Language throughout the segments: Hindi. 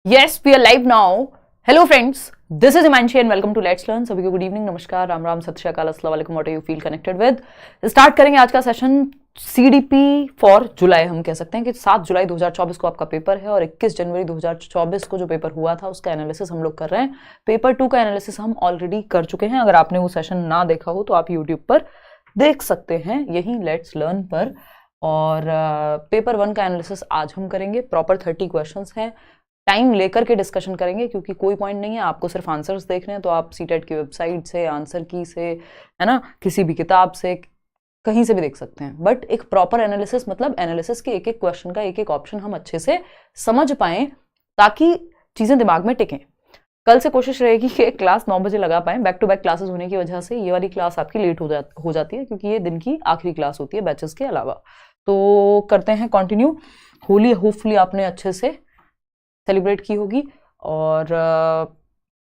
Yes, we are live now. Hello friends, this is Imanshi and welcome to Let's Learn. सभी को गुड इवनिंग, नमस्कार, राम राम, सत श्री अकाल, अस्सलाम वालेकुम, what you feel connected with. Start करेंगे आज का सेशन CDP फॉर जुलाई। हम कह सकते हैं कि 7 जुलाई 2024 को आपका पेपर है और 21 जनवरी 2024 को जो पेपर हुआ था उसका एनालिसिस हम लोग कर रहे हैं। पेपर 2 का एनालिसिस हम ऑलरेडी कर चुके हैं। अगर आपने वो सेशन ना देखा हो तो आप यूट्यूब पर देख सकते हैं, यही लेट्स लर्न पर। और पेपर 1 का एनालिसिस आज हम करेंगे। प्रॉपर 30 क्वेश्चंस हैं, टाइम लेकर के डिस्कशन करेंगे क्योंकि कोई पॉइंट नहीं है आपको सिर्फ आंसर्स देखने हैं तो आप सीटेट की वेबसाइट से, आंसर की से, है ना, किसी भी किताब से, कहीं से भी देख सकते हैं। बट एक प्रॉपर एनालिसिस मतलब एनालिसिस के एक एक क्वेश्चन का एक एक ऑप्शन हम अच्छे से समझ पाएं ताकि चीजें दिमाग में टिकें। कल से कोशिश रहेगी कि क्लास 9 बजे लगा पाएं। बैक टू बैक क्लासेस होने की वजह से ये वाली क्लास आपकी लेट हो जाती है क्योंकि ये दिन की आखिरी क्लास होती है बैचेस के अलावा। तो करते हैं कंटिन्यू। होली होपफुली आपने अच्छे से सेलिब्रेट की होगी। और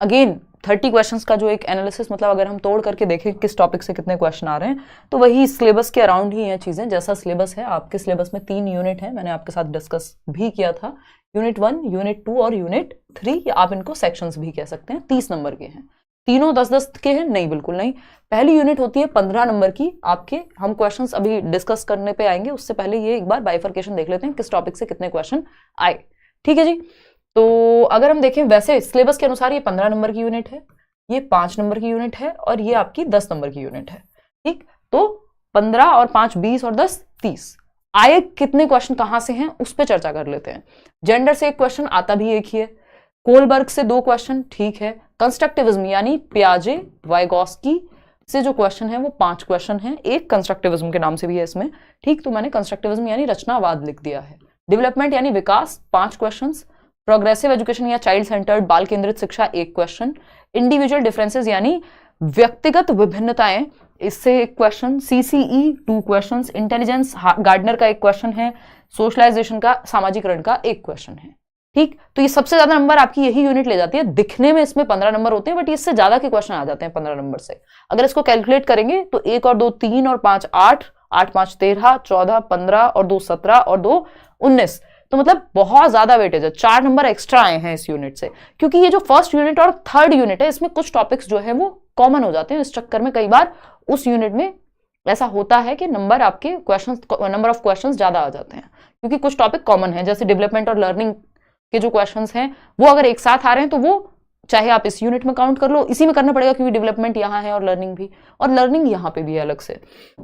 अगेन 30 क्वेश्चंस का जो एक एनालिसिस मतलब अगर हम तोड़ करके देखें किस टॉपिक से कितने क्वेश्चन आ रहे हैं तो वही सिलेबस के अराउंड ही हैं चीजें। जैसा सिलेबस है, आपके सिलेबस में 3 यूनिट है, मैंने आपके साथ डिस्कस भी किया था। यूनिट 1, यूनिट 2 और यूनिट 3, या आप इनको सेक्शंस भी कह सकते हैं। 30 नंबर के हैं, तीनों 10-10 के हैं? नहीं, बिल्कुल नहीं। पहली यूनिट होती है 15 नंबर की आपके। हम क्वेश्चंस अभी डिस्कस करने पे आएंगे, उससे पहले ये एक बार बाइफर्केशन देख लेते हैं किस टॉपिक से कितने क्वेश्चन आए। ठीक है जी। तो अगर हम देखें वैसे सिलेबस के अनुसार ये 15 नंबर की यूनिट है, ये 5 नंबर की यूनिट है और ये आपकी 10 नंबर की यूनिट है। ठीक, तो 15 और 5 20 और 10 30 आए। कितने क्वेश्चन कहां से हैं उस पर चर्चा कर लेते हैं। जेंडर से एक क्वेश्चन आता भी एक ही है, कोलबर्ग से 2 क्वेश्चन, ठीक है। कंस्ट्रक्टिविज्म यानी पियाजे वाइगॉस्की से जो क्वेश्चन है वो 5 क्वेश्चन है, एक कंस्ट्रक्टिविज्म के नाम से भी है इसमें। ठीक, तो मैंने कंस्ट्रक्टिविज्म यानी रचनावाद लिख दिया है। डेवलपमेंट यानी विकास, 5 क्वेश्चन। प्रोग्रेसिव एजुकेशन या चाइल्ड सेंटर्ड बाल केंद्रित शिक्षा, 1 क्वेश्चन। इंडिविजुअल डिफरेंसेस यानी व्यक्तिगत विभिन्नताएं, इससे एक question. CCE 2 question. Intelligence Gardner का 1 क्वेश्चन है। सोशलाइजेशन का, सामाजिकरण का 1 क्वेश्चन है। ठीक, तो ये सबसे ज्यादा नंबर आपकी यही यूनिट ले जाती है। दिखने में इसमें 15 नंबर होते हैं बट इससे ज्यादा के क्वेश्चन आ जाते हैं 15 नंबर से। अगर इसको कैलकुलेट करेंगे तो 1 और 2 3 और 5 8, 8 5 13, 14 15 और 2 17 और 2 19, तो मतलब बहुत ज्यादा वेटेज है। 4 नंबर एक्स्ट्रा आए हैं इस यूनिट से क्योंकि ये जो फर्स्ट यूनिट और थर्ड यूनिट है इसमें कुछ टॉपिक्स जो है वो कॉमन हो जाते हैं। इस चक्कर में कई बार उस यूनिट में ऐसा होता है कि नंबर आपके क्वेश्चन, नंबर ऑफ क्वेश्चंस ज्यादा आ जाते हैं क्योंकि कुछ टॉपिक कॉमन है। जैसे डेवलपमेंट और लर्निंग के जो क्वेश्चंस हैं वो अगर एक साथ आ रहे हैं तो वो चाहे आप इस यूनिट में काउंट कर लो, इसी में करना पड़ेगा क्योंकि डेवलपमेंट यहाँ है और लर्निंग भी, और लर्निंग यहाँ पे भी है अलग से।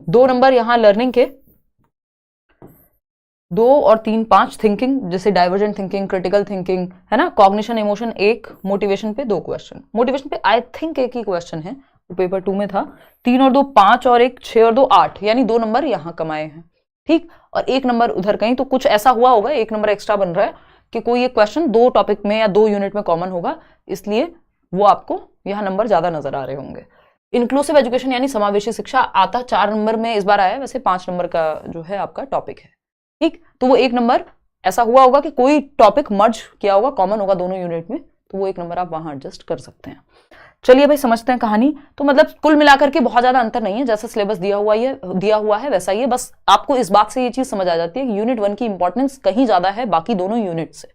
2 नंबर यहाँ लर्निंग के, 2 और 3 5 थिंकिंग, जैसे डाइवर्जेंट थिंकिंग, क्रिटिकल थिंकिंग, है ना। कॉग्निशन इमोशन 1, मोटिवेशन पे 2 क्वेश्चन। मोटिवेशन पे आई थिंक एक ही क्वेश्चन है, तो पेपर 2 में था। 3 और 2 5 और 1 6 और 2 8, यानी 2 नंबर यहाँ कमाए हैं। ठीक, और 1 नंबर उधर कहीं, तो कुछ ऐसा हुआ होगा 1 नंबर एक्स्ट्रा बन रहा है कि कोई एक क्वेश्चन 2 टॉपिक में या 2 यूनिट में कॉमन होगा, इसलिए वो आपको यहाँ नंबर ज्यादा नजर आ रहे होंगे। इंक्लूसिव एजुकेशन यानी समावेशी शिक्षा आता 4 नंबर में इस बार आया, वैसे 5 नंबर का जो है आपका टॉपिक है। ठीक, तो वो 1 नंबर ऐसा हुआ होगा कि कोई टॉपिक मर्ज किया होगा, कॉमन होगा दोनों यूनिट में, तो वो 1 नंबर आप वहां एडजस्ट कर सकते हैं। चलिए भाई समझते हैं कहानी। तो मतलब कुल मिलाकर के बहुत ज्यादा अंतर नहीं है, जैसा सिलेबस दिया हुआ है वैसा ही है। बस आपको इस बात से ये चीज समझ आ जाती है कि यूनिट 1 की इंपॉर्टेंस कहीं ज्यादा है बाकी दोनों यूनिट से,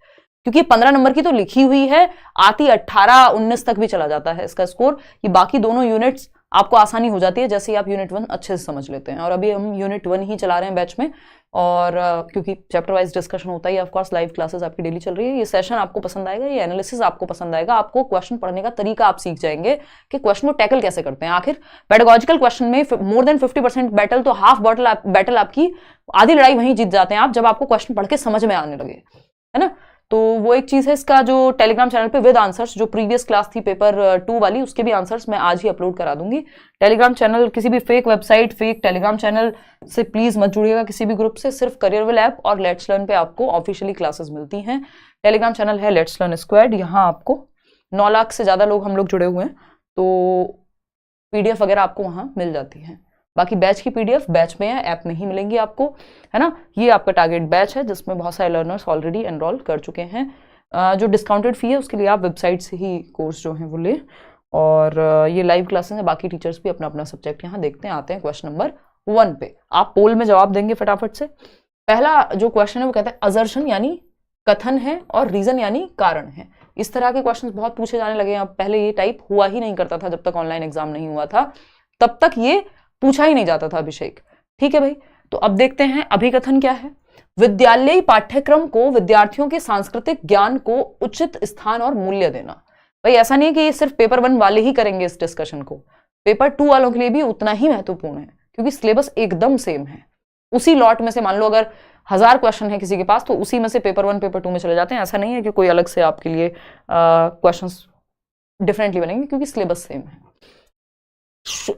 क्योंकि 15 नंबर की तो लिखी हुई है, आती 18 19 तक भी चला जाता है इसका स्कोर। ये बाकी दोनों यूनिट्स आपको आसानी हो जाती है जैसे ही आप यूनिट 1 अच्छे से समझ लेते हैं। और अभी हम यूनिट 1 ही चला रहे हैं बैच में, और क्योंकि चैप्टर वाइज डिस्कशन होता है, ऑफ कोर्स लाइव क्लासेस आपकी डेली चल रही है। ये सेशन आपको पसंद आएगा, ये एनालिसिस आपको पसंद आएगा, आपको क्वेश्चन पढ़ने का तरीका आप सीख जाएंगे कि क्वेश्चन को टैकल कैसे करते हैं। आखिर पेडागोजिकल क्वेश्चन में मोर देन 50% बैटल, तो हाफ बैटल आपकी, आधी लड़ाई वहीं जीत जाते हैं आप जब आपको क्वेश्चन पढ़ के समझ में आने लगे, है ना। तो वो एक चीज है। इसका जो टेलीग्राम चैनल पे विद आंसर्स, जो प्रीवियस क्लास थी पेपर 2 वाली, उसके भी आंसर्स मैं आज ही अपलोड करा दूंगी। टेलीग्राम चैनल, किसी भी fake website, fake Telegram channel से प्लीज मत जुड़िएगा किसी भी ग्रुप से। सिर्फ करियरविल ऐप और लेट्स लर्न पे आपको ऑफिशियली क्लासेस मिलती हैं। टेलीग्राम चैनल है लेट्स लर्न स्क्वाड, यहाँ आपको 9 लाख से ज्यादा लोग हम लोग जुड़े हुए हैं, तो PDF वगैरह आपको वहां मिल जाती है। बाकी बैच की PDF बैच में है, ऐप नहीं मिलेंगी आपको, है ना। ये आपका टारगेट बैच है जिसमें बहुत सारे लर्नर्स ऑलरेडी एनरोल कर चुके हैं। जो डिस्काउंटेड फी है उसके लिए आप वेबसाइट से ही कोर्स जो है वो ले। और ये लाइव क्लासेस हैं, बाकी टीचर्स भी अपना अपना सब्जेक्ट यहाँ देखते हैं। आते हैं क्वेश्चन नंबर 1 पे, आप पोल में जवाब देंगे फटाफट से। पहला जो क्वेश्चन है वो कहता है अजर्शन यानी कथन है और रीजन यानी कारण है। इस तरह के क्वेश्चंस बहुत पूछे जाने लगे हैं। अब पहले ये टाइप हुआ ही नहीं करता था, जब तक ऑनलाइन एग्जाम नहीं हुआ था तब तक ये पूछा ही नहीं जाता था अभिषेक। ठीक है भाई, तो अब देखते हैं अभिकथन क्या है। विद्यालयी पाठ्यक्रम को विद्यार्थियों के सांस्कृतिक ज्ञान को उचित स्थान और मूल्य देना। भाई ऐसा नहीं है कि ये सिर्फ पेपर 1 वाले ही करेंगे इस डिस्कशन को, पेपर 2 वालों के लिए भी उतना ही महत्वपूर्ण है, क्योंकि सिलेबस एकदम सेम है। उसी लॉट में से मान लो अगर 1000 क्वेश्चन है किसी के पास, तो उसी में से पेपर 1 पेपर 2 में चले जाते हैं। ऐसा नहीं है कि कोई अलग से आपके लिए क्वेश्चंस डिफरेंटली बनेंगे, क्योंकि सिलेबस सेम है।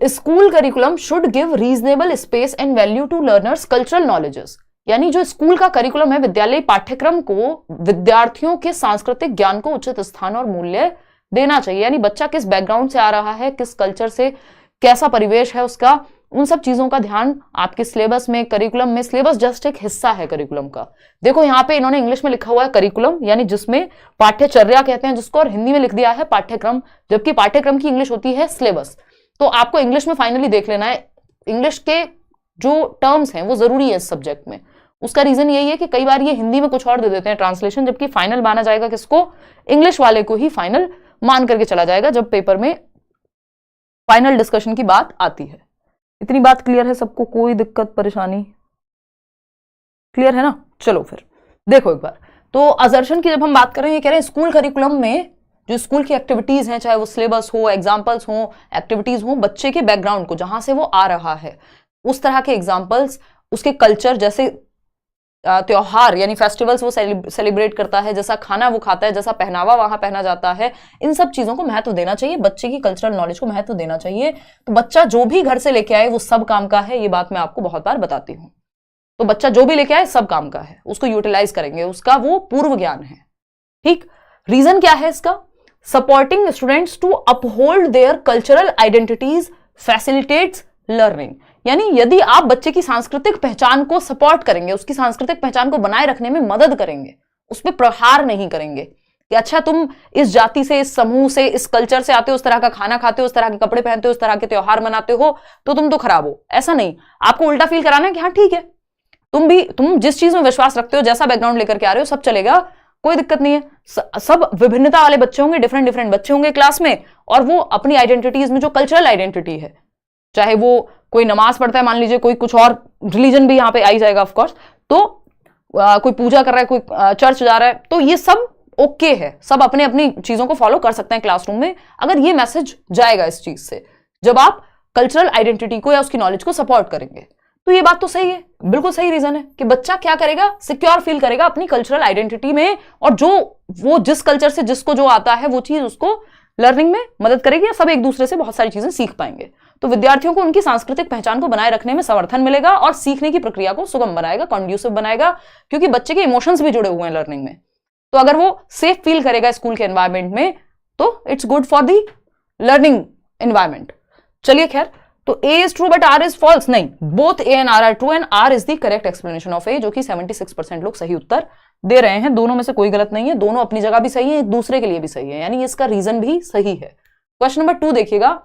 School curriculum should give reasonable space and value to learners cultural knowledges, यानी जो स्कूल का करिकुलम है, विद्यालय पाठ्यक्रम को विद्यार्थियों के सांस्कृतिक ज्ञान को उचित स्थान और मूल्य देना चाहिए। यानी बच्चा किस बैकग्राउंड से आ रहा है, किस कल्चर से, कैसा परिवेश है उसका, उन सब चीजों का ध्यान आपके सिलेबस में, करिकुलम में। सिलेबस जस्ट एक हिस्सा है करिकुलम का। देखो यहाँ पे इन्होंने इंग्लिश में लिखा हुआ है करिकुलम, यानी जिसमें पाठ्यचर्या कहते हैं जिसको, और हिंदी में लिख दिया है पाठ्यक्रम, जबकि पाठ्यक्रम की इंग्लिश होती है सिलेबस। तो आपको इंग्लिश में फाइनली देख लेना है, इंग्लिश के जो टर्म्स हैं वो जरूरी है इस सब्जेक्ट में। उसका रीजन यही है कि कई बार ये हिंदी में कुछ और दे देते हैं ट्रांसलेशन, जबकि फाइनल माना जाएगा किसको, इंग्लिश वाले को ही फाइनल मान करके चला जाएगा जब पेपर में फाइनल डिस्कशन की बात आती है। इतनी बात क्लियर है सबको? कोई दिक्कत परेशानी? क्लियर है ना? चलो फिर देखो एक बार। तो असर्शन की जब हम बात कर रहे हैं, कह रहे हैं स्कूल करिकुलम में जो स्कूल की एक्टिविटीज हैं, चाहे वो सिलेबस हो, एग्जाम्पल्स हो, एक्टिविटीज हो, बच्चे के बैकग्राउंड को, जहां से वो आ रहा है उस तरह के एग्जाम्पल्स, उसके कल्चर, जैसे त्योहार यानी फेस्टिवल्स वो सेलिब्रेट करता है, जैसा खाना वो खाता है, जैसा पहनावा वहां पहना जाता है, इन सब चीजों को महत्व देना चाहिए, बच्चे की कल्चरल नॉलेज को महत्व देना चाहिए। तो बच्चा जो भी घर से लेके आए वो सब काम का है, ये बात मैं आपको बहुत बार बताती हूँ। तो बच्चा जो भी लेके आए सब काम का है, उसको यूटिलाइज करेंगे, उसका वो पूर्व ज्ञान है। ठीक, रीजन क्या है इसका? Supporting students to uphold their cultural identities facilitates learning, यानी यदि आप बच्चे की सांस्कृतिक पहचान को सपोर्ट करेंगे, उसकी सांस्कृतिक पहचान को बनाए रखने में मदद करेंगे, उस पर प्रहार नहीं करेंगे कि अच्छा तुम इस जाति से, इस समूह से, इस कल्चर से आते हो, उस तरह का खाना खाते हो, उस तरह के कपड़े पहनते हो, उस तरह के त्योहार मनाते हो, तो तुम तो खराब हो। ऐसा नहीं, आपको उल्टा फील कराना है कि हाँ ठीक है, तुम जिस चीज में विश्वास रखते हो, जैसा बैकग्राउंड लेकर के आ रहे हो, सब चलेगा, कोई दिक्कत नहीं है। सब विभिन्नता वाले बच्चे होंगे, डिफरेंट डिफरेंट बच्चे होंगे क्लास में, और वो अपनी आइडेंटिटीज में जो कल्चरल आइडेंटिटी है, चाहे वो कोई नमाज पढ़ता है, मान लीजिए कोई कुछ और रिलीजन भी यहाँ पे आई जाएगा ऑफकोर्स, तो कोई पूजा कर रहा है, कोई चर्च जा रहा है, तो ये सब ओके है, सब अपने अपनी चीजों को फॉलो कर सकते हैं क्लासरूम में, अगर ये मैसेज जाएगा इस चीज से, जब आप कल्चरल आइडेंटिटी को या उसकी नॉलेज को सपोर्ट करेंगे, तो ये बात तो सही है, बिल्कुल सही रीजन है कि बच्चा क्या करेगा, सिक्योर फील करेगा अपनी कल्चरल आइडेंटिटी में, और जो वो जिस कल्चर से जिसको जो आता है वो चीज उसको लर्निंग में मदद करेगी, सब एक दूसरे से बहुत सारी चीजें सीख पाएंगे। तो विद्यार्थियों को उनकी सांस्कृतिक पहचान को बनाए रखने में समर्थन मिलेगा और सीखने की प्रक्रिया को सुगम बनाएगा, कंड्यूसिव बनाएगा, क्योंकि बच्चे के इमोशंस भी जुड़े हुए हैं लर्निंग में। तो अगर वो सेफ फील करेगा स्कूल के एनवायरमेंट में, तो it's good for the learning environment. चलिए खैर, तो A is true but R is false, नहीं, both A and R are true and R is the correct explanation of A, जो कि 76% लोग सही उत्तर दे रहे हैं। दोनों में से कोई गलत नहीं है, दोनों अपनी जगह भी सही है, एक दूसरे के लिए भी सही है, यानी इसका रीजन भी सही है। क्वेश्चन नंबर 2 देखिएगा,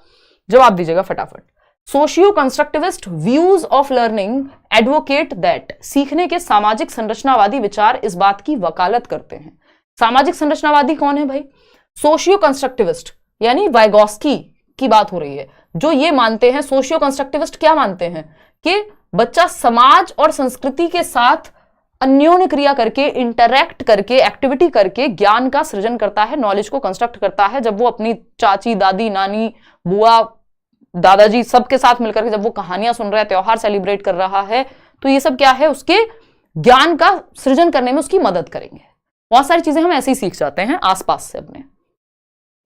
जवाब दीजिएगा फटाफट। Socio constructivist views of learning advocate that, सीखने के सामाजिक संरचनावादी विचार इस बात की वकालत करते हैं। सामाजिक संरचनावादी कौन है भाई? सोशियो कंस्ट्रक्टिविस्ट, यानी वाइगोस्की की बात हो रही है, जो ये मानते हैं, सोशियो कंस्ट्रक्टिविस्ट क्या मानते हैं कि बच्चा समाज और संस्कृति के साथ अन्योन्य क्रिया करके, इंटरैक्ट करके, एक्टिविटी करके ज्ञान का सृजन करता है, नॉलेज को कंस्ट्रक्ट करता है। जब वो अपनी चाची, दादी, नानी, बुआ, दादाजी सबके साथ मिलकर के जब वो कहानियां सुन रहा है, त्योहार सेलिब्रेट कर रहा है, तो ये सब क्या है, उसके ज्ञान का सृजन करने में उसकी मदद करेंगे। बहुत सारी चीजें हम ऐसे ही सीख जाते हैं आसपास से अपने।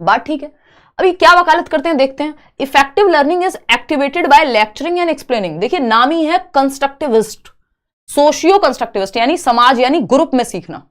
बात ठीक है। अभी क्या वकालत करते हैं देखते हैं। Effective learning is activated by lecturing and explaining. देखिए नाम ही है कंस्ट्रक्टिविस्ट, सोशियो कंस्ट्रक्टिविस्ट, यानी समाज यानी ग्रुप में सीखना,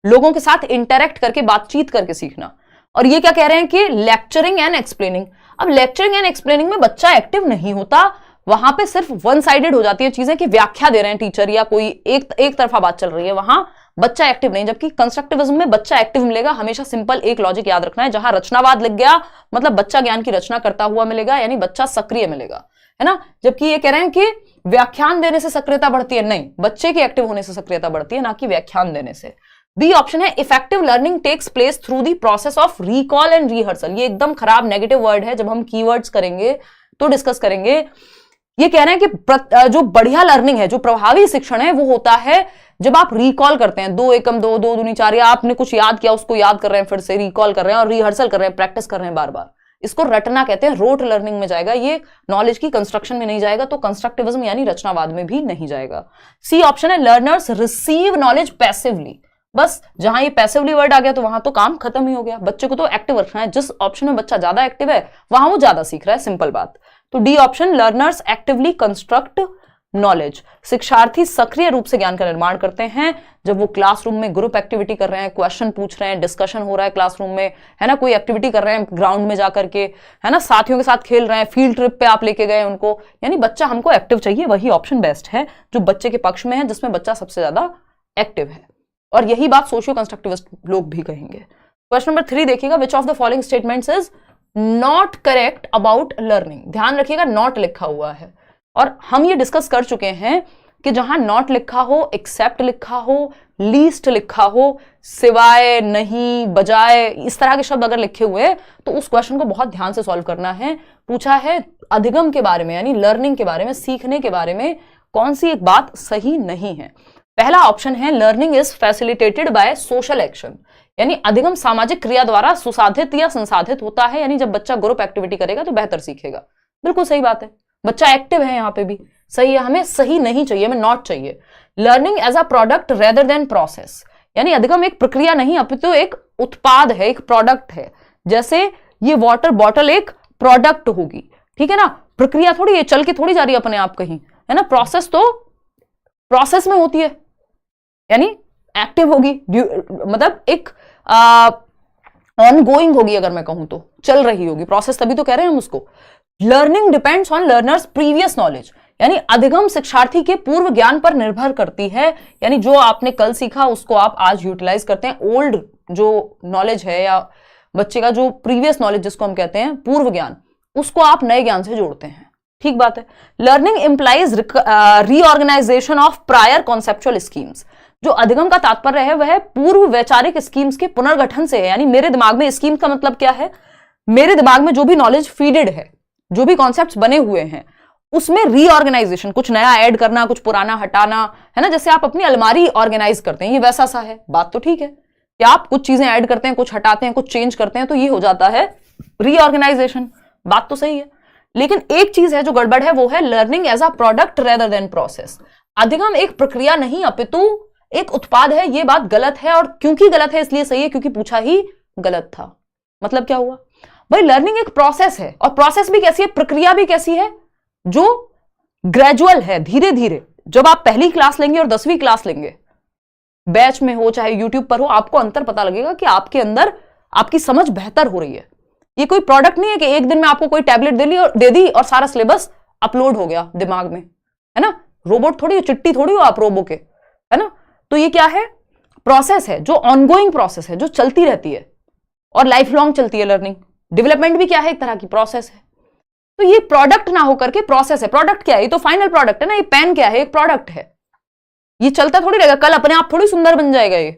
लोगों के साथ इंटरैक्ट करके, बातचीत करके सीखना। और ये क्या कह रहे हैं कि लेक्चरिंग एंड एक्सप्लेनिंग। अब लेक्चरिंग एंड एक्सप्लेनिंग में बच्चा एक्टिव नहीं होता, वहां पे सिर्फ वन साइडेड हो जाती है चीजें कि व्याख्या दे रहे हैं टीचर या कोई एक तरफा बात चल रही है, वहां बच्चा एक्टिव नहीं। जबकि कंस्ट्रक्टिविज्म में बच्चा एक्टिव मिलेगा। हमेशा सिंपल एक लॉजिक याद रखना है, जहां रचनावाद लिख गया मतलब बच्चा ज्ञान की रचना करता हुआ मिलेगा, यानी बच्चा सक्रिय मिलेगा, है ना। जबकि ये कह रहे हैं कि व्याख्यान देने से सक्रियता बढ़ती है, नहीं, बच्चे के एक्टिव होने से सक्रियता बढ़ती है, ना कि व्याख्यान देने से। बी ऑप्शन है effective learning takes place through the process of recall and rehearsal. ये एकदम खराब नेगेटिव वर्ड है, जब हम कीवर्ड्स करेंगे तो डिस्कस करेंगे। ये कह रहे हैं कि जो बढ़िया लर्निंग है, जो प्रभावी शिक्षण है, वो होता है जब आप रिकॉल करते हैं, 2 एकम 2, 2 दूनी 4, या आपने कुछ याद किया उसको याद कर रहे हैं, फिर से रिकॉल कर रहे हैं और रिहर्सल कर रहे हैं, प्रैक्टिस कर रहे हैं बार बार। इसको रटना कहते हैं, रोट लर्निंग में जाएगा, ये नॉलेज की कंस्ट्रक्शन में नहीं जाएगा, तो कंस्ट्रक्टिविज्म यानी रचनावाद में भी नहीं जाएगा। सी ऑप्शन है लर्नर्स रिसीव नॉलेज पैसिवली। बस जहां ये पैसिवली वर्ड आ गया तो वहां तो काम खत्म ही हो गया। बच्चे को तो एक्टिव रखना है, जिस ऑप्शन में बच्चा ज्यादा एक्टिव है वहां वो ज्यादा सीख रहा है, सिंपल बात। तो D option learners actively construct knowledge. शिक्षार्थी सक्रिय रूप से ज्ञान का निर्माण करते हैं जब वो क्लासरूम में ग्रुप एक्टिविटी कर रहे हैं, क्वेश्चन पूछ रहे हैं, डिस्कशन हो रहा है क्लासरूम में, है ना, कोई एक्टिविटी कर रहे हैं ग्राउंड में जाकर के, है ना, साथियों के साथ खेल रहे हैं, फील्ड ट्रिप पे आप लेके गए उनको, यानी बच्चा हमको एक्टिव चाहिए, वही ऑप्शन बेस्ट है जो बच्चे के पक्ष में है, जिसमें बच्चा सबसे ज्यादा एक्टिव है। और यही बात सोशियो कंस्ट्रक्टिविस्ट लोग भी कहेंगे। क्वेश्चन नंबर 3 देखिएगा, which of the following statements is not correct about learning. ध्यान रखिएगा नॉट लिखा हुआ है, और हम ये डिस्कस कर चुके हैं कि जहां नॉट लिखा हो, एक्सेप्ट लिखा हो, लीस्ट लिखा हो, सिवाय, नहीं, बजाय, इस तरह के शब्द अगर लिखे हुए तो उस क्वेश्चन को बहुत ध्यान से सॉल्व करना है। पूछा है अधिगम के बारे में, यानी लर्निंग के बारे में, सीखने के बारे में कौन सी एक बात सही नहीं है। पहला ऑप्शन है learning is facilitated by social action, यानी अधिगम सामाजिक क्रिया द्वारा सुसाधित या संसाधित होता है, यानी जब बच्चा ग्रुप एक्टिविटी करेगा तो बेहतर सीखेगा। बिल्कुल सही बात है, बच्चा एक्टिव है, यहां पे भी सही है। हमें सही नहीं चाहिए, हमें नॉट चाहिए। Learning as a product rather than process, यानी अधिगम एक प्रक्रिया नहीं अपितु एक उत्पाद है, एक प्रोडक्ट है। जैसे ये वाटर बॉटल एक प्रोडक्ट होगी, ठीक है ना, प्रक्रिया थोड़ी है, चल के थोड़ी जा रही है अपने आप कहीं, है ना। प्रोसेस तो प्रोसेस में होती है, यानी एक्टिव होगी, मतलब एक ऑनगोइंग होगी, अगर मैं कहूं तो चल रही होगी प्रोसेस, तभी तो कह रहे हैं हम उसको। Learning depends on learners previous knowledge, यानी अधिगम शिक्षार्थी के पूर्व ज्ञान पर निर्भर करती है, यानी जो आपने कल सीखा उसको आप आज यूटिलाइज करते हैं। ओल्ड जो नॉलेज है या बच्चे का जो प्रीवियस नॉलेज जिसको हम कहते हैं पूर्व ज्ञान, उसको आप नए ज्ञान से जोड़ते हैं, ठीक बात है। Learning implies reorganisation of prior conceptual schemes, जो अधिगम का तात्पर्य है वह पूर्व वैचारिक स्कीम्स के पुनर्गठन से है, यानी मेरे दिमाग में स्कीम का मतलब क्या है, मेरे दिमाग में जो भी नॉलेज फीडेड है, जो भी कॉन्सेप्ट्स बने हुए हैं, उसमें रीऑर्गेनाइजेशन, कुछ नया ऐड करना, कुछ पुराना हटाना, है ना, जैसे आप अपनी अलमारी ऑर्गेनाइज करते हैं, ये वैसा सा है। बात तो ठीक है कि आप कुछ चीजें ऐड करते हैं, कुछ हटाते हैं, कुछ चेंज करते हैं, तो ये हो जाता है रीऑर्गेनाइजेशन, बात तो सही है। लेकिन एक चीज है जो गड़बड़ है, वो है learning as a product rather than process. अधिगम एक प्रक्रिया नहीं अपितु एक उत्पाद है, ये बात गलत है, और क्योंकि गलत है इसलिए सही है क्योंकि पूछा ही गलत था। मतलब क्या हुआ भाई, लर्निंग एक प्रोसेस है, और प्रोसेस भी कैसी है, प्रक्रिया भी कैसी है, जो ग्रेजुअल है, धीरे धीरे। जब आप पहली क्लास लेंगे और 10वीं क्लास लेंगे, बैच में हो चाहे यूट्यूब पर हो, आपको अंतर पता लगेगा कि आपके अंदर आपकी समझ बेहतर हो रही है। ये कोई प्रोडक्ट नहीं है कि एक दिन में आपको कोई टैबलेट दे दी और सारा सिलेबस अपलोड हो गया दिमाग में, है ना। रोबोट थोड़ी हो, चिट्टी थोड़ी हो आप रोबो के, है ना। तो ये क्या है, प्रोसेस है, जो ऑनगोइंग प्रोसेस है, जो चलती रहती है और लाइफ लॉन्ग चलती है। लर्निंग डेवलपमेंट भी क्या है, एक तरह की प्रोसेस है। तो ये प्रोडक्ट ना होकर के प्रोसेस है। प्रोडक्ट क्या है, ये तो फाइनल प्रोडक्ट है ना। ये पेन क्या है, एक प्रोडक्ट है, ये चलता थोड़ी रहेगा, कल अपने आप थोड़ी सुंदर बन जाएगा ये,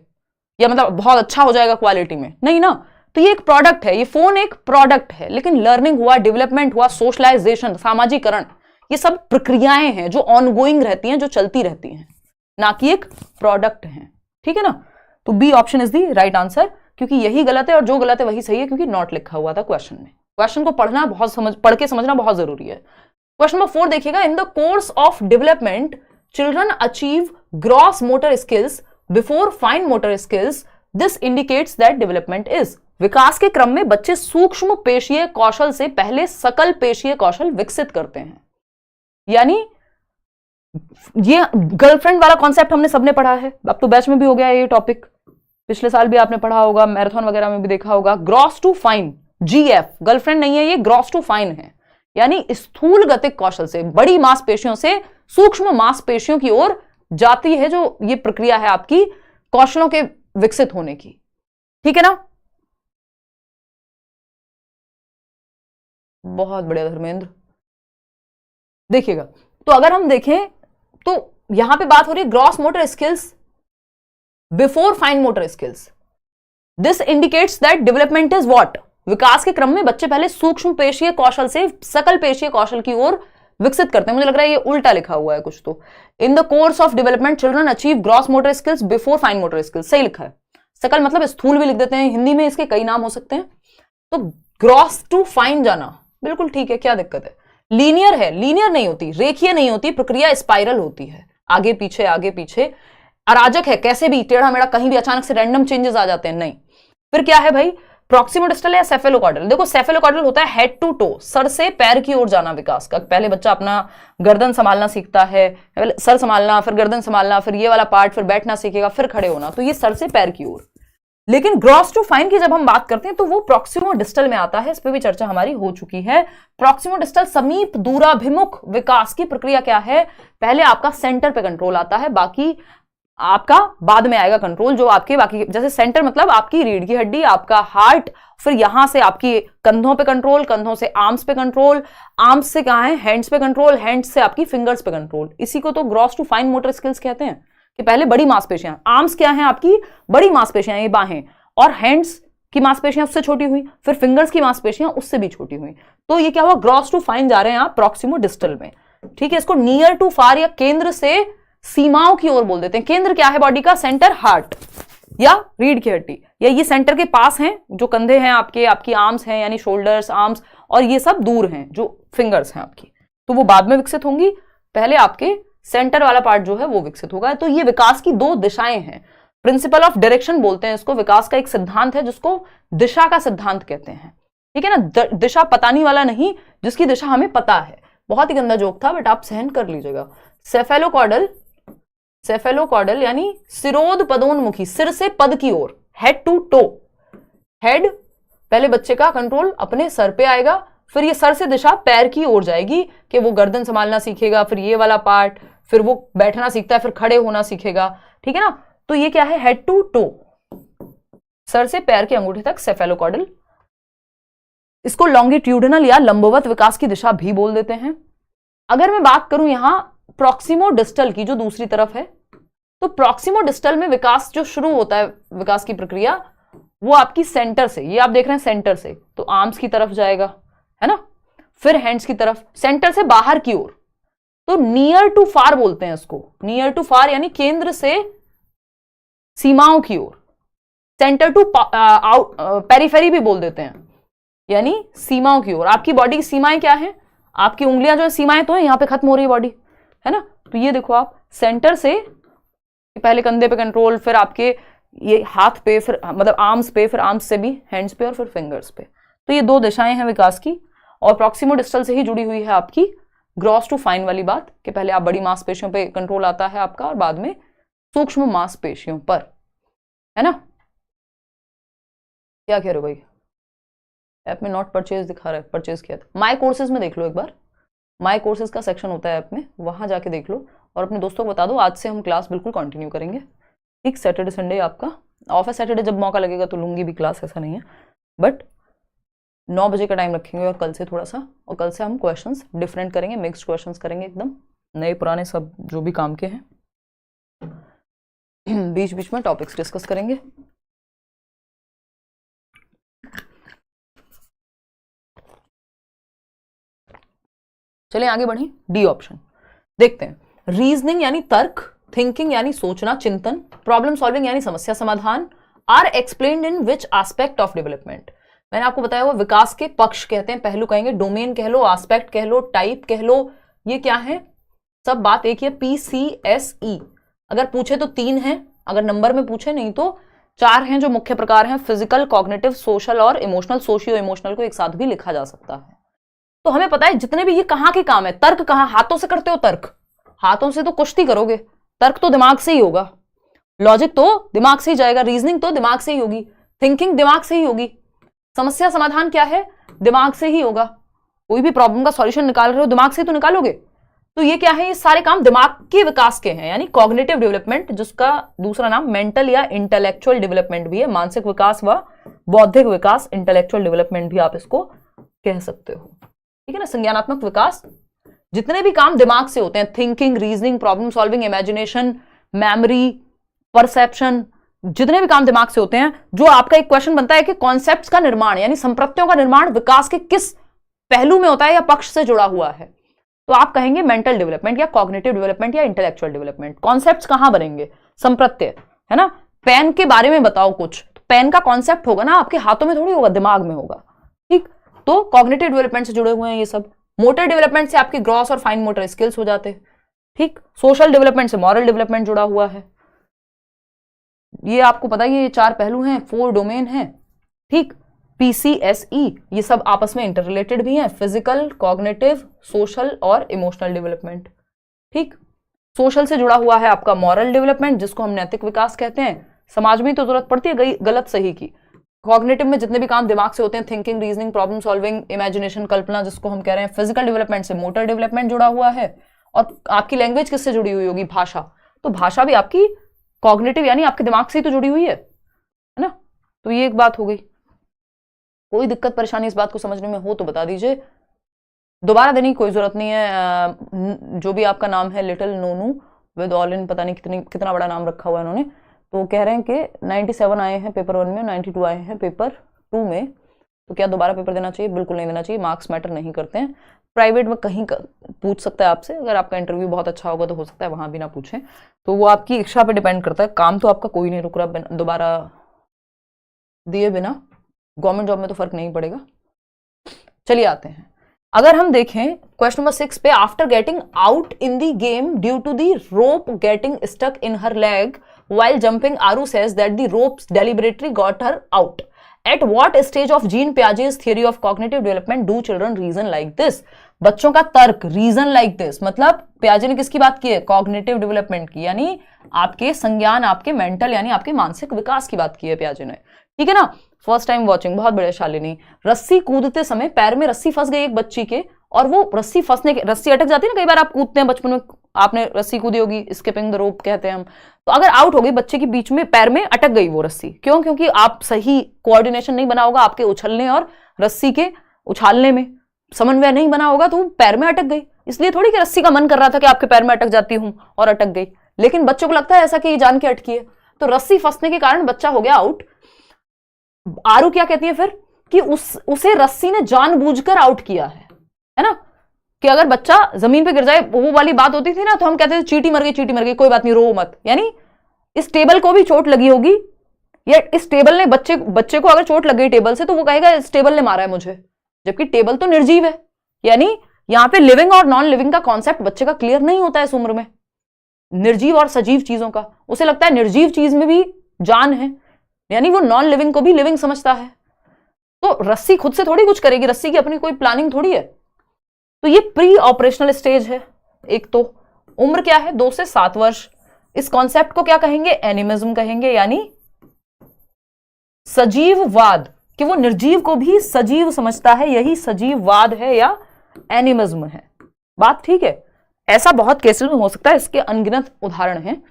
या मतलब बहुत अच्छा हो जाएगा क्वालिटी में, नहीं ना। तो ये एक प्रोडक्ट है, ये फोन एक प्रोडक्ट है। लेकिन लर्निंग हुआ, डेवलपमेंट हुआ, सोशलाइजेशन, सामाजिकरण, ये सब प्रक्रियाएं हैं जो ऑनगोइंग रहती हैं, जो चलती रहती हैं, ना कि एक प्रोडक्ट है, ठीक है ना। तो B option is the right answer, क्योंकि यही गलत है और जो गलत है वही सही है, क्योंकि नॉट लिखा हुआ था क्वेश्चन में। क्वेश्चन को पढ़ना पढ़ के समझना बहुत जरूरी है। क्वेश्चन नंबर 4 देखिएगा, in the course of development children achieve gross motor skills before fine motor skills, this indicates that development is. विकास के क्रम में बच्चे सूक्ष्म पेशीय कौशल से पहले सकल पेशीय कौशल विकसित करते हैं। यानी ये गर्लफ्रेंड वाला कॉन्सेप्ट हमने सबने पढ़ा है, अब तो बैच में भी हो गया ये टॉपिक, पिछले साल भी आपने पढ़ा होगा, मैराथन वगैरह में भी देखा होगा। Gross to fine, G F, girlfriend नहीं है ये, ग्रॉस टू फाइन है, यानी स्थूल गतिक कौशल से, बड़ी मांसपेशियों से सूक्ष्म मांसपेशियों की ओर जाती है, जो ये प्रक्रिया है आपकी कौशलों के विकसित होने की, ठीक है ना। बहुत बढ़िया धर्मेंद्र। देखिएगा, तो अगर हम देखें तो यहां पे बात हो रही है gross motor skills before fine motor skills. This indicates that development is what, विकास के क्रम में बच्चे पहले सूक्ष्म पेशीय कौशल से सकल पेशीय कौशल की ओर विकसित करते हैं। मुझे लग रहा है ये उल्टा लिखा हुआ है कुछ तो। इन the course of development children achieve gross motor skills before fine motor skills, सही लिखा है। सकल मतलब स्थूल भी लिख देते हैं, हिंदी में इसके कई नाम हो सकते हैं। तो ग्रॉस टू फाइन जाना बिल्कुल ठीक है, क्या दिक्कत है। लीनियर है, लीनियर नहीं होती, रेखीय नहीं होती, प्रक्रिया स्पाइरल होती है, आगे पीछे आगे पीछे। अराजक है, कैसे भी टेढ़ा मेढ़ा, कहीं भी अचानक से रैंडम चेंजेस आ जाते हैं, नहीं। फिर क्या है भाई, प्रॉक्सिमोडिस्टल या सेफेलोकॉर्डल। देखो सेफेलोकॉर्डल होता है हेड टू टो, सर से पैर की ओर जाना विकास का। पहले बच्चा अपना गर्दन संभालना सीखता है, सर संभालना, फिर गर्दन संभालना, फिर ये वाला पार्ट, फिर बैठना सीखेगा, फिर खड़े होना, तो ये सर से पैर की ओर। लेकिन ग्रॉस टू फाइन की जब हम बात करते हैं तो वो प्रॉक्सिमोडिस्टल में आता है, इस पर भी चर्चा हमारी हो चुकी है। प्रॉक्सिमोडिस्टल समीप दूराभिमुख विकास की प्रक्रिया क्या है, पहले आपका सेंटर पे कंट्रोल आता है, बाकी आपका बाद में आएगा कंट्रोल। जो आपके बाकी, जैसे सेंटर मतलब आपकी रीढ़ की हड्डी, आपका हार्ट, फिर यहां से आपकी कंधों पे कंट्रोल, कंधों से आर्म्स पे कंट्रोल, आर्म्स से कहां है, हैंड्स पे कंट्रोल, हैंड्स से आपकी फिंगर्स पे कंट्रोल। इसी को तो gross to fine motor skills कहते हैं कि पहले बड़ी मांसपेशियां, आर्म्स क्या है आपकी बड़ी मांसपेशियां, ये बाहें, और हैंड्स की मांसपेशियां उससे छोटी हुई, फिर फिंगर्स की मांसपेशियां उससे भी छोटी हुई। तो ये क्या हुआ, ग्रॉस टू फाइन जा रहे हैं आप प्रॉक्सिमोडिस्टल में, ठीक है। इसको नियर टू फार या केंद्र से सीमाओं की ओर बोल देते हैं। केंद्र क्या है बॉडी का, सेंटर हार्ट या रीढ़ की हड्डी, या ये सेंटर के पास हैं जो कंधे हैं आपके, आपकी आर्म्स हैं यानी शोल्डर्स, आर्म्स, और ये सब दूर हैं जो फिंगर्स हैं आपकी, तो वो बाद में विकसित होंगी, पहले आपके सेंटर वाला पार्ट जो है वो विकसित होगा। तो ये विकास की दो दिशाएं हैं, प्रिंसिपल ऑफ डायरेक्शन बोलते हैं इसको। विकास का एक सिद्धांत है जिसको दिशा का सिद्धांत कहते हैं, ठीक है ना। दिशा पतानी वाला नहीं, जिसकी दिशा हमें पता है। बहुत ही गंदा जोक था बट आप सहन कर लीजिएगा। सेफेलोकॉर्डल, सेफेलोकॉर्डल यानी सिरोध पदोन्मुखी, सिर से पद की ओर, हेड टू टो। हेड पहले बच्चे का कंट्रोल अपने सर पे आएगा, फिर ये सर से दिशा पैर की ओर जाएगी कि वो गर्दन संभालना सीखेगा, फिर ये वाला पार्ट, फिर वो बैठना सीखता है, फिर खड़े होना सीखेगा, ठीक है ना। तो ये क्या है, हेड टू टो, सर से पैर के अंगूठे तक सेफेलोकॉर्डल। इसको लॉन्गिट्यूडिनल या लंबवत विकास की दिशा भी बोल देते हैं। अगर मैं बात करूं यहां प्रॉक्सिमोडिस्टल की, जो दूसरी तरफ है, तो प्रॉक्सिमोडिस्टल में विकास जो शुरू होता है, विकास की प्रक्रिया, वो आपकी सेंटर से, ये आप देख रहे हैं सेंटर से, तो आर्म्स की तरफ जाएगा, है ना, फिर हैंड्स की तरफ, सेंटर से बाहर की ओर, तो नियर टू फार बोलते हैं इसको। नियर टू फार यानी केंद्र से सीमाओं की ओर, सेंटर टू पेरिफेरी भी बोल देते हैं, यानी सीमाओं की ओर। आपकी बॉडी की सीमाएं क्या है, आपकी उंगलियां जो है सीमाएं तो है, यहां पे खत्म हो रही है बॉडी, है ना। तो ये देखो आप सेंटर से पहले कंधे पे कंट्रोल, फिर आपके ये हाथ पे, फिर मतलब आर्म्स पे, फिर आर्म्स से भी हैंड्स पे, और फिर फिंगर्स पे। तो ये दो दिशाएं हैं विकास की, और प्रॉक्सिमोडिस्टल से ही जुड़ी हुई है आपकी ग्रॉस टू फाइन वाली बात, कि पहले आप बड़ी मांसपेशियों पे कंट्रोल आता है आपका, और बाद में सूक्ष्म मांसपेशियों पर, है ना। क्या कह रहे हो भाई, ऐप में नॉट परचेज दिखा रहा है, परचेज किया था। माई कोर्सेज में देख लो एक बार, माई कोर्सेज का सेक्शन होता है ऐप में, वहां जाके देख लो, और अपने दोस्तों को बता दो आज से हम क्लास बिल्कुल कंटिन्यू करेंगे, ठीक। सैटरडे संडे आपका ऑफ है, सैटरडे जब मौका लगेगा तो लूंगी भी क्लास, ऐसा नहीं है, बट 9 बजे का टाइम रखेंगे, और कल से थोड़ा सा, और कल से हम क्वेश्चंस डिफरेंट करेंगे, मिक्स्ड क्वेश्चंस करेंगे, एकदम नए पुराने सब जो भी काम के हैं, बीच बीच में टॉपिक्स डिस्कस करेंगे। चलिए आगे बढ़ें, डी ऑप्शन देखते हैं। रीजनिंग यानी तर्क, थिंकिंग यानी सोचना चिंतन, प्रॉब्लम सॉल्विंग यानी समस्या समाधान, are explained in which aspect of development. मैंने आपको बताया वो विकास के पक्ष कहते हैं, पहलू कहेंगे, डोमेन कह लो, एस्पेक्ट कह लो, टाइप कह लो, ये क्या है, सब बात एक ही है, PCSE। अगर पूछे तो 3 है, अगर नंबर में पूछे नहीं तो 4 हैं जो मुख्य प्रकार हैं, फिजिकल, कॉग्निटिव, सोशल और इमोशनल। सोशियो इमोशनल को एक साथ भी लिखा जा सकता है। तो हमें पता है जितने भी ये कहां के काम है, तर्क कहां, हाथों से करते हो तर्क, हाथों से तो कुश्ती करोगे, तर्क तो दिमाग से ही होगा, लॉजिक तो दिमाग से ही जाएगा, रीजनिंग तो दिमाग से ही होगी, थिंकिंग दिमाग से ही होगी, समस्या समाधान क्या है, दिमाग से ही होगा। कोई भी प्रॉब्लम का सॉल्यूशन निकाल रहे हो दिमाग से ही तो निकालोगे। तो ये क्या है, ये सारे काम दिमाग के विकास के हैं, यानी कॉग्निटिव डेवलपमेंट, जिसका दूसरा नाम मेंटल या इंटेलेक्चुअल डेवलपमेंट भी है, मानसिक विकास व बौद्धिक विकास, इंटेलेक्चुअल डेवलपमेंट भी आप इसको कह सकते हो, ठीक है ना। संज्ञानात्मक विकास, जितने भी काम दिमाग से होते हैं, thinking, reasoning, problem solving, imagination, memory, perception, जितने भी काम दिमाग से होते हैं, जो आपका एक क्वेश्चन बनता है कि कॉन्सेप्ट्स का निर्माण यानी संप्रत्यों का निर्माण विकास के किस पहलू में होता है या पक्ष से जुड़ा हुआ है, तो आप कहेंगे मेंटल डेवलपमेंट या कॉग्निटिव डेवलपमेंट या इंटेलेक्चुअल डेवलपमेंट। कॉन्सेप्ट्स कहां बनेंगे? संप्रत्यय, है ना। पेन के बारे में बताओ कुछ, तो पेन का कॉन्सेप्ट होगा ना आपके हाथों में थोड़ी होगा, दिमाग में होगा, ठीक। तो कॉग्निटिव डेवलपमेंट से जुड़े हुए हैं ये सब। मोटर डेवलपमेंट से आपकी ग्रॉस और फाइन मोटर स्किल्स हो जाते हैं, ठीक। सोशल डेवलपमेंट से मॉरल डेवलपमेंट जुड़ा हुआ है। ये आपको पता ही, ये 4 पहलू हैं, 4 डोमेन हैं, ठीक। PCSE ये सब आपस में इंटर रिलेटेड भी हैं, फिजिकल, कॉग्निटिव, सोशल और इमोशनल डेवलपमेंट, ठीक। सोशल से जुड़ा हुआ है आपका मॉरल डेवलपमेंट, जिसको हम नैतिक विकास कहते हैं। समाज में तो जरूरत पड़ती है गलत सही की। कॉग्निटिव में जितने भी काम दिमाग से होते हैं, thinking, reasoning, problem solving, imagination, कल्पना, जिसको हम कह रहे हैं। फिजिकल डेवलपमेंट से मोटर डेवलपमेंट जुड़ा हुआ है। और आपकी लैंग्वेज किससे जुड़ी हुई होगी? भाषा। तो भाषा भी आपकी कॉग्निटिव यानी आपके दिमाग से ही तो जुड़ी हुई है ना। तो ये एक बात हो गई। कोई दिक्कत परेशानी इस बात को समझने में हो तो बता दीजिए, दोबारा देने की कोई जरूरत नहीं है। जो भी आपका नाम है लिटिल नोनू विद ऑल इन, पता नहीं कितना बड़ा नाम रखा हुआ है इन्होंने। तो कह रहे हैं कि 97 आए हैं पेपर 1 में, 92 आए हैं पेपर 2 में, तो क्या दोबारा पेपर देना चाहिए? बिल्कुल नहीं देना चाहिए, मार्क्स मैटर नहीं करते हैं। प्राइवेट में कहीं पूछ सकता है आपसे, अगर आपका इंटरव्यू बहुत अच्छा होगा तो हो सकता है वहां भी ना पूछें, तो वो आपकी इच्छा पे डिपेंड करता है। काम तो आपका कोई नहीं रुक रहा दोबारा दिए बिना, गवर्नमेंट जॉब में तो फर्क नहीं पड़ेगा। चलिए आते हैं, अगर हम देखें क्वेश्चन नंबर 6 पे, after getting out in the game due to the rope getting stuck in her leg while jumping, Aru says that the ropes deliberately got her out. At what stage of Jean Piaget's theory of cognitive development do children reason like this? बच्चों का तर्क reason like this, मतलब पियाजे ने किसकी बात की है? कॉग्निटिव डेवलपमेंट की, यानी आपके संज्ञान, आपके मेंटल यानी आपके मानसिक विकास की बात की है पियाजे ने, ठीक है ना। फर्स्ट टाइम वॉचिंग, बहुत बड़े शालिनी। रस्सी कूदते समय पैर में रस्सी फंस गई एक बच्ची के, और वो रस्सी फंसने के, रस्सी अटक जाती है ना, कई बार आप कूदते हैं बचपन में, आपने रस्सी कूदी होगी, स्किपिंग द रोप कहते हैं हम। तो अगर आउट हो गई बच्चे के बीच में, पैर में अटक गई वो रस्सी, क्यों? क्योंकि आप सही कोऑर्डिनेशन नहीं बना होगा आपके उछलने और रस्सी के उछालने में, समन्वय नहीं बना होगा, तो पैर में अटक गई। इसलिए थोड़ी कि रस्सी का मन कर रहा था कि आपके पैर में अटक जाती हूं और अटक गई, लेकिन बच्चों को लगता है ऐसा कि ये जान के अटकी है। तो रस्सी फंसने के कारण बच्चा हो गया आउट। आरू क्या कहती है फिर कि उसे रस्सी ने जानबूझकर आउट किया है ना। कि अगर बच्चा जमीन पे गिर जाए, वो वाली बात होती थी ना, तो हम कहते थे चींटी मर गई, कोई बात नहीं, रो मत। यानी इस टेबल को भी चोट लगी होगी, या इस टेबल ने बच्चे को अगर चोट लग गई टेबल से, तो वो कहेगा इस टेबल ने मारा है मुझे, जबकि टेबल तो निर्जीव है। यानी यहां पे लिविंग और नॉन लिविंग का कॉन्सेप्ट बच्चे का क्लियर नहीं होता है इस उम्र में, निर्जीव और सजीव चीजों का। उसे लगता है निर्जीव चीज में भी जान है, यानी वो नॉन लिविंग को भी लिविंग समझता है। तो रस्सी खुद से थोड़ी कुछ करेगी, रस्सी की अपनी कोई प्लानिंग थोड़ी है। तो ये प्री ऑपरेशनल स्टेज है। एक तो उम्र क्या है? 2 से 7 वर्ष। इस कॉन्सेप्ट को क्या कहेंगे? एनिमिज्म कहेंगे, यानी सजीववाद, कि वो निर्जीव को भी सजीव समझता है, यही सजीववाद है या एनिमिज्म है। बात ठीक है? ऐसा बहुत केसेस में हो सकता है, इसके अनगिनत उदाहरण हैं।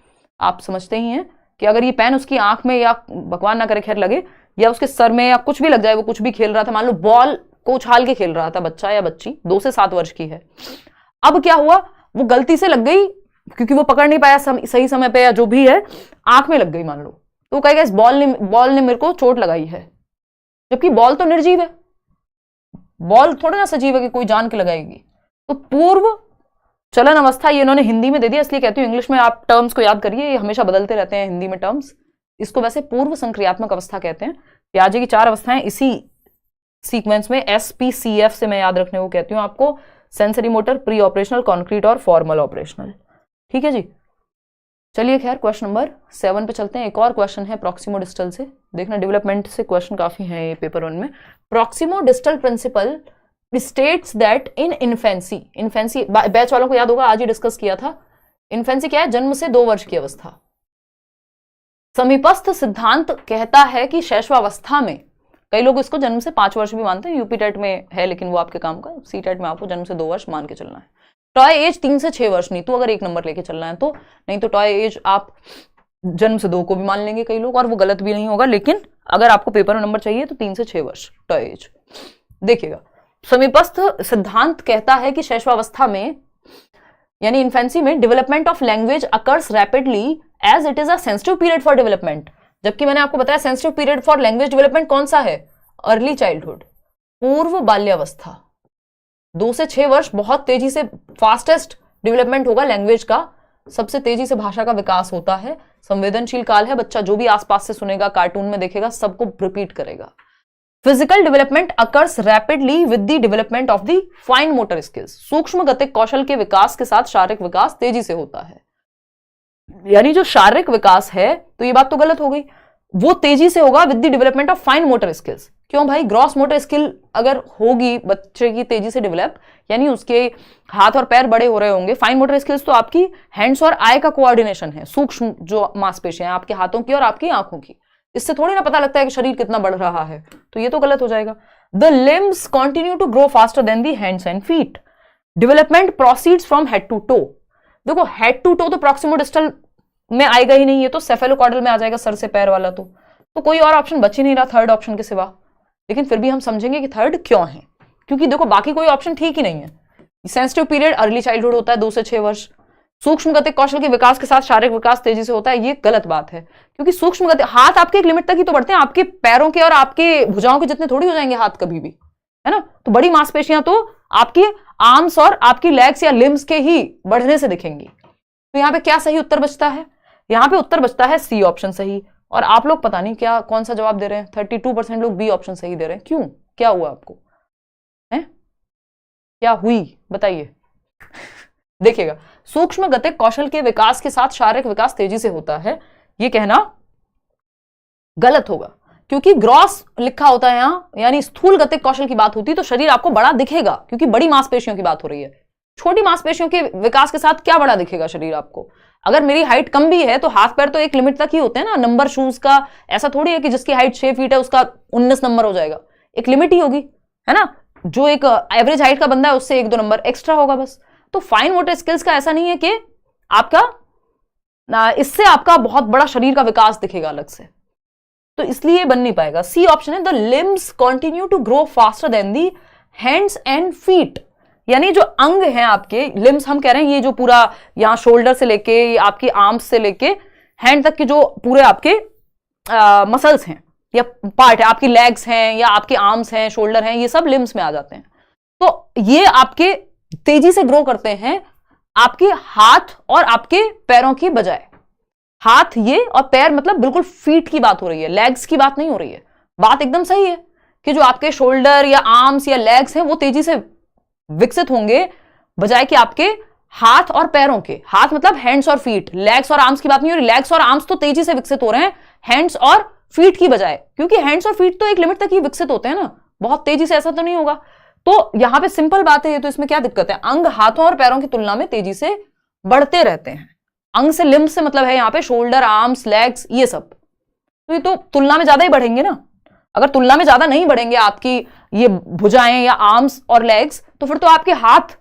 आप समझते ही हैं कि अगर ये पेन उसकी आंख में, या भगवान ना करे खैर लगे, या उसके सर में, या कुछ भी लग जाए, वो कुछ भी खेल रहा था, मान लो बॉल को उछाल के खेल रहा था बच्चा या बच्ची, 2 से 7 वर्ष की है। अब क्या हुआ, वो गलती से लग गई, क्योंकि वो पकड़ नहीं पाया सही समय पे, या जो भी है, आंख में लग गई मान लो, तो कहेगा इस बॉल ने मेरे को चोट लगाई है, जबकि बॉल तो निर्जीव है, बॉल थोड़ा ना सजीव है कि कोई जान के लगाएगी। तो पूर्व चलन अवस्था, ये इन्होंने हिंदी में दे दिया, इसलिए कहती हूँ इंग्लिश में आप टर्म्स को याद करिए, ये हमेशा बदलते रहते हैं हिंदी में टर्म्स। इसको वैसे पूर्व संक्रियात्मक अवस्था कहते हैं। पियाजे की 4 अवस्थाएं इसी सीक्वेंस में, SPCF से मैं याद रखने को कहती हूँ आपको, sensory motor, pre operational, concrete और फॉर्मल ऑपरेशनल। ठीक है जी। चलिए खैर क्वेश्चन नंबर 7 पे चलते हैं। एक और क्वेश्चन है प्रॉक्सिमो डिस्टल से, देखना डेवलपमेंट से क्वेश्चन काफी है ये पेपर 1 में। Proximo distal principal states that in infancy batch वालों को याद होगा, आज ही डिस्कस किया था। इन्फेंसी क्या है? जन्म से 2 वर्ष की अवस्था। समीपस्थ सिद्धांत कहता है कि शैशवावस्था में, कई लोग इसको जन्म से 5 वर्ष भी मानते हैं, यूपी टेट में है लेकिन वो आपके काम का, सी टेट में आपको जन्म से 2 वर्ष मान के चलना है। टॉय एज 3 से 6 वर्ष नहीं, तो अगर 1 नंबर लेके चलना है तो, नहीं तो टॉय एज आप जन्म से 2 को भी मान लेंगे कई लोग, और वो गलत भी नहीं होगा, लेकिन अगर आपको पेपर में नंबर चाहिए तो 3 से 6 वर्ष टॉय एज। देखिएगा, समीपस्थ सिद्धांत कहता है कि शैशवावस्था में यानी इन्फेंसी में development of language occurs rapidly as it is a sensitive period for development. जबकि मैंने आपको बताया sensitive period for language development कौन सा है? अर्ली चाइल्डहुड, पूर्व बाल्यावस्था। 2 से 6 वर्ष बहुत तेजी से फास्टेस्ट डेवलपमेंट होगा लैंग्वेज का, सबसे तेजी से भाषा का विकास होता है। संवेदनशील काल है, बच्चा जो भी आसपास से सुनेगा, कार्टून में देखेगा, सबको रिपीट करेगा। Physical development occurs rapidly with the development of the fine motor skills. सूक्ष्म गतिक कौशल के विकास के साथ शारीरिक विकास तेजी से होता है। यानी जो शारीरिक विकास है, तो ये बात तो गलत हो गई, वो तेजी से होगा with the development of fine motor skills. क्यों भाई? ग्रॉस मोटर स्किल अगर होगी बच्चे की तेजी से डेवलप, यानी उसके हाथ और पैर बड़े हो रहे होंगे। फाइन मोटर स्किल्स तो आपकी हैंड्स और आई का कोऑर्डिनेशन है, सूक्ष्म जो मांसपेशियां हैं आपके हाथों की और आपकी आंखों की, इससे थोड़ी ना पता लगता है कि शरीर कितना बढ़ रहा है, तो ये तो गलत हो जाएगा। The limbs continue to grow faster than the hands and feet. Development proceeds from head to toe. देखो हेड टू टो तो प्रॉक्सिमोडिस्टल में आएगा ही नहीं, ये तो सेफेलोकॉर्डल में आ जाएगा, सर से पैर वाला। तो कोई और ऑप्शन बच ही नहीं रहा थर्ड ऑप्शन के सिवा। लेकिन फिर भी हम समझेंगे कि थर्ड क्यों है, क्योंकि देखो बाकी कोई ऑप्शन ठीक ही नहीं है। सेंसिटिव पीरियड अर्ली चाइल्डहुड होता है 2 से 6 वर्ष। सूक्ष्म गतिक कौशल के विकास के साथ शारीरिक विकास तेजी से होता है, ये गलत बात है, क्योंकि सूक्ष्म गति हाथ आपके एक लिमिट तक ही तो बढ़ते हैं, आपके पैरों के और आपके भुजाओं के जितने थोड़ी हो जाएंगे हाथ कभी भी, है ना। तो बड़ी मांसपेशियां तो आपकी आर्म्स और आपकी लेग्स या लिम्स के ही बढ़ने से दिखेंगी। तो यहाँ पे क्या सही उत्तर बचता है? यहाँ पे उत्तर बचता है सी ऑप्शन सही। और आप लोग पता नहीं क्या कौन सा जवाब दे रहे हैं, 32% लोग बी ऑप्शन सही दे रहे हैं। क्यों? क्या हुआ आपको है? क्या हुई बताइए? देखिएगा, सूक्ष्म गतिक कौशल के विकास के साथ शारीरिक विकास तेजी से होता है, ये कहना गलत होगा, क्योंकि ग्रॉस लिखा होता है यहां, यानी स्थूल गतिक कौशल की बात होती तो शरीर आपको बड़ा दिखेगा, क्योंकि बड़ी मांसपेशियों की बात हो रही है। छोटी मांसपेशियों के विकास के साथ क्या बड़ा दिखेगा शरीर आपको? अगर मेरी हाइट कम भी है तो हाथ पैर तो एक लिमिट तक ही होते हैं ना। नंबर शूज का ऐसा थोड़ी है कि जिसकी हाइट 6 फीट है उसका 19 नंबर हो जाएगा, एक लिमिट ही होगी, है ना। जो एक एवरेज हाइट का बंदा है उससे 1-2 नंबर एक्स्ट्रा होगा बस। तो फाइन मोटर स्किल्स का ऐसा नहीं है कि आपका इससे आपका बहुत बड़ा शरीर का विकास दिखेगा अलग से, तो इसलिए बन नहीं पाएगा। सी ऑप्शन है the limbs continue to grow faster than the hands and feet. यानी जो अंग हैं आपके, लिम्स हम कह रहे हैं ये जो पूरा यहां शोल्डर से लेके आपकी आर्म्स से लेके हैंड तक के जो पूरे आपके मसल्स हैं या पार्ट है, आपकी लेग्स हैं या आपके आर्म्स हैं, शोल्डर हैं, ये सब लिम्स में आ जाते हैं। तो ये आपके तेजी से ग्रो करते हैं आपके हाथ और आपके पैरों की बजाय। हाथ ये और पैर मतलब बिल्कुल फीट की बात हो रही है, लेग्स की बात नहीं हो रही है। बात एकदम सही है कि जो आपके शोल्डर या आर्म्स या लेग्स हैं वो तेजी से विकसित होंगे बजाय कि आपके हाथ और पैरों के। हाथ मतलब हैंड्स और फीट, लेग्स और आर्म्स की बात नहीं हो रही। लेग्स और आर्म्स तो तेजी से विकसित हो रहे हैं हैंड्स और फीट की बजाय, क्योंकि हैंड्स और फीट तो एक लिमिट तक ही विकसित होते हैं ना, बहुत तेजी से ऐसा तो नहीं होगा। तो यहां पे सिंपल बात है ये, तो इसमें क्या दिक्कत है? अंग हाथों और पैरों की तुलना में तेजी से बढ़ते रहते हैं। अंग से लिम्ब से मतलब है यहाँ पे शोल्डर, आर्म्स, लेग्स, ये सब, तो ये तो तुलना में ज्यादा ही बढ़ेंगे ना। अगर तुलना में ज्यादा नहीं बढ़ेंगे आपकी ये भुजाएं या आर्म्स और लेग्स, तो फिर तो आपके हाथ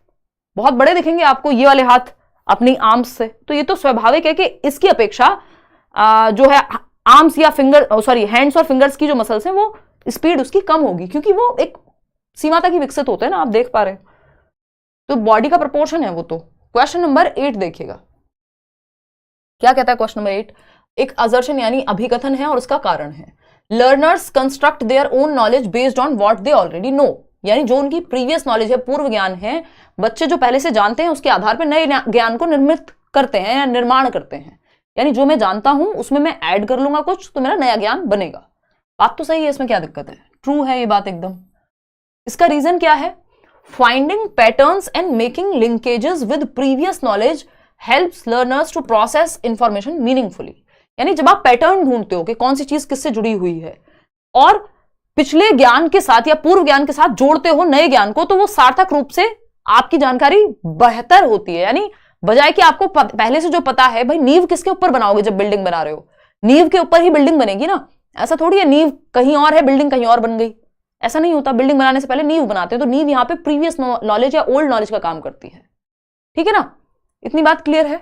बहुत बड़े दिखेंगे आपको, ये वाले हाथ अपनी आर्म्स से। तो ये तो स्वाभाविक है कि इसकी अपेक्षा जो है आर्म्स या फिंगर सॉरी हैंड्स और फिंगर्स की जो मसल्स हैं वो स्पीड उसकी कम होगी, क्योंकि वो एक सीमा तक ही विकसित होते हैं ना, आप देख पा रहे हैं। तो बॉडी का प्रपोर्शन है वो तो। क्वेश्चन नंबर 8 देखिएगा क्या कहता है। क्वेश्चन नंबर 8 एक असर्शन यानी अभिकथन है और उसका कारण है। Learners construct their own knowledge based on what they already know. यानी जो उनकी प्रीवियस नॉलेज है, पूर्व ज्ञान है, बच्चे जो पहले से जानते हैं उसके आधार पर नए ज्ञान को निर्मित करते हैं या निर्माण करते हैं। यानी जो मैं जानता हूं उसमें मैं ऐड कर लूंगा कुछ, तो मेरा नया ज्ञान बनेगा। बात तो सही है, इसमें क्या दिक्कत है? ट्रू है ये बात एकदम। इसका रीजन क्या है? Finding patterns and making linkages with previous knowledge helps learners to process information meaningfully. यानी जब आप पैटर्न ढूंढते हो कि कौन सी चीज किससे जुड़ी हुई है और पिछले ज्ञान के साथ या पूर्व ज्ञान के साथ जोड़ते हो नए ज्ञान को, तो वो सार्थक रूप से आपकी जानकारी बेहतर होती है। यानी बजाय कि आपको पहले से जो पता है, भाई नींव किसके ऊपर बनाओगे? जब बिल्डिंग बना रहे हो नींव के ऊपर ही बिल्डिंग बनेगी ना। ऐसा थोड़ी है नींव कहीं और है बिल्डिंग कहीं और बन गई, ऐसा नहीं होता। बिल्डिंग बनाने से पहले नींव बनाते हैं, तो नींव यहाँ पे प्रीवियस नॉलेज या ओल्ड नॉलेज का काम करती है। ठीक है ना, इतनी बात क्लियर है?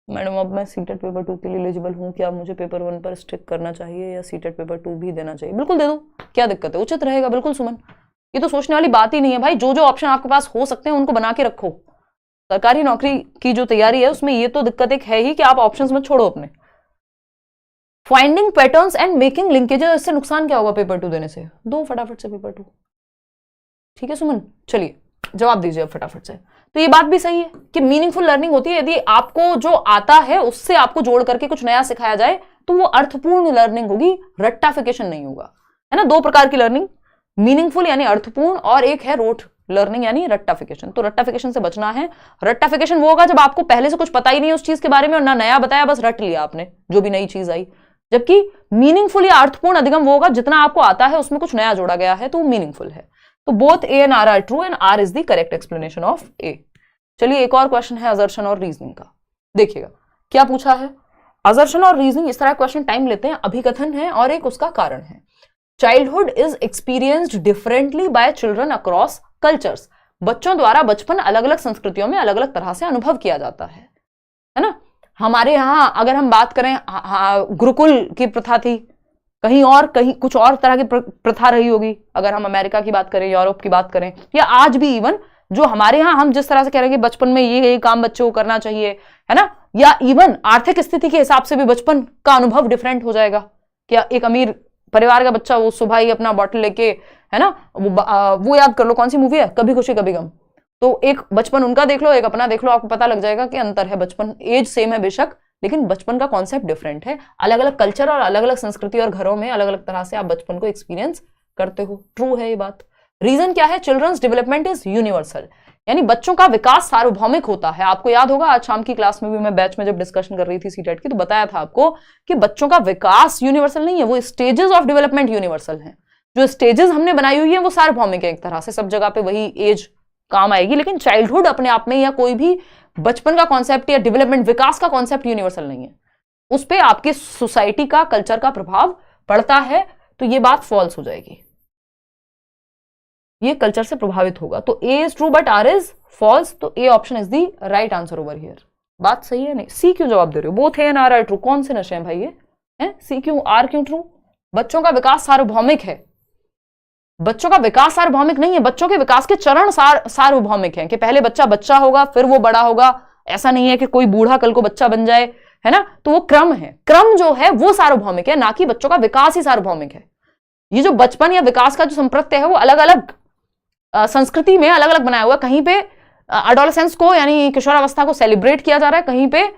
मैडम अब मैं सीटेट पेपर 2 के लिए एलिजिबल हूं, क्या मुझे पेपर 1 पर स्टिक करना चाहिए या सीटेट पेपर 2 भी देना चाहिए? बिल्कुल दे दो, क्या दिक्कत है, उचित रहेगा। बिल्कुल सुमन, ये तो सोचने वाली बात ही नहीं है भाई। जो जो ऑप्शन आपके पास हो सकते हैं उनको बना के रखो। सरकारी नौकरी की जो तैयारी है उसमें ये तो दिक्कत एक है ही कि आप ऑप्शंस मत छोड़ो अपने, finding patterns and making linkages. इससे नुकसान क्या होगा पेपर 2 देने से? दो फटाफट से पेपर 2। ठीक है सुमन, चलिए जवाब दीजिए अब फटाफट से। तो ये बात भी सही है कि मीनिंगफुल लर्निंग होती है यदि आपको जो आता है उससे आपको जोड़ करके कुछ नया सिखाया जाए, तो वो अर्थपूर्ण लर्निंग होगी, रट्टाफिकेशन नहीं होगा, है ना। दो प्रकार की लर्निंग, मीनिंगफुल यानी अर्थपूर्ण, और एक है रोट लर्निंग यानी रट्टाफिकेशन। तो रट्टाफिकेशन से बचना है। रट्टाफिकेशन वो होगा जब आपको पहले से कुछ पता ही नहीं उस चीज के बारे में और ना नया बताया, बस रट लिया आपने जो भी नई चीज आई। जबकि मीनिंगफुल या अर्थपूर्ण अधिगम वो होगा जितना आपको आता है उसमें कुछ नया जोड़ा गया है, तो वो मीनिंगफुल है। तो both A and R are true and R is the correct explanation of A. चलिए एक और क्वेश्चन है असर्शन और रीजनिंग का। देखिएगा क्या पूछा है। असर्शन और रीजनिंग इस तरह क्वेश्चन टाइम लेते हैं, अभिकथन है और एक उसका कारण है। Childhood is experienced differently bye children across cultures. बच्चों द्वारा बचपन अलग अलग संस्कृतियों में अलग अलग तरह से अनुभव किया जाता है ना। हमारे यहाँ अगर हम बात करें, गुरुकुल की प्रथा थी, कहीं कुछ और तरह की प्रथा रही होगी। अगर हम अमेरिका की बात करें, यूरोप की बात करें, या आज भी इवन जो हमारे यहाँ हम जिस तरह से कह रहे हैं कि बचपन में ये काम बच्चों को करना चाहिए, है ना, या इवन आर्थिक स्थिति के हिसाब से भी बचपन का अनुभव डिफरेंट हो जाएगा। क्या एक अमीर परिवार का बच्चा वो सुबह ही अपना बॉटल लेके, है ना, वो याद कर लो कौन सी मूवी है, कभी खुशी कभी गम, तो एक बचपन उनका देख लो, एक अपना देख लो, आपको पता लग जाएगा कि अंतर है। बचपन एज सेम है बेशक, लेकिन बचपन का कॉन्सेप्ट डिफरेंट है। अलग अलग कल्चर और अलग अलग संस्कृति और घरों में अलग अलग तरह से आप बचपन को एक्सपीरियंस करते हो। ट्रू है ये बात। रीजन क्या है? चिल्ड्रंस डेवलपमेंट इज यूनिवर्सल, यानी बच्चों का विकास सार्वभौमिक होता है। आपको याद होगा आज शाम की क्लास में भी मैं बैच में जब डिस्कशन कर रही थी सीटेट की, तो बताया था आपको कि बच्चों का विकास यूनिवर्सल नहीं है, वो स्टेजेस ऑफ डेवलपमेंट यूनिवर्सल है। जो स्टेजेस हमने बनाई हुई है वो सार्वभौमिक है, एक तरह से सब जगह पे वही एज काम आएगी। लेकिन चाइल्डहुड अपने आप में या कोई भी बचपन का कॉन्सेप्ट या डेवलपमेंट विकास का कॉन्सेप्ट यूनिवर्सल नहीं है, उस पर आपकी सोसाइटी का कल्चर का प्रभाव पड़ता है। तो ये बात फॉल्स हो जाएगी, ये कल्चर से प्रभावित होगा। तो A is true but R is false, तो A option is the right answer over here. बात सही है नहीं? सी क्यों जवाब दे रहे हो? Both A and R are true. कौन से नशे हैं भाई ये? सी क्यों, आर क्यों ट्रू? बच्चों का विकास सार्वभौमिक है। बच्चों का विकास सार्वभौमिक नहीं है, बच्चों के विकास के चरण सार्वभौमिक हैं कि पहले बच्चा बच्चा होगा फिर वो बड़ा होगा। ऐसा नहीं है कि कोई बूढ़ा कल को बच्चा बन जाए, है ना। तो वो क्रम है, क्रम जो है वो सार्वभौमिक है, ना कि बच्चों का विकास ही सार्वभौमिक है। ये जो बचपन या विकास का जो संप्रत्य है वो अलग अलग संस्कृति में अलग अलग बनाया हुआ। कहीं पे एडोलेसेंस को यानी किशोरावस्था को सेलिब्रेट किया जा रहा है, कहीं पे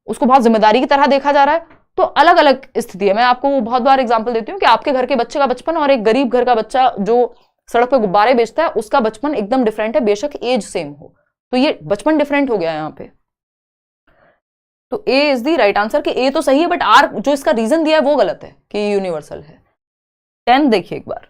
उसको बहुत जिम्मेदारी की तरह देखा जा रहा है। तो अलग अलग स्थिति है। मैं आपको बहुत बार एग्जांपल देती हूँ कि आपके घर के बच्चे का बचपन और एक गरीब घर का बच्चा जो सड़क पे गुब्बारे बेचता है उसका बचपन एकदम डिफरेंट है, बेशक एज सेम हो। तो ये बचपन डिफरेंट हो गया है यहाँ पे। तो A is the right answer कि ए तो सही है बट आर जो इसका रीजन दिया है वो गलत है कि यूनिवर्सल है। 10 देखिए एक बार।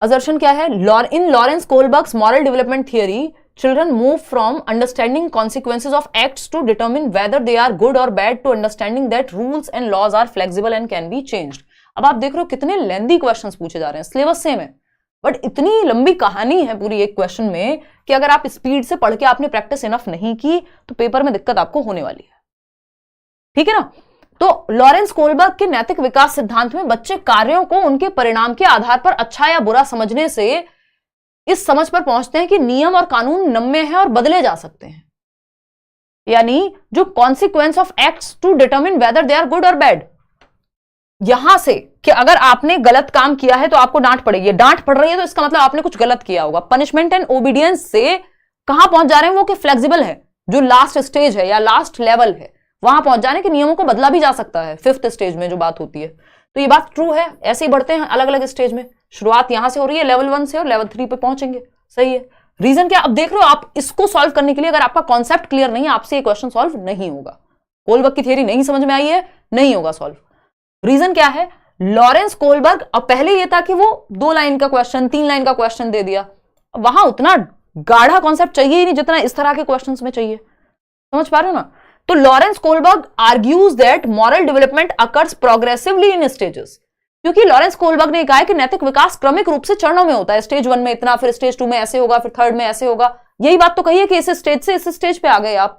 असर्शन क्या है? In Lawrence Kohlberg's moral development theory children move from understanding consequences of acts to determine whether they are good or bad to understanding that rules and laws are flexible and can be changed। अब आप देख रहे हो कितने लेंदी क्वेश्चंस पूछे जा रहे हैं, सिलेबस सेम है बट इतनी लंबी कहानी है पूरी एक क्वेश्चन में कि अगर आप स्पीड से पढ़ के आपने प्रैक्टिस इनफ नहीं की तो पेपर में दिक्कत आपको होने वाली है। ठीक है ना। तो लॉरेंस कोलबर्ग के नैतिक विकास सिद्धांत में बच्चे कार्यों को उनके परिणाम के आधार पर अच्छा या बुरा समझने से इस समझ पर पहुंचते हैं कि नियम और कानून नम्य है और बदले जा सकते हैं। यानी जो consequence of acts to determine whether they are good और बैड, यहां से कि अगर आपने गलत काम किया है तो आपको डांट पड़ेगी, डांट पड़ रही है तो इसका मतलब आपने कुछ गलत किया होगा। पनिशमेंट एंड ओबीडियंस से कहां पहुंच जा रहे हैं वो कि फ्लेक्सिबल है, जो लास्ट स्टेज है या लास्ट लेवल है वहां पहुंच जाने के नियमों को बदला भी जा सकता है। 5th स्टेज में जो बात होती है, तो ये बात ट्रू है। ऐसे ही बढ़ते हैं अलग अलग स्टेज में, शुरुआत यहां से हो रही है लेवल 1 से और लेवल 3 पे पहुंचेंगे। सही है। रीजन क्या? अब देख रहे हो आप इसको सॉल्व करने के लिए अगर आपका कॉन्सेप्ट क्लियर नहीं है आपसे ये क्वेश्चन सॉल्व नहीं होगा। कोलबर्ग की थियरी नहीं समझ में आई है, नहीं होगा सॉल्व। रीजन क्या है? लॉरेंस कोलबर्ग, अब पहले ये था कि वो 2 लाइन का क्वेश्चन 3 लाइन का क्वेश्चन दे दिया, वहां उतना गाढ़ा कॉन्सेप्ट चाहिए ही नहीं जितना इस तरह के क्वेश्चन में चाहिए। समझ पा रहे हो ना। तो Lawrence Kohlberg argues that moral development occurs progressively in stages, क्योंकि लॉरेंस कोलबर्ग ने कहा है कि नैतिक विकास क्रमिक रूप से चरणों में होता है। स्टेज 1 में इतना, फिर स्टेज 2 में ऐसे होगा, फिर 3rd में ऐसे होगा। यही बात तो कही है कि इस स्टेज से इस स्टेज पे आ गए आप,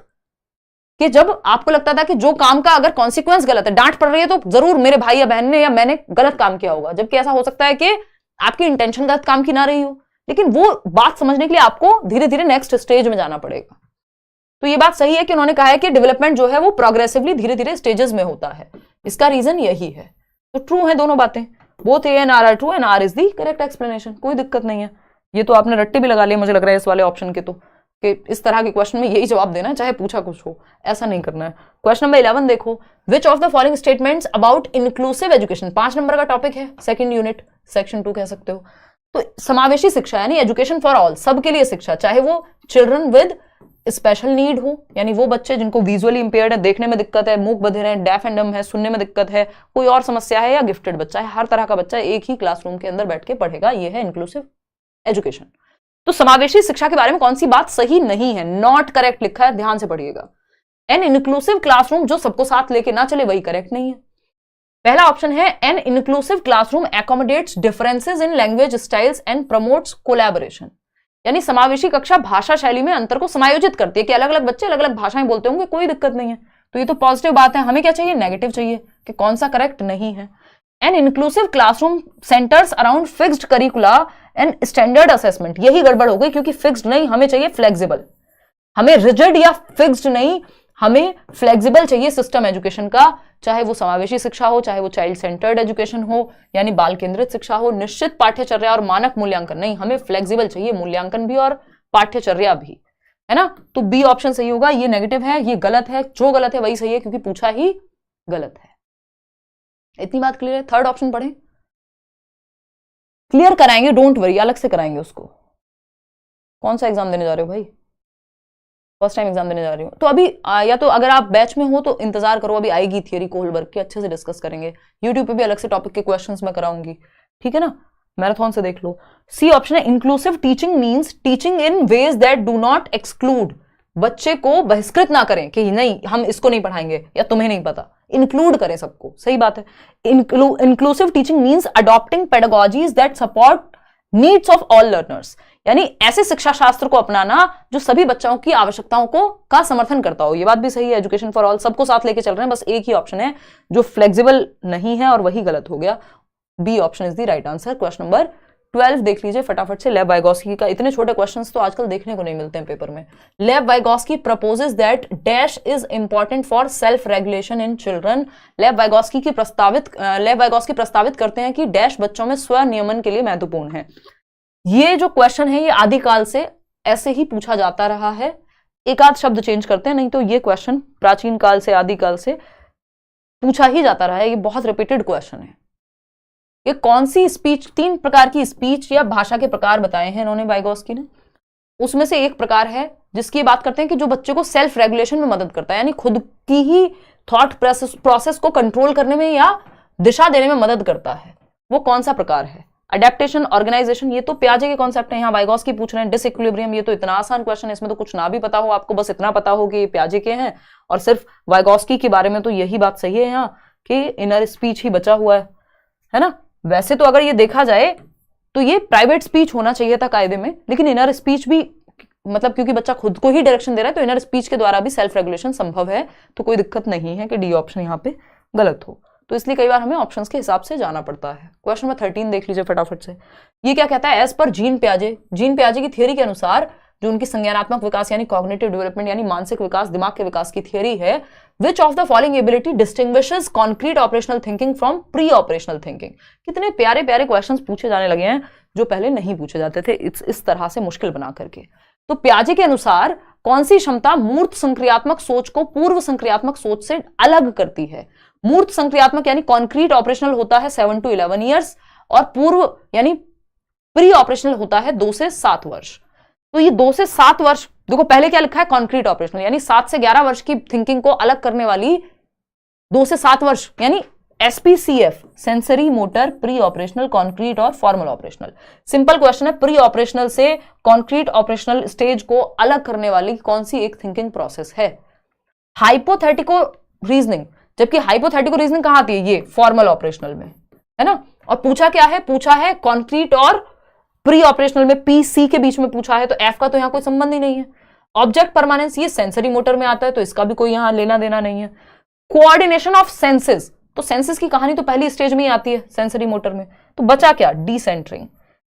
कि जब आपको लगता था कि जो काम का अगर कॉन्सिक्वेंस गलत है, डांट पड़ रही है, तो जरूर मेरे भाई या बहन ने या मैंने गलत काम किया होगा, जबकि ऐसा हो सकता है कि आपकी इंटेंशन गलत काम की ना रही हो। लेकिन वो बात समझने के लिए आपको धीरे धीरे नेक्स्ट स्टेज में जाना पड़ेगा। तो ये बात सही है कि उन्होंने कहा है कि डेवलपमेंट जो है वो प्रोग्रेसिवली धीरे धीरे स्टेजेस में होता है। इसका रीजन यही है। तो ट्रू है दोनों बातें, both A and R are true and R is the correct explanation, कोई दिक्कत नहीं है। ये तो आपने रट्टे भी लगा लिए मुझे लग रहा है इस वाले ऑप्शन के, तो कि इस तरह के क्वेश्चन में यही जवाब देना है चाहे पूछा कुछ हो, ऐसा नहीं करना है। क्वेश्चन नंबर 11 देखो, विच of the following statements about inclusive education, 5 number का टॉपिक है, सेकंड यूनिट, सेक्शन 2 कह सकते हो। तो समावेशी शिक्षा यानी एजुकेशन फॉर ऑल, सबके लिए शिक्षा, चाहे वो चिल्ड्रन विद स्पेशल नीड हो, यानी वो बच्चे जिनको विजुअली इंपेयर्ड है, देखने में दिक्कत है, मूक बधिर है, डेफ एंड डम है, सुनने में दिक्कत है, कोई और समस्या है, या गिफ्टेड बच्चा है, हर तरह का बच्चा एक ही क्लासरूम के अंदर बैठ के पढ़ेगा, ये है इंक्लूसिव एजुकेशन। तो समावेशी शिक्षा के बारे में कौन सी बात सही नहीं है, नॉट करेक्ट लिखा है, ध्यान से पढ़िएगा। एन इंक्लूसिव क्लासरूम जो सबको साथ लेके ना चले वही करेक्ट नहीं है। पहला ऑप्शन है an inclusive classroom accommodates differences in language styles and promotes collaboration, यानी समावेशी कक्षा भाषा शैली में अंतर को समायोजित करती है कि अलग अलग बच्चे अलग अलग भाषाएं बोलते होंगे, कोई दिक्कत नहीं है। तो ये तो पॉजिटिव बात है। हमें क्या चाहिए, नेगेटिव चाहिए कि कौन सा करेक्ट नहीं है। An inclusive classroom centres around fixed करिकुला and standard assessment, यही गड़बड़ हो गई क्योंकि फिक्स्ड नहीं, हमें चाहिए फ्लेक्सिबल, हमें रिजिड या फिक्स्ड नहीं, हमें फ्लेक्सिबल चाहिए सिस्टम एजुकेशन का, चाहे वो समावेशी शिक्षा हो, चाहे वो चाइल्ड सेंटर्ड एजुकेशन हो, यानी बाल केंद्रित शिक्षा हो, निश्चित पाठ्यचर्या और मानक मूल्यांकन नहीं, हमें फ्लेक्सिबल चाहिए, मूल्यांकन भी और पाठ्यचर्या भी, है ना। तो बी ऑप्शन सही होगा। ये नेगेटिव है, ये गलत है, जो गलत है वही सही है क्योंकि पूछा ही गलत है। इतनी बात क्लियर है। थर्ड ऑप्शन पढ़ें, क्लियर कराएंगे, डोंट वरी, अलग से कराएंगे उसको। कौन सा एग्जाम देने जा रहे हो भाई, फर्स्ट टाइम एग्जाम देने जा रही हूँ तो अभी या तो अगर आप बैच में हो तो इंतजार करो, अभी आएगी थियरी कोहलबर्ग की, अच्छे से डिस्कस करेंगे। यूट्यूब पे भी अलग से टॉपिक के क्वेश्चंस मैं कराऊंगी, ठीक है ना, मैराथन से देख लो। सी ऑप्शन है inclusive teaching means teaching in ways that do not exclude, बच्चे को बहिष्कृत ना करें कि नहीं हम इसको नहीं पढ़ाएंगे या तुम्हें नहीं पता, इंक्लूड करें सबको, सही बात है। Inclusive teaching means adopting pedagogies that support needs of all learners, यानी ऐसे शिक्षा शास्त्र को अपनाना जो सभी बच्चों की आवश्यकताओं को का समर्थन करता हो। ये बात भी सही है, एजुकेशन फॉर ऑल सबको साथ लेके चल रहे हैं, बस एक ही ऑप्शन है जो फ्लेक्सिबल नहीं है और वही गलत हो गया। B option is the right answer. Question number 12 देख लीजिए फटाफट से, लेव वाइगोस्की का। इतने छोटे क्वेश्चंस तो आजकल देखने को नहीं मिलते हैं पेपर में। लेव Vygotsky proposes that dash is important for self regulation in children. लेव वाइगोस्की प्रस्तावित करते हैं कि डैश बच्चों में स्वनियमन के लिए महत्वपूर्ण है। ये जो क्वेश्चन है ये आदिकाल से ऐसे ही पूछा जाता रहा है, एक आध शब्द चेंज करते हैं, नहीं तो ये क्वेश्चन प्राचीन काल से आदिकाल से पूछा ही जाता रहा है। ये बहुत रिपीटेड क्वेश्चन है। ये कौन सी स्पीच, 3 प्रकार की स्पीच या भाषा के प्रकार बताए हैं इन्होंने वाइगोस्की ने, उसमें से एक प्रकार है जिसकी बात करते हैं कि जो बच्चे को सेल्फ रेगुलेशन में मदद करता है, यानी खुद की ही थॉट प्रोसेस को कंट्रोल करने में या दिशा देने में मदद करता है। वो कौन सा प्रकार है? अडेप्टेशन, ऑर्गेनाइजेशन, ये तो पियाजे के कॉन्सेप्ट है, यहाँ वाइगोस्की पूछ रहे हैं। डिसइक्विलिब्रियम, ये तो इतना आसान क्वेश्चन है, इसमें तो कुछ ना भी पता हो, आपको बस इतना पता हो कि ये पियाजे के हैं और सिर्फ वाइगोस्की के बारे में तो यही बात सही है यहाँ कि इनर स्पीच ही बचा हुआ है ना। वैसे तो अगर ये देखा जाए तो ये प्राइवेट स्पीच होना चाहिए था कायदे में, लेकिन इनर स्पीच भी मतलब क्योंकि बच्चा खुद को ही डायरेक्शन दे रहा है तो इनर स्पीच के द्वारा भी सेल्फ रेगुलेशन संभव है, तो कोई दिक्कत नहीं है कि डी ऑप्शन यहाँ पे गलत हो। तो इसलिए कई बार हमें ऑप्शंस के हिसाब से जाना पड़ता है। क्वेश्चन नंबर 13 देख लीजिए फटाफट से। ये क्या कहता है? एज पर जीन पियाजे की थियरी के अनुसार, जो उनकी संज्ञानात्मक विकास यानी कॉग्निटिव डेवलपमेंट यानी मानसिक विकास, दिमाग के विकास की थियरी है, which of the following ability distinguishes concrete operational thinking from pre operational thinking. कितने प्यारे प्यारे क्वेश्चंस पूछे जाने लगे हैं जो पहले नहीं पूछे जाते थे इस तरह से मुश्किल बना करके। तो पियाजे के अनुसार कौन सी क्षमता मूर्त संक्रियात्मक सोच को पूर्व संक्रियात्मक सोच से अलग करती है? मूर्त संक्रियात्मक यानी कॉन्क्रीट ऑपरेशनल होता है 7 to 11 ईयर्स और पूर्व यानी प्री ऑपरेशनल होता है 2 से 7 वर्ष। तो ये 2 से 7 वर्ष, देखो पहले क्या लिखा है, कॉन्क्रीट ऑपरेशनल, यानी 7 से 11 वर्ष की थिंकिंग को अलग करने वाली 2 से 7 वर्ष यानी SPCF, sensory motor pre operational, concrete और फॉर्मल ऑपरेशनल। सिंपल क्वेश्चन है, प्री ऑपरेशनल से कॉन्क्रीट ऑपरेशनल स्टेज को अलग करने वाली कौन सी एक थिंकिंग प्रोसेस है? हाइपोथेटिको रीजनिंग, जबकि हाइपोथेटिको रीजनिंग कहां आती है? ये फॉर्मल ऑपरेशनल में है ना। और पूछा क्या है? पूछा है कॉन्क्रीट और प्री ऑपरेशनल में, PC के बीच में पूछा है, तो F का तो यहां कोई संबंध ही नहीं है। ऑब्जेक्ट परमानेंस ये सेंसरी मोटर में आता है, तो इसका भी कोई यहां लेना देना नहीं है। कोऑर्डिनेशन ऑफ सेंसेस, तो सेंसेस की कहानी तो पहली स्टेज में ही आती है सेंसरी मोटर में, तो बचा क्या? डिसेंटरिंग।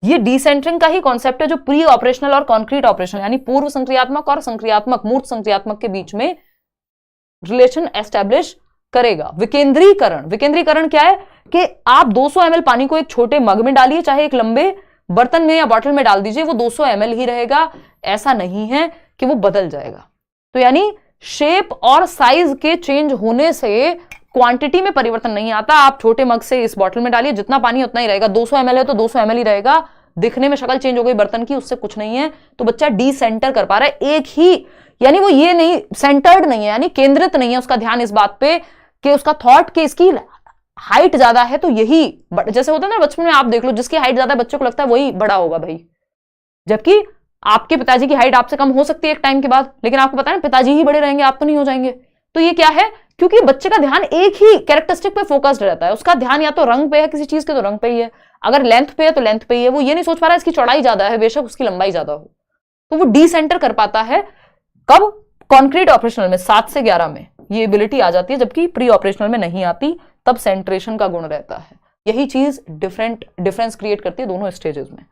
ये डिसेंटरिंग का ही कॉन्सेप्ट है जो प्री ऑपरेशनल और कॉन्क्रीट ऑपरेशनल यानी पूर्व संक्रियात्मक और संक्रियात्मक मूर्त संक्रियात्मक के बीच में रिलेशन एस्टैब्लिश करेगा। विकेंद्रीकरण, विकेंद्रीकरण क्या है कि आप 200 ml पानी को एक छोटे मग में डालिए, चाहे एक लंबे बर्तन में या बॉटल में डाल दीजिए, वो 200 ml ही रहेगा, ऐसा नहीं है कि वो बदल जाएगा। तो यानी शेप और साइज के चेंज होने से क्वांटिटी में परिवर्तन नहीं आता। आप छोटे मग से इस बॉटल में डालिए, जितना पानी उतना ही रहेगा। 200 ml है तो 200 ml ही रहेगा। दिखने में शक्ल चेंज हो गई बर्तन की, उससे कुछ नहीं है। तो बच्चा डिसेंटर कर पा रहा है एक ही, यानी वो ये नहीं सेंटर्ड नहीं है, यानी केंद्रित नहीं है उसका ध्यान इस बात पे कि उसका थॉट कि इसकी हाइट ज्यादा है तो यही, जैसे होता है ना बचपन में, आप देख लो जिसकी हाइट ज्यादा है बच्चों को लगता है वही बड़ा होगा भाई, जबकि आपके पिताजी की हाइट आपसे कम हो सकती है एक टाइम के बाद, लेकिन आपको पता है ना पिताजी ही बड़े रहेंगे, आप तो नहीं हो जाएंगे। तो ये क्या है, क्योंकि बच्चे का ध्यान एक ही कैरेक्टरिस्टिक पे फोकस्ड रहता है। उसका ध्यान या तो रंग पे है किसी चीज के, तो रंग पे ही है, अगर लेंथ पे है तो लेंथ पे ही है। वो ये नहीं सोच पा रहा है इसकी चौड़ाई ज्यादा है, बेशक उसकी लंबाई ज्यादा हो। तो वो डिसेंटर कर पाता है कब, कॉन्क्रीट ऑपरेशनल में 7 से 11 में ये एबिलिटी आ जाती है, जबकि प्री ऑपरेशनल में नहीं आती, तब सेंट्रेशन का गुण रहता है। यही चीज डिफरेंस क्रिएट करती है दोनों स्टेजेस में।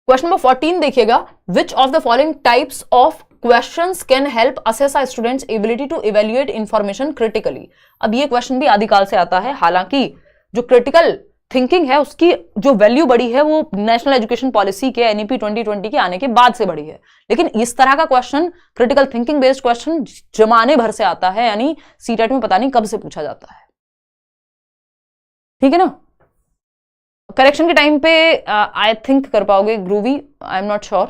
क्वेश्चन नंबर 14 देखिएगा, which of the following types of questions can help assess a students ability to evaluate information critically. अब ये क्वेश्चन भी आदिकाल से आता है, हालांकि जो क्रिटिकल थिंकिंग है उसकी जो वैल्यू बढ़ी है वो नेशनल एजुकेशन पॉलिसी के एनईपी 2020 के आने के बाद से बढ़ी है। लेकिन इस तरह का question, critical thinking based question जमाने भर से आता है, यानी सीटेट में पता नहीं कब से पूछा जाता है। ठीक है ना। करेक्शन के टाइम पे आई थिंक कर पाओगे groovy, I am not sure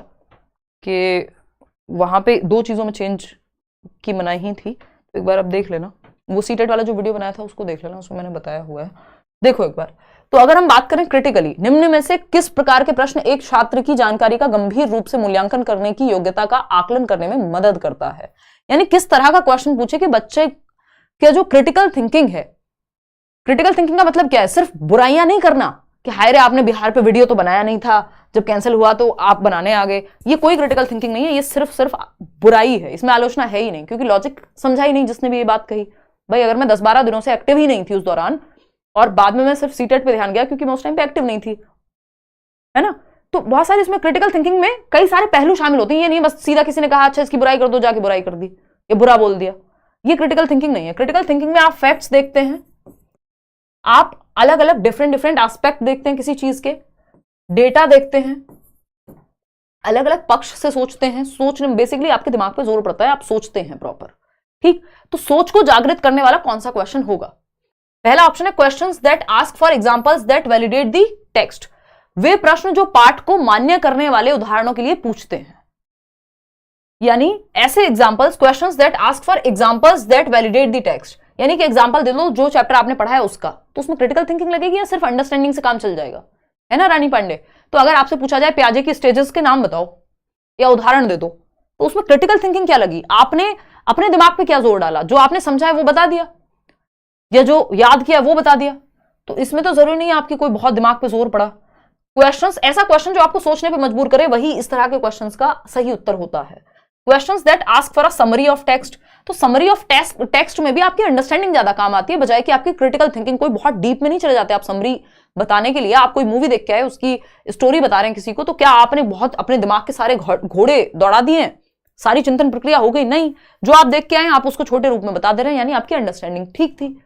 कि वहां पे 2 चीजों में चेंज की मनाही ही थी, तो एक बार आप देख लेना, वो सीटेट वाला जो वीडियो बनाया था उसको देख लेना, उसमें मैंने बताया हुआ है, देखो एक बार। तो अगर हम बात करें क्रिटिकली, निम्न में से किस प्रकार के प्रश्न एक छात्र की जानकारी का गंभीर रूप से मूल्यांकन करने की योग्यता का आकलन करने में मदद करता है, यानी किस तरह का क्वेश्चन पूछे कि बच्चे के जो क्रिटिकल थिंकिंग है, क्रिटिकल थिंकिंग का मतलब क्या है, सिर्फ बुराइयां नहीं करना कि हाय रे आपने बिहार पे वीडियो तो बनाया नहीं था, जब कैंसिल हुआ तो आप बनाने आ गए, ये कोई क्रिटिकल थिंकिंग नहीं है, ये सिर्फ बुराई है, इसमें आलोचना है ही नहीं, क्योंकि लॉजिक समझा ही नहीं जिसने भी ये बात कही। भाई अगर मैं 10-12 दिनों से एक्टिव ही नहीं थी उस दौरान, और बाद में मैं सिर्फ सीटेट पे ध्यान गया क्योंकि मैं उस टाइम पे एक्टिव नहीं थी, है ना, तो बहुत सारे इसमें क्रिटिकल थिंकिंग में कई सारे पहलू शामिल होते हैं। ये नहीं बस सीधा किसी ने कहा अच्छा इसकी बुराई कर दो, जाके बुराई कर दी, ये बुरा बोल दिया, ये क्रिटिकल थिंकिंग नहीं है। क्रिटिकल थिंकिंग में आप फैक्ट्स देखते हैं, आप अलग अलग डिफरेंट एस्पेक्ट देखते हैं किसी चीज के, डेटा देखते हैं, अलग अलग पक्ष से सोचते हैं। सोचने बेसिकली आपके दिमाग पे जोर पड़ता है, आप सोचते हैं प्रॉपर। ठीक, तो सोच को जागृत करने वाला कौन सा क्वेश्चन होगा? पहला ऑप्शन है questions that ask for examples that validate the text. वे प्रश्न जो पाठ को मान्य करने वाले उदाहरणों के लिए पूछते हैं, यानी ऐसे examples, questions that ask for examples that validate the text, यानी कि एग्जांपल दे दो जो चैप्टर आपने पढ़ा है उसका, तो उसमें क्रिटिकल थिंकिंग लगेगी या सिर्फ अंडरस्टैंडिंग से काम चल जाएगा, है ना रानी पांडे। तो अगर आपसे पूछा जाए प्याजे की स्टेजेस के नाम बताओ या उदाहरण दे दो, तो उसमें क्रिटिकल थिंकिंग क्या लगी? आपने अपने दिमाग पे क्या जोर डाला, जो आपने समझा है वो बता दिया, या जो याद किया वो बता दिया। तो इसमें तो जरूरी नहीं है आपकी कोई बहुत दिमाग पे जोर पड़ा। क्वेश्चंस, ऐसा क्वेश्चन जो आपको सोचने पे मजबूर करे, वही इस तरह के क्वेश्चंस का सही उत्तर होता है। Questions that ask for a summary of text, तो समरी ऑफ टेक्स्ट में भी आपकी अंडरस्टैंडिंग ज्यादा काम आती है, बजाय कि आपकी क्रिटिकल थिंकिंग। कोई बहुत डीप में नहीं चले जाते आप समरी बताने के लिए। आप कोई मूवी देख के आए, उसकी स्टोरी बता रहे हैं किसी को, तो क्या आपने बहुत अपने दिमाग के सारे घोड़े दौड़ा दिए, सारी चिंतन प्रक्रिया हो गई? नहीं, जो आप देख के आए आप उसको छोटे रूप में बता दे रहे हैं, यानी आपकी अंडरस्टैंडिंग ठीक थी।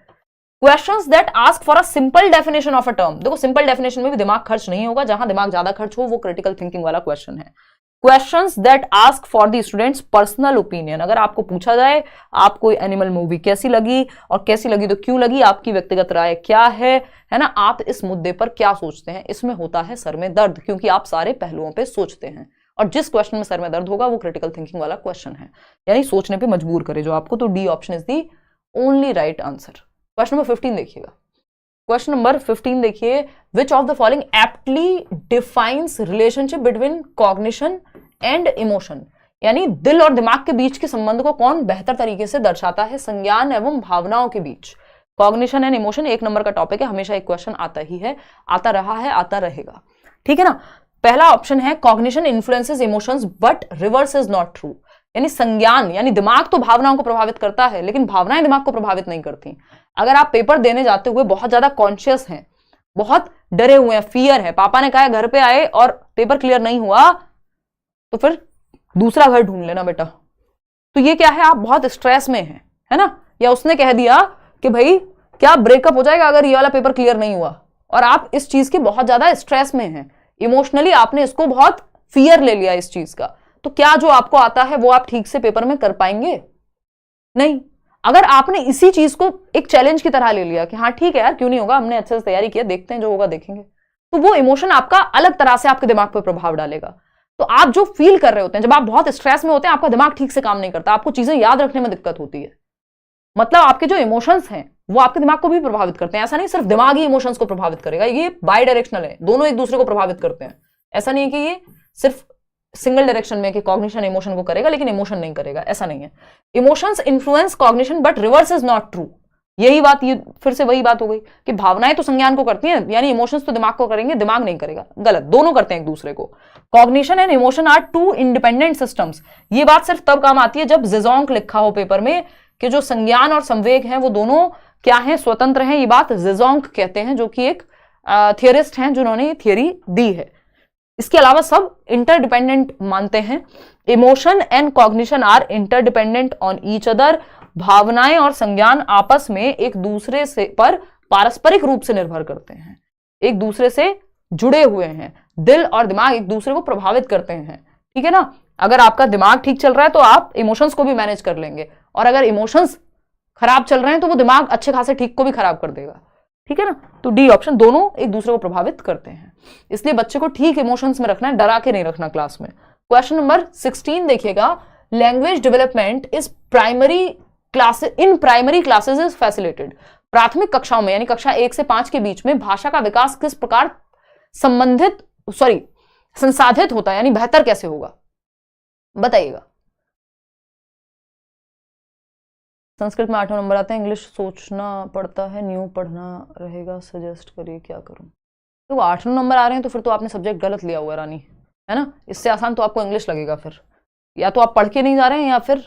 Questions that ask for a simple definition of a term, देखो सिंपल डेफिनेशन में भी दिमाग खर्च नहीं होगा, जहां दिमाग ज्यादा खर्च हो वो क्रिटिकल थिंकिंग वाला क्वेश्चन है। Questions that ask for the students personal opinion, अगर आपको पूछा जाए आपको एनिमल मूवी कैसी लगी, और कैसी लगी तो क्यों लगी, आपकी व्यक्तिगत राय क्या है ना, आप इस मुद्दे पर क्या सोचते हैं, इसमें होता है सर में दर्द, क्योंकि आप सारे पहलुओं पे सोचते हैं, और जिस क्वेश्चन में सर में दर्द होगा वो क्रिटिकल थिंकिंग वाला क्वेश्चन है, यानी सोचने पे मजबूर करे जो आपको। तो D option is the only right answer. Question number 15 देखिएगा। क्वेश्चन नंबर 15 देखिए, विच of the following aptly defines relationship between cognition and emotion, यानी दिल और दिमाग के बीच के संबंध को कौन बेहतर तरीके से दर्शाता है संज्ञान एवं भावनाओं के बीच। कॉग्निशन एंड इमोशन 1 नंबर का टॉपिक है, हमेशा एक क्वेश्चन आता ही है, आता रहा है, आता रहेगा, ठीक है ना। पहला ऑप्शन है cognition influences emotions but reverse is not true, यानी संज्ञान, यानी दिमाग तो भावनाओं को प्रभावित करता है, लेकिन भावनाएं दिमाग को प्रभावित नहीं करती। अगर आप पेपर देने जाते हुए बहुत ज्यादा कॉन्शियस हैं, बहुत डरे हुए हैं, फियर है, पापा ने कहा घर पे आए और पेपर क्लियर नहीं हुआ तो फिर दूसरा घर ढूंढ लेना बेटा, तो ये क्या है, आप बहुत स्ट्रेस में हैं, है ना, या उसने कह दिया कि भाई क्या ब्रेकअप हो जाएगा अगर ये वाला पेपर क्लियर नहीं हुआ, और आप इस चीज के बहुत ज्यादा स्ट्रेस में हैं, इमोशनली आपने इसको बहुत फियर ले लिया इस चीज का, तो क्या जो आपको आता है वो आप ठीक से पेपर में कर पाएंगे? नहीं। अगर आपने इसी चीज को एक चैलेंज की तरह ले लिया कि हाँ ठीक है यार, क्यों नहीं होगा, हमने अच्छे से तैयारी किया, देखते हैं जो होगा देखेंगे, तो वो इमोशन आपका अलग तरह से आपके दिमाग पर प्रभाव डालेगा। तो आप जो फील कर रहे होते हैं, जब आप बहुत स्ट्रेस में होते हैं, आपका दिमाग ठीक से काम नहीं करता, आपको चीजें याद रखने में दिक्कत होती है। मतलब आपके जो इमोशंस हैं वो आपके दिमाग को भी प्रभावित करते हैं। ऐसा नहीं सिर्फ दिमाग ही इमोशंस को प्रभावित करेगा, ये बाई डायरेक्शनल है, दोनों एक दूसरे को प्रभावित करते हैं। ऐसा नहीं है कि ये सिर्फ सिंगल डायरेक्शन में कि कॉग्निशन इमोशन को करेगा लेकिन इमोशन नहीं करेगा, ऐसा नहीं है। Emotions influence cognition but reverse is not true. यही बात, ये फिर से वही बात हो गई कि भावनाएं तो संज्ञान को करती हैं, यानी इमोशंस तो दिमाग को करेंगे, दिमाग नहीं करेगा। गलत, दोनों करते हैं एक दूसरे को। Cognition and emotion are two independent systems. ये बात सिर्फ तब काम आती है जब ज़ेज़ोंग लिखा हो पेपर में कि जो संज्ञान और संवेग हैं वो दोनों क्या हैं, स्वतंत्र हैं। ये बात ज़ेज़ोंग कहते हैं, जो कि एक थियरिस्ट हैं जिन्होंने ये थियरी दी है। इसके अलावा सब इंटरडिपेंडेंट मानते हैं। Emotion and cognition are interdependent on each other. भावनाएं और संज्ञान आपस में एक दूसरे से पर पारस्परिक रूप से निर्भर करते हैं, एक दूसरे से जुड़े हुए हैं। दिल और दिमाग एक दूसरे को प्रभावित करते हैं, ठीक है ना। अगर आपका दिमाग ठीक चल रहा है तो आप इमोशंस को भी मैनेज कर लेंगे, और अगर इमोशंस खराब चल रहे हैं तो वो दिमाग अच्छे खासे ठीक को भी खराब कर देगा, ठीक है ना। तो डी ऑप्शन, दोनों एक दूसरे को प्रभावित करते हैं। इसलिए बच्चे को ठीक इमोशंस में रखना है, डरा के नहीं रखना क्लास में। क्वेश्चन नंबर 16 देखिएगा। Language development is in primary classes is facilitated. प्राथमिक कक्षाओं में यानी कक्षा 1 से 5 के बीच में भाषा का विकास किस प्रकार संसाधित होता है, यानी बेहतर कैसे होगा, बताइएगा। संस्कृत में 8 नंबर आते हैं, इंग्लिश सोचना पड़ता है, न्यू पढ़ना रहेगा, सजेस्ट करिए क्या करूं। तो वो 8 नंबर आ रहे हैं तो फिर तो आपने सब्जेक्ट गलत लिया हुआ है रानी, है ना। इससे आसान तो आपको इंग्लिश लगेगा फिर, या तो आप पढ़ के नहीं जा रहे हैं या फिर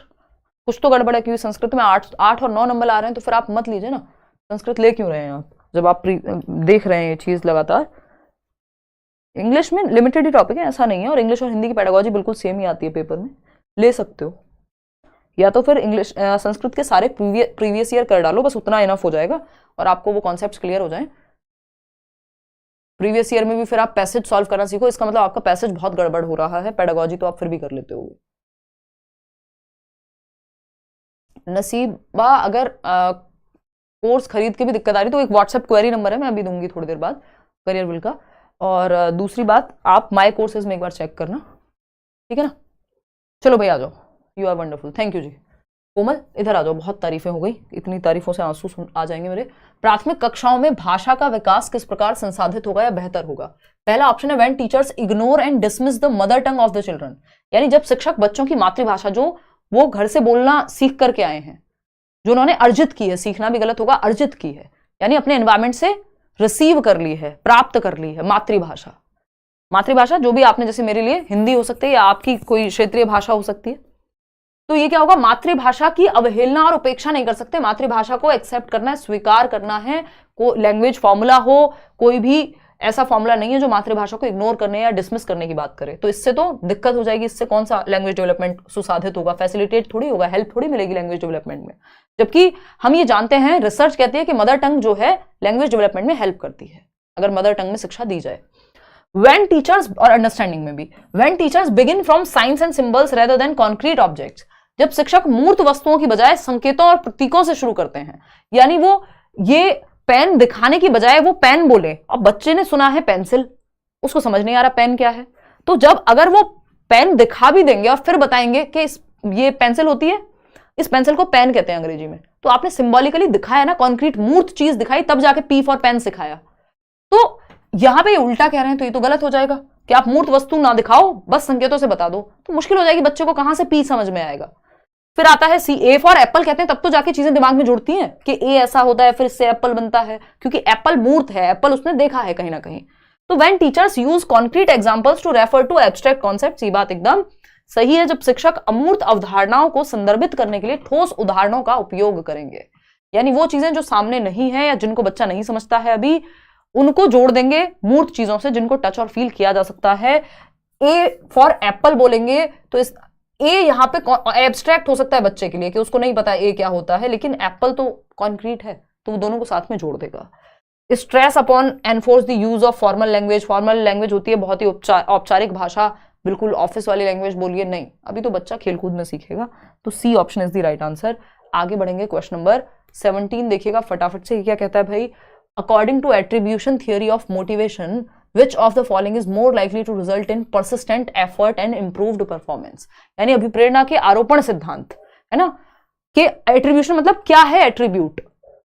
कुछ तो गड़बड़ है, क्योंकि संस्कृत में 8 और 9 नंबर आ रहे हैं तो फिर आप मत लीजिए ना। संस्कृत ले क्यों रहे हैं आप, जब आप देख रहे हैं ये चीज लगातार। इंग्लिश में लिमिटेड ही टॉपिक है, ऐसा नहीं है, और इंग्लिश और हिंदी की पेडागोजी बिल्कुल सेम ही आती है पेपर में, ले सकते हो। या तो फिर इंग्लिश संस्कृत के सारे प्रीवियस ईयर कर डालो, बस उतना इनफ हो जाएगा और आपको वो कॉन्सेप्ट्स क्लियर हो जाएं। प्रीवियस ईयर में भी फिर आप पैसेज सॉल्व करना सीखो, इसका मतलब आपका पैसेज बहुत गड़बड़ हो रहा है, पेडागोजी तो आप फिर भी कर लेते हो। नसीबा, अगर कोर्स खरीद के भी दिक्कत आ रही तो एक व्हाट्सएप क्वेरी नंबर है, मैं अभी दूंगी थोड़ी देर बाद, करियर बिल का। और दूसरी बात, आप माय कोर्सेज में एक बार चेक करना, ठीक है ना। चलो भाई आ जाओ, you are wonderful, thank you जी। कोमल इधर आ जाओ, बहुत तारीफें हो गई, इतनी तारीफों से आंसू आ जाएंगे मेरे। प्राथमिक कक्षाओं में भाषा का विकास किस प्रकार संसाधित होगा या बेहतर होगा। पहला ऑप्शन है when teachers ignore and dismiss the mother tongue of the children, यानी जब शिक्षक बच्चों की मातृभाषा जो वो घर से बोलना सीख करके आए हैं, जो उन्होंने अर्जित की है, सीखना भी गलत होगा, अर्जित की है, यानी अपने एनवायरमेंट से रिसीव कर ली है, प्राप्त कर ली है मातृभाषा। मातृभाषा जो भी आपने, जैसे मेरे लिए हिंदी हो सकती है या आपकी कोई क्षेत्रीय भाषा हो सकती है, तो ये क्या होगा, मातृभाषा की अवहेलना और उपेक्षा नहीं कर सकते, मातृभाषा को एक्सेप्ट करना है, स्वीकार करना है। को लैंग्वेज फॉर्मूला हो, कोई भी ऐसा फॉर्मूला नहीं है जो मातृभाषा को इग्नोर करने या डिसमिस करने की बात करे, तो इससे तो दिक्कत हो जाएगी। इससे कौन सा लैंग्वेज डेवलपमेंट सुसाधित होगा, फैसिलिटेट थोड़ी होगा, हेल्प थोड़ी मिलेगी लैंग्वेज डेवलपमेंट में। जबकि हम ये जानते हैं, रिसर्च कहती है कि मदर टंग जो है लैंग्वेज डेवलपमेंट में हेल्प करती है, अगर मदर टंग में शिक्षा दी जाए। When teachers और अंडरस्टैंडिंग में भी, when teachers begin from signs and symbols rather than concrete objects, जब शिक्षक मूर्त वस्तुओं की बजाय संकेतों और प्रतीकों से शुरू करते हैं, यानी वो ये पेन दिखाने की बजाय वो पेन बोले, अब बच्चे ने सुना है पेंसिल, उसको समझ नहीं आ रहा पेन क्या है, तो जब अगर वो पेन दिखा भी देंगे और फिर बताएंगे कि ये पेंसिल होती है, इस पेंसिल को पेन कहते हैं अंग्रेजी में, तो आपने सिंबॉलिकली दिखाया ना, कॉन्क्रीट मूर्त चीज दिखाई, तब जाके पी फॉर पेन सिखाया। तो यहां पे उल्टा कह रहे हैं, तो ये तो गलत हो जाएगा कि आप मूर्त वस्तु ना दिखाओ, बस संकेतों से बता दो, तो मुश्किल हो जाएगी, बच्चे को कहां से पी समझ में आएगा। फिर आता है सी, ए फॉर एप्पल कहते हैं, तब तो जाके चीजें दिमाग में जुड़ती हैं कि ए ऐसा होता है, फिर इससे एप्पल बनता है, क्योंकि एप्पल मूर्त है, एप्पल उसने देखा है कहीं ना कहीं। तो when teachers use concrete examples to refer to abstract concepts, ये बात एकदम सही है, जब शिक्षक अमूर्त अवधारणाओं को संदर्भित करने के लिए ठोस उदाहरणों का उपयोग करेंगे, यानी वो चीजें जो सामने नहीं है या जिनको बच्चा नहीं समझता है अभी, उनको जोड़ देंगे मूर्त चीजों से जिनको टच और फील किया जा सकता है। ए फॉर एप्पल बोलेंगे तो इस ए यहाँ पे एब्स्ट्रैक्ट हो सकता है बच्चे के लिए कि उसको नहीं पता ए क्या होता है, लेकिन एप्पल तो कॉन्क्रीट है, तो वो दोनों को साथ में जोड़ देगा। Stress upon enforce the use of formal language. Formal language होती है बहुत ही औपचारिक भाषा, बिल्कुल ऑफिस वाली लैंग्वेज बोलिए नहीं, अभी तो बच्चा खेलकूद में सीखेगा। तो C option is the right answer. आगे बढ़ेंगे, क्वेश्चन नंबर 17 देखिएगा फटाफट से। क्या कहता है भाई, according to attribution theory of motivation which of the following is more likely to result in persistent effort and improved performance। यानी अभिप्रेरणा के आरोपण सिद्धांत है ना, कि एट्रीब्यूशन मतलब क्या है, एट्रीब्यूट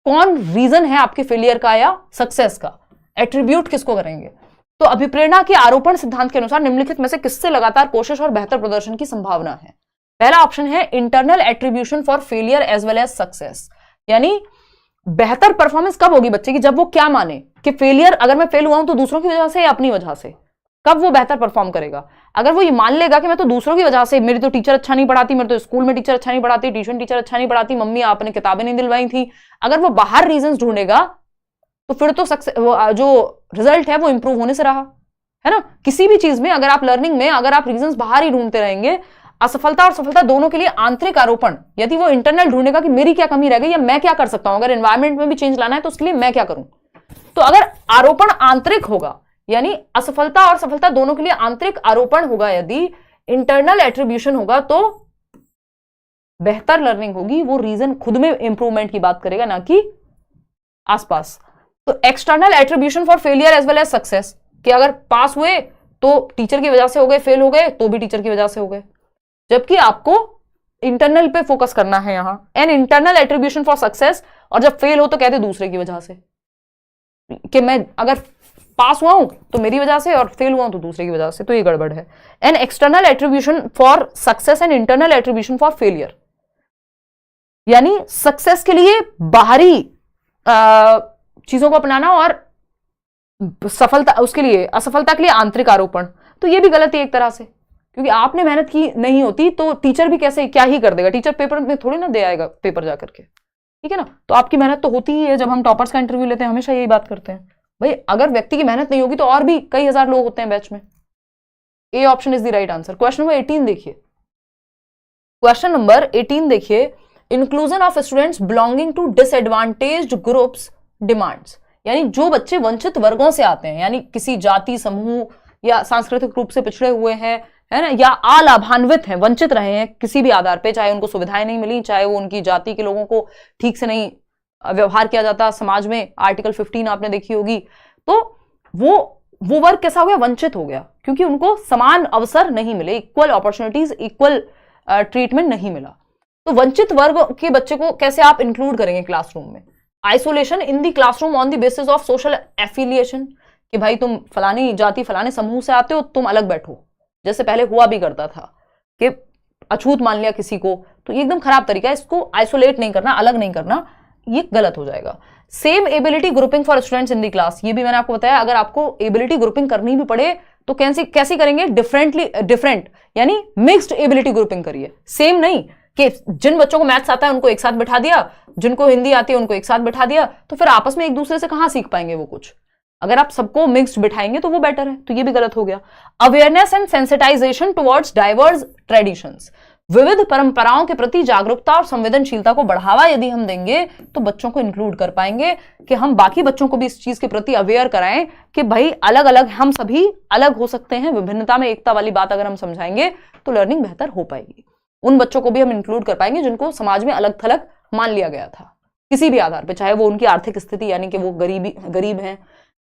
कौन रीजन है आपके फेलियर का या सक्सेस का, एट्रीब्यूट किसको करेंगे। तो अभिप्रेरणा के आरोपण सिद्धांत के अनुसार निम्नलिखित में से किससे लगातार कोशिश और बेहतर प्रदर्शन की संभावना है। पहला ऑप्शन है internal attribution for failure as well as success. यानी बेहतर परफॉर्मेंस कब होगी बच्चे की, जब वो क्या माने कि फेलियर, अगर मैं फेल हुआ हूं तो दूसरों की वजह से या अपनी वजह से, कब वो बेहतर परफॉर्म करेगा। अगर वो ये मान लेगा कि मैं तो दूसरों की वजह से, मेरी तो टीचर अच्छा नहीं पढ़ाती, मेरे तो स्कूल में टीचर अच्छा नहीं पढ़ाती, ट्यूशन टीचर अच्छा नहीं पढ़ाती, मम्मी आपने किताबें नहीं दिलवाई थी, अगर वो बाहर रीजंस ढूंढेगा तो फिर तो जो रिजल्ट है वो इंप्रूव होने से रहा है ना। किसी भी चीज में अगर आप लर्निंग में अगर आप रीजंस बाहर ही ढूंढते रहेंगे, असफलता और सफलता दोनों के लिए आंतरिक आरोपण, यदि वो इंटरनल ढूंढेगा कि मेरी क्या कमी रह गई या मैं क्या कर सकता हूं, अगर एनवायरमेंट में भी चेंज लाना है तो उसके लिए मैं क्या करूं, तो अगर आरोपण आंतरिक होगा, यानी असफलता और सफलता दोनों के लिए आंतरिक आरोपण होगा, यदि इंटरनल एट्रीब्यूशन होगा तो बेहतर लर्निंग होगी। वो रीजन खुद में इंप्रूवमेंट की बात करेगा, ना कि आसपास। तो external attribution for failure as well as success, कि अगर पास हुए तो टीचर की वजह से हो गए, फेल हो गए तो भी टीचर की वजह से हो गए, जबकि आपको इंटरनल पे फोकस करना है यहां, an internal attribution for success. और जब फेल हो तो कहते दूसरे की वजह से, कि मैं अगर पास हुआ हूं तो मेरी वजह से और फेल हुआ हूं तो दूसरे की वजह से, तो ये गड़बड़ है। An external attribution for success and internal attribution for failure, यानी सक्सेस के लिए बाहरी चीजों को अपनाना और सफलता, उसके लिए असफलता के लिए आंतरिक आरोपण, तो ये भी गलत है एक तरह से, क्योंकि आपने मेहनत की नहीं होती तो टीचर भी कैसे क्या ही कर देगा, टीचर पेपर में थोड़ी ना दे आएगा पेपर जाकर के, ठीक है ना। तो आपकी मेहनत तो होती ही है। जब हम टॉपर्स का इंटरव्यू लेते हैं हमेशा यही बात करते हैं, भाई अगर व्यक्ति की मेहनत नहीं होगी तो और भी कई हजार लोग होते हैं बैच में। A option is the right answer. Question number 18 देखिए, क्वेश्चन नंबर 18 देखिए, inclusion of students belonging to disadvantaged groups demands. यानी जो बच्चे वंचित वर्गों से आते हैं, यानी किसी जाति समूह या सांस्कृतिक रूप से पिछड़े हुए हैं, है ना, या अलाभान्वित हैं, वंचित रहे हैं किसी भी आधार पे, चाहे उनको सुविधाएं नहीं मिली, चाहे वो उनकी जाति के लोगों को ठीक से नहीं व्यवहार किया जाता समाज में, आर्टिकल 15 आपने देखी होगी, तो वो वर्ग कैसा हो गया, वंचित हो गया, क्योंकि उनको समान अवसर नहीं मिले, इक्वल अपॉर्चुनिटीज, इक्वल ट्रीटमेंट नहीं मिला। तो वंचित वर्ग के बच्चे को कैसे आप इंक्लूड करेंगे क्लासरूम में। Isolation in the classroom on the basis of social affiliation, कि भाई तुम फलानी जाति फलाने समूह से आते हो, तुम अलग बैठो, जैसे पहले हुआ भी करता था कि अछूत मान लिया किसी को, तो ये एकदम खराब तरीका है। इसको आइसोलेट नहीं करना, अलग नहीं करना, ये गलत हो जाएगा। Same ability grouping for students in the class, ये भी मैंने आपको बताया, अगर आपको एबिलिटी ग्रुपिंग करनी भी पड़े तो कैसे करेंगे, डिफरेंट, यानी मिक्स्ड एबिलिटी ग्रुपिंग करिए। सेम नहीं कि जिन बच्चों को मैथ्स आता है उनको एक साथ बैठा दिया, जिनको हिंदी आती है उनको एक साथ बैठा दिया, तो फिर आपस में एक दूसरे से कहां सीख पाएंगे वो कुछ। अगर आप सबको मिक्स्ड बिठाएंगे तो वो बेटर है, तो ये भी गलत हो गया। Awareness and sensitisation towards diverse traditions, विविध परंपराओं के प्रति जागरूकता और संवेदनशीलता को बढ़ावा यदि हम देंगे तो बच्चों को इंक्लूड कर पाएंगे, कि हम बाकी बच्चों को भी इस चीज के प्रति अवेयर कराएं कि भाई अलग अलग, हम सभी अलग हो सकते हैं, विभिन्नता में एकता वाली बात अगर हम समझाएंगे तो लर्निंग बेहतर हो पाएगी। उन बच्चों को भी हम इंक्लूड कर पाएंगे जिनको समाज में अलग थलग मान लिया गया था किसी भी आधार पर, चाहे वो उनकी आर्थिक स्थिति, यानी कि वो गरीब हैं,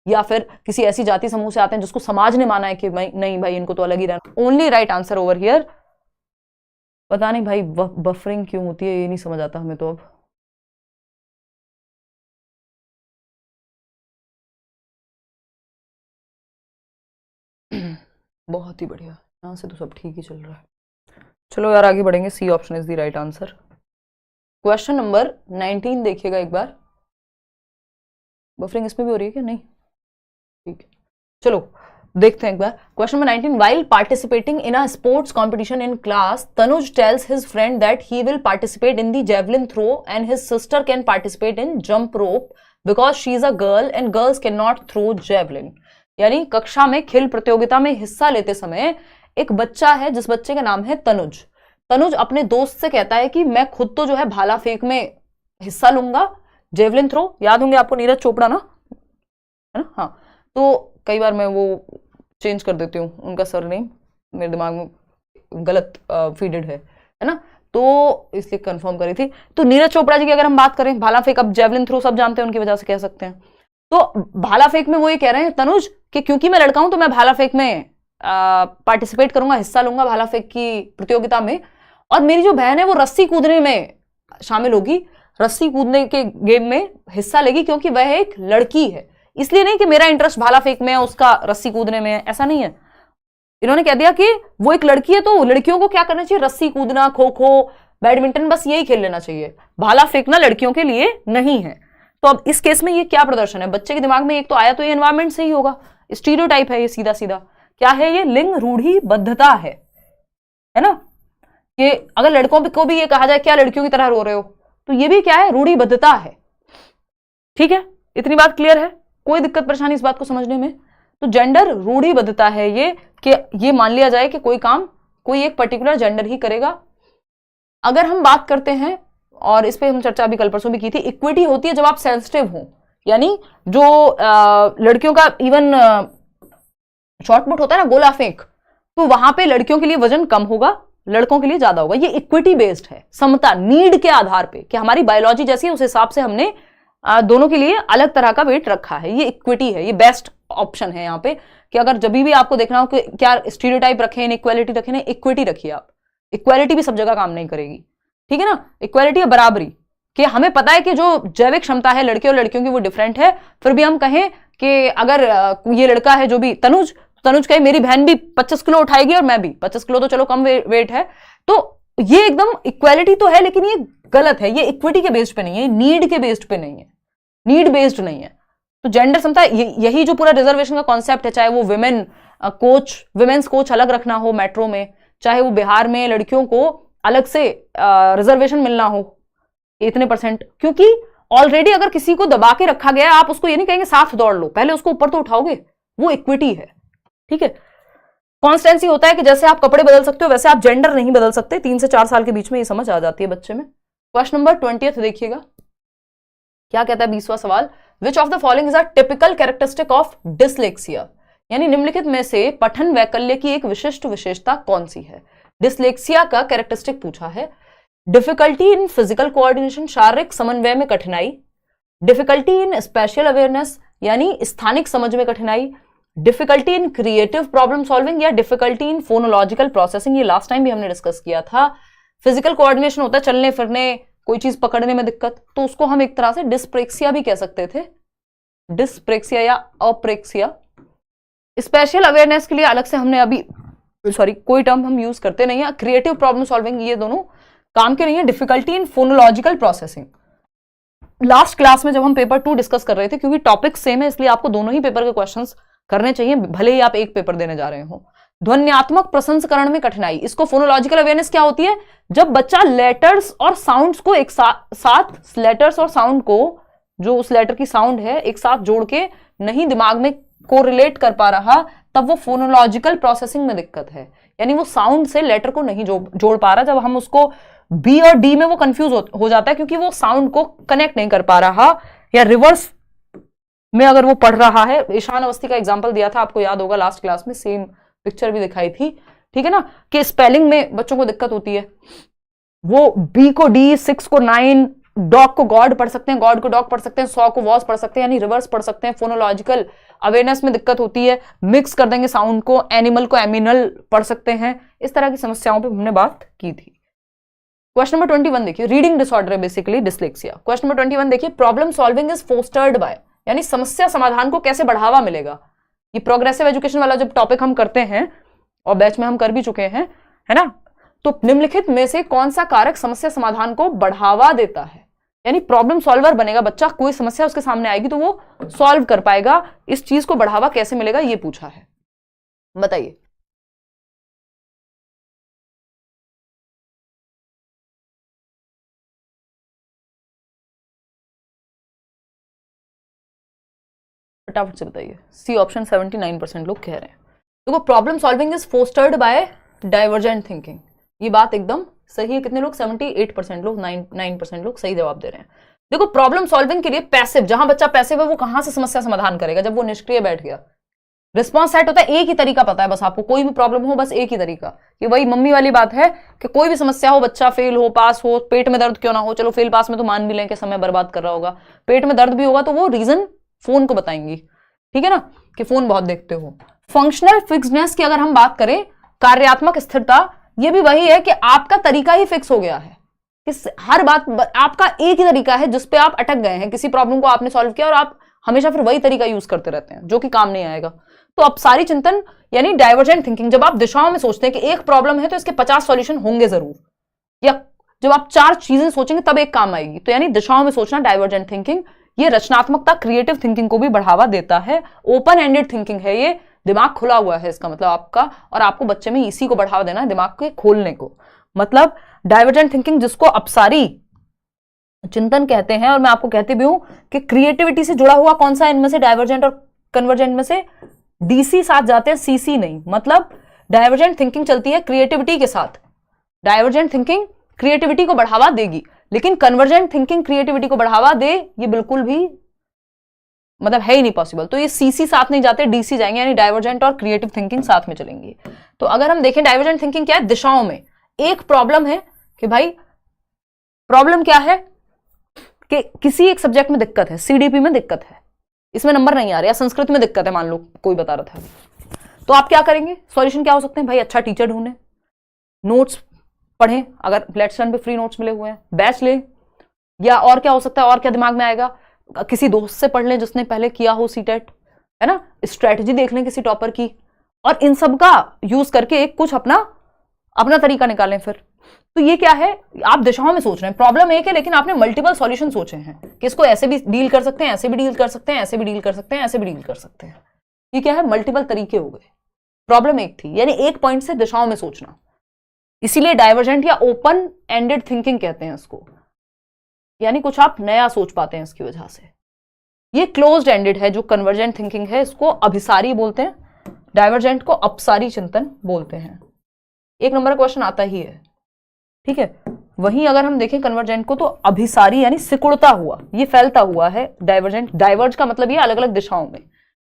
या फिर किसी ऐसी जाति समूह से आते हैं जिसको समाज ने माना है कि नहीं भाई इनको तो अलग ही रहना। Only right answer over here. पता नहीं भाई बफरिंग क्यों होती है, ये नहीं समझ आता हमें तो अब। बहुत ही बढ़िया, यहां से तो सब ठीक ही चल रहा है। चलो यार आगे बढ़ेंगे। C option is the right answer. Question number 19 देखिएगा एक बार। बफरिंग इसमें भी हो रही है क्या? नहीं, ठीक है, चलो देखते हैं एक बार। Question number 19, while participating in a sports competition in class, Tanuj tells his friend that he will participate in the javelin throw and his sister can participate in jump rope because she is a girl and girls cannot throw javelin। यानी कक्षा में खेल प्रतियोगिता में हिस्सा लेते समय एक बच्चा है जिस बच्चे का नाम है तनुज, तनुज अपने दोस्त से कहता है कि मैं खुद तो जो है भाला फेंक में हिस्सा लूंगा, जेवलिन थ्रो, याद होंगे आपको नीरज चोपड़ा ना, है ना? हाँ, तो कई बार मैं वो चेंज कर देती हूँ उनका सरनेम, मेरे दिमाग में गलत फीडेड है ना, तो इसलिए कंफर्म करी थी। तो नीरज चोपड़ा जी की अगर हम बात करें, भाला फेंक, अब जेवलिन थ्रो सब जानते हैं, उनकी वजह से कह सकते हैं। तो भाला फेंक में वो ये कह रहे हैं तनुज कि क्योंकि मैं लड़का हूं तो मैं भाला फेंक में पार्टिसिपेट करूंगा, हिस्सा लूंगा भाला फेंक की प्रतियोगिता में, और मेरी जो बहन है वो रस्सी कूदने में शामिल होगी, रस्सी कूदने के गेम में हिस्सा लेगी, क्योंकि वह एक लड़की है। इसलिए नहीं कि मेरा इंटरेस्ट भाला फेंक में है, उसका रस्सी कूदने में है, ऐसा नहीं है। इन्होंने कह दिया कि वो एक लड़की है तो लड़कियों को क्या करना चाहिए, रस्सी कूदना, खो खो, बैडमिंटन, बस यही खेल लेना चाहिए, भाला फेंकना लड़कियों के लिए नहीं है। तो अब इस केस में ये क्या प्रदर्शन है बच्चे के दिमाग में, एक तो आया तो ये एनवायरमेंट से ही होगा, स्टीरियोटाइप है ये, सीधा सीधा क्या है ये, लिंग रूढ़िबद्धता है ना, कि अगर लड़कों को भी ये कहा जाए क्या लड़कियों की तरह रो रहे हो, तो ये भी क्या है, रूढ़िबद्धता है। ठीक है, इतनी बात क्लियर है, कोई दिक्कत परेशानी इस बात को समझने में? तो जेंडर रूढ़िबद्धता है ये, कि ये मान लिया जाए कि कोई काम कोई एक पर्टिकुलर जेंडर ही करेगा। अगर हम बात करते हैं, और इस पे हम चर्चा भी कल परसों भी की थी, इक्विटी होती है जब आप सेंसिटिव हो, यानी जो लड़कियों का इवन शॉर्टपुट होता है ना, गोला फेंक, तो वहां पे लड़कियों के लिए वजन कम होगा, लड़कों के लिए ज्यादा होगा। ये इक्विटी बेस्ड है, समता, नीड के आधार पे, कि हमारी बायोलॉजी जैसी है उस हिसाब से हमने दोनों के लिए अलग तरह का वेट रखा है। ये इक्विटी है, ये बेस्ट ऑप्शन है यहाँ पे, कि अगर जब भी आपको देखना हो कि क्या स्टीरियोटाइप रखें, इक्वालिटी रखें, इक्विटी रखिए आप। इक्वालिटी भी सब जगह काम नहीं करेगी, ठीक है ना, इक्वालिटी है बराबरी, कि हमें पता है कि जो जैविक क्षमता है लड़के और लड़कियों की वो डिफरेंट है, फिर भी हम कहें कि अगर ये लड़का है जो भी तनुज कहे मेरी बहन भी 25 किलो उठाएगी और मैं भी 25 किलो, तो चलो कम वेट है, तो ये एकदम इक्वालिटी तो है, लेकिन ये गलत है, ये इक्विटी के बेस्ड पे नहीं है, नीड के बेस्ड पे नहीं है, नीड बेस्ड नहीं है। तो जेंडर समता, यही जो पूरा रिजर्वेशन का कॉन्सेप्ट है, चाहे वो विमेन्स कोच अलग रखना हो मेट्रो में, चाहे वो बिहार में लड़कियों को अलग से रिजर्वेशन मिलना हो इतने %, क्योंकि ऑलरेडी अगर किसी को दबा के रखा गया है, आप उसको ये नहीं कहेंगे साथ दौड़ लो, पहले उसको ऊपर तो उठाओगे, वो इक्विटी है। ठीक है, कॉन्स्टेंसी होता है कि जैसे आप कपड़े बदल सकते हो वैसे आप जेंडर नहीं बदल सकते। 3 से 4 साल के बीच में ये समझ आ जाती है बच्चे में। क्वेश्चन नंबर 20 देखिएगा, क्या कहता है 20वां सवाल, विच of the following is a typical characteristic of dyslexia, यानी निम्नलिखित में से पठन वैकल्य की एक विशिष्ट विशेषता कौन सी है। डिसलेक्सिया का कैरेक्टरिस्टिक पूछा है, डिफिकल्टी इन फिजिकल कोऑर्डिनेशन, शारीरिक समन्वय में कठिनाई, डिफिकल्टी इन स्पेशल अवेयरनेस, यानी स्थानिक समझ में कठिनाई, difficulty in creative problem solving, या डिफिकल्टी इन फोनोलॉजिकल प्रोसेसिंग। ये लास्ट टाइम भी हमने डिस्कस किया था। फिजिकल कोऑर्डिनेशन होता है चलने फिरने, कोई चीज पकड़ने में दिक्कत, तो उसको हम एक तरह से डिस्प्रेक्सिया भी कह सकते थे, डिस्प्रेक्सिया या अप्रेक्सिया। स्पेशल अवेयरनेस के लिए अलग से हमने अभी कोई टर्म हम यूज करते नहीं है। क्रिएटिव प्रॉब्लम सॉल्विंग, ये दोनों काम के नहीं है। Difficulty in phonological processing, last class में जब हम पेपर 2 डिस्कस कर रहे थे, क्योंकि टॉपिक सेम है इसलिए आपको दोनों ही पेपर के क्वेश्चंस करने चाहिए, भले ही आप एक पेपर देने जा रहे हो। ध्वन्यात्मक प्रसंस्करण में कठिनाई, इसको फोनोलॉजिकल अवेयरनेस क्या होती है, जब बच्चा लेटर्स और साउंड्स को एक साथ लेटर्स और साउंड को, जो उस लेटर की साउंड है, एक साथ जोड़ के नहीं दिमाग में कोरिलेट कर पा रहा, तब वो फोनोलॉजिकल प्रोसेसिंग में दिक्कत है, यानी वो साउंड से लेटर को नहीं जोड़ पा रहा। जब हम उसको बी और डी में वो कंफ्यूज हो जाता है, क्योंकि वो साउंड को कनेक्ट नहीं कर पा रहा, या रिवर्स में अगर वो पढ़ रहा है। ईशान अवस्थी का एग्जांपल दिया था, आपको याद होगा लास्ट क्लास में, सेम पिक्चर भी दिखाई थी, ठीक है ना, कि स्पेलिंग में बच्चों को दिक्कत होती है, वो बी को डी, 6 को 9, डॉग को गॉड पढ़ सकते हैं, गॉड को डॉग पढ़ सकते हैं, 100 को वॉज पढ़ सकते हैं, यानी रिवर्स पढ़ सकते हैं। फोनोलॉजिकल अवेयरनेस में दिक्कत होती है, मिक्स कर देंगे साउंड को, एनिमल को एमिनल पढ़ सकते हैं। इस तरह की समस्याओं पर हमने बात की थी। क्वेश्चन नंबर 21 देखिए, रीडिंग डिसऑर्डर है बेसिकली डिसलेक्सिया। क्वेश्चन नंबर 21 देखिए, problem solving is fostered by, यानी समस्या समाधान को कैसे बढ़ावा मिलेगा। ये प्रोग्रेसिव एजुकेशन वाला जब टॉपिक हम करते हैं, और बैच में हम कर भी चुके हैं, है ना, तो निम्नलिखित में से कौन सा कारक समस्या समाधान को बढ़ावा देता है, यानी प्रॉब्लम सॉल्वर बनेगा बच्चा, कोई समस्या उसके सामने आएगी तो वो सॉल्व कर पाएगा, इस चीज को बढ़ावा कैसे मिलेगा ये पूछा है, बताइए। फटाफट से बताइए। सी ऑप्शन 79% लोग कह रहे हैं। देखो, problem solving is fostered by divergent thinking, ये बात एकदम सही है। कितने लोग? 78% लोग, 9% लोग सही जवाब दे रहे हैं। देखो, प्रॉब्लम सॉल्विंग के लिए पैसिव, जहां बच्चा पैसिव है वो कहां से समस्या समाधान करेगा? जब वो निष्क्रिय बैठ गया। रिस्पॉन्स सेट होता है, एक ही तरीका पता है बस आपको, कोई भी प्रॉब्लम हो बस एक ही तरीका, कि वही मम्मी वाली बात है कि कोई भी समस्या हो, बच्चा फेल हो, पास हो, पेट में दर्द क्यों ना हो, चलो फेल पास में तो मान भी लें कि समय बर्बाद कर रहा होगा, पेट में दर्द भी होगा तो वो रीजन फोन को बताएंगी, ठीक है ना, कि फोन बहुत देखते हो। फंक्शनल फिक्सनेस की अगर हम बात करें, कार्यात्मक स्थिरता, ये भी वही है कि आपका तरीका ही फिक्स हो गया है, कि हर बात आपका एक ही तरीका है जिसपे आप अटक गए हैं, किसी प्रॉब्लम को आपने सॉल्व किया और आप हमेशा फिर वही तरीका यूज करते रहते हैं जो कि काम नहीं आएगा। तो अपसारी चिंतन यानी डाइवर्जेंट थिंकिंग, जब आप दिशाओं में सोचते हैं कि एक प्रॉब्लम है तो इसके 50 सॉल्यूशन होंगे जरूर, या जब आप 4 चीजें सोचेंगे तब एक काम आएगी, तो यानी दिशाओं में सोचना, डाइवर्जेंट थिंकिंग। ये रचनात्मकता, क्रिएटिव थिंकिंग को भी बढ़ावा देता है। ओपन एंडेड थिंकिंग है, ये दिमाग खुला हुआ है इसका मतलब आपका, और आपको बच्चे में इसी को बढ़ावा देना है, दिमाग के खोलने को। मतलब डाइवर्जेंट थिंकिंग जिसको अपसारी चिंतन कहते हैं, और मैं आपको कहती भी हूं कि क्रिएटिविटी से जुड़ा हुआ कौन सा इनमें से, डाइवर्जेंट और कन्वर्जेंट में से डीसी साथ जाते हैं, सीसी नहीं। मतलब डाइवर्जेंट थिंकिंग चलती है क्रिएटिविटी के साथ, डाइवर्जेंट थिंकिंग क्रिएटिविटी को बढ़ावा देगी, लेकिन कन्वर्जेंट थिंकिंग क्रिएटिविटी को बढ़ावा दे ये बिल्कुल भी मतलब है ही नहीं पॉसिबल। तो ये सीसी साथ नहीं जाते, डीसी जाएंगे, यानी डाइवर्जेंट और क्रिएटिव थिंकिंग साथ में चलेंगी। तो अगर हम देखें डाइवर्जेंट थिंकिंग क्या है, दिशाओं में एक प्रॉब्लम है कि भाई प्रॉब्लम क्या है कि किसी एक सब्जेक्ट में दिक्कत है, सीडीपी में दिक्कत है, इसमें नंबर नहीं आ रहे, या संस्कृत में दिक्कत है, मान लो कोई बता रहा था, तो आप क्या करेंगे? सॉल्यूशन क्या हो सकते हैं भाई? अच्छा टीचर ढूंढें, नोट्स पढ़ें, अगर लेट्स पे फ्री नोट्स मिले हुए हैं, बैच लें, या और क्या हो सकता है, और क्या दिमाग में आएगा, किसी दोस्त से पढ़ लें जिसने पहले किया हो सीटेट, है ना, स्ट्रेटजी देख लें किसी टॉपर की, और इन सब का यूज करके एक कुछ अपना तरीका निकालें फिर। तो ये क्या है, आप दिशाओं में सोच रहे हैं, प्रॉब्लम एक है लेकिन आपने मल्टीपल सॉल्यूशन सोचे हैं कि इसको ऐसे भी डील कर सकते हैं, ऐसे भी डील कर सकते हैं, ऐसे भी डील कर सकते हैं, ऐसे भी डील कर सकते हैं। ये क्या है, मल्टीपल तरीके हो गए, प्रॉब्लम एक थी, यानी एक पॉइंट से दिशाओं में सोचना, इसीलिए डाइवर्जेंट या ओपन एंडेड थिंकिंग कहते हैं इसको, यानी कुछ आप नया सोच पाते हैं इसकी वजह से। ये क्लोज्ड एंडेड है जो कन्वर्जेंट थिंकिंग है, इसको अभिसारी बोलते हैं, डाइवर्जेंट को अपसारी चिंतन बोलते हैं। एक नंबर का क्वेश्चन आता ही है, ठीक है। वहीं अगर हम देखें कन्वर्जेंट को, तो अभिसारी यानी सिकुड़ता हुआ, ये फैलता हुआ है, डाइवर्जेंट, डाइवर्ज का मतलब ये अलग अलग दिशाओं में,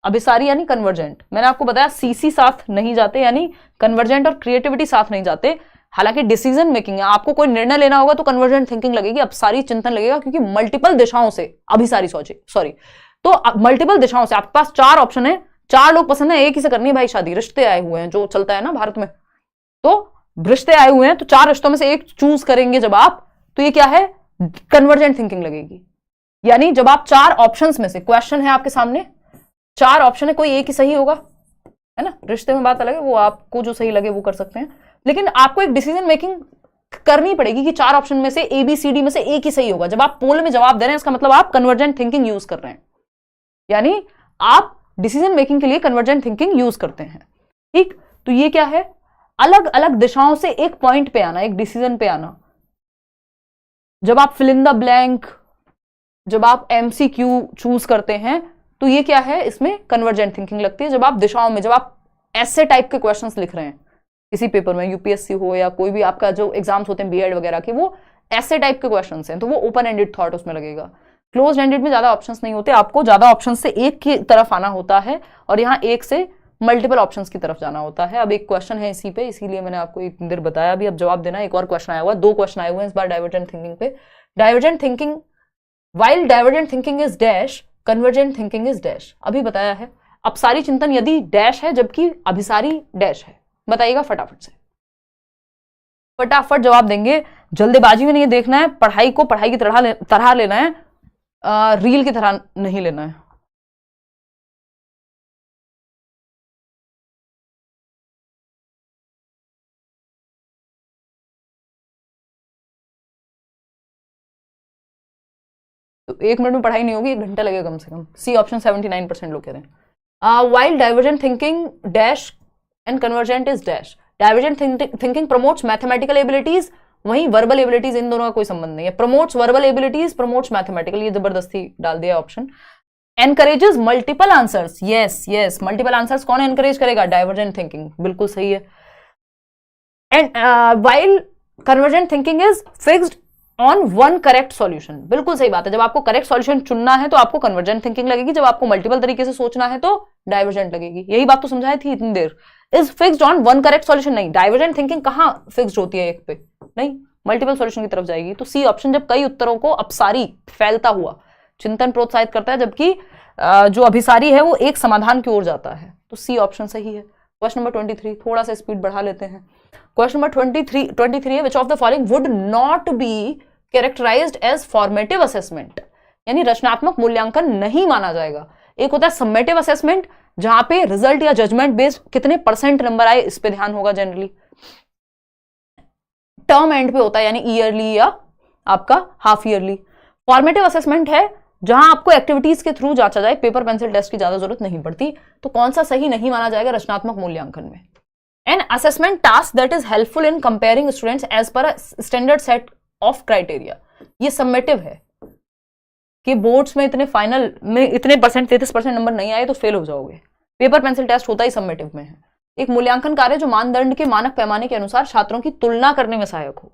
अभिसारी यानी कन्वर्जेंट। मैंने आपको बताया सीसी साथ नहीं जाते, यानी कन्वर्जेंट और क्रिएटिविटी साथ नहीं जाते। हालांकि डिसीजन मेकिंग है, आपको कोई निर्णय लेना होगा तो कन्वर्जेंट थिंकिंग लगेगी, अपसारी चिंतन लगेगा, क्योंकि मल्टीपल दिशाओं से, अभिसारी सॉरी, तो मल्टीपल दिशाओं से आपके पास 4 ऑप्शन है, 4 लोग पसंद है, एक ही से करनी है भाई शादी, रिश्ते आए हुए हैं जो चलता है ना भारत में, तो रिश्ते आए हुए हैं, तो 4 रिश्तों में से एक चूज करेंगे जब आप, तो ये क्या है, कन्वर्जेंट थिंकिंग लगेगी। यानी जब आप 4 ऑप्शंस में से, क्वेश्चन है आपके सामने, 4 ऑप्शन है, कोई एक ही सही होगा, है ना, रिश्ते में बात अलग है, वो आपको जो सही लगे वो कर सकते हैं, लेकिन आपको एक डिसीजन मेकिंग करनी पड़ेगी कि 4 ऑप्शन में से ABCD में से एक ही सही होगा। जब आप पोल में जवाब दे रहे हैं, इसका मतलब आप कन्वर्जेंट थिंकिंग यूज कर रहे हैं, यानी आप डिसीजन मेकिंग के लिए कन्वर्जेंट थिंकिंग यूज करते हैं, ठीक। तो ये क्या है, अलग अलग दिशाओं से एक पॉइंट पे आना, एक डिसीजन पे आना। जब आप फिल इन द ब्लैंक, जब आप MCQ चूज करते हैं, तो ये क्या है, इसमें कन्वर्जेंट थिंकिंग लगती है। जब आप दिशाओं में, जब आप ऐसे टाइप के क्वेश्चंस लिख रहे हैं किसी पेपर में, UPSC हो या कोई भी आपका जो एग्जाम्स होते हैं B.Ed वगैरह के, वो ऐसे टाइप के क्वेश्चंस हैं, तो वो ओपन एंडेड थॉट उसमें लगेगा। क्लोज एंडेड में ज्यादा ऑप्शंस नहीं होते, आपको ज्यादा ऑप्शन से एक की तरफ आना होता है, और यहाँ एक से मल्टीपल ऑप्शंस की तरफ जाना होता है। अब एक क्वेश्चन है इसी पे, इसीलिए मैंने आपको इतनी देर बताया भी, अब जवाब देना। एक और क्वेश्चन आया हुआ, 2 क्वेश्चन आए हुए हैं इस बार डाइवर्जेंट थिंकिंग पे। Divergent thinking, while divergent thinking is dash, convergent thinking is dash. अभी बताया है, अपसारी चिंतन यदि डैश है जबकि अभिसारी डैश है। बताइएगा फटाफट से, फटाफट जवाब देंगे, जल्दबाजी में नहीं देखना है, पढ़ाई को पढ़ाई की तरह लेना है, रील की तरह नहीं लेना है। तो 1 मिनट में पढ़ाई नहीं होगी, 1 घंटा लगेगा कम से कम। सी ऑप्शन 79% लोग कह रहे हैं। While divergent thinking dash and convergent is dash, divergent thinking promotes mathematical abilities, वहीं वर्बल एबिलिटीज, इन दोनों का कोई संबंध नहीं है। Promotes verbal abilities, promotes mathematical, ये जबरदस्ती डाल दिया option. Encourages multiple answers, yes yes, multiple answers कौन एनकरेज करेगा, डाइवर्जेंट थिंकिंग, बिल्कुल सही है। And while convergent thinking is fixed on one correct solution. बिल्कुल सही बात है, जब आपको करेक्ट सॉल्यूशन चुनना है तो आपको कन्वर्जेंट थिंकिंग लगेगी, जब आपको मल्टीपल तरीके से सोचना है तो डाइवर्जेंट लगेगी। यही बात तो समझाई थी इतनी देर। Is fixed on one correct solution नहीं, डाइवर्जेंट थिंकिंग कहां फिक्स्ड होती है एक पे, नहीं, मल्टीपल सॉल्यूशन की तरफ जाएगी। तो सी ऑप्शन, जब कई उत्तरों को अपसारी फैलता हुआ चिंतन प्रोत्साहित करता है, जबकि जो अभिसारी है वो एक समाधान की ओर जाता है, तो सी ऑप्शन सही है। क्वेश्चन नंबर 23, थोड़ा सा स्पीड बढ़ा लेते हैं। क्वेश्चन नंबर 23 है, which of the following would not be characterised as formative assessment, यानी रचनात्मक मूल्यांकन नहीं माना जाएगा। एक होता है समेटिव असेसमेंट, जहां पे रिजल्ट या जजमेंट बेस्ड कितने परसेंट नंबर आए इस पे ध्यान होगा जनरली। टर्म एंड पे होता है, यानी ईयरली या आपका हाफ ईयरली। फॉर्मेटिव असेसमेंट है जहां आपको एक्टिविटीज के थ्रू जांचा जाए, पेपर पेंसिल टेस्ट की ज्यादा जरूरत नहीं पड़ती। तो कौन सा सही नहीं माना जाएगा रचनात्मक मूल्यांकन में? An assessment task that is helpful in comparing students as per a standard set of criteria. ये समेटिव है कि बोर्ड्स में इतने फाइनल में इतने परसेंट 33% नंबर नहीं आए तो फेल हो जाओगे। पेपर पेंसिल टेस्ट होता ही समेटिव में है। एक मूल्यांकन कार्य जो मानदंड के मानक पैमाने के अनुसार छात्रों की तुलना करने में सहायक हो।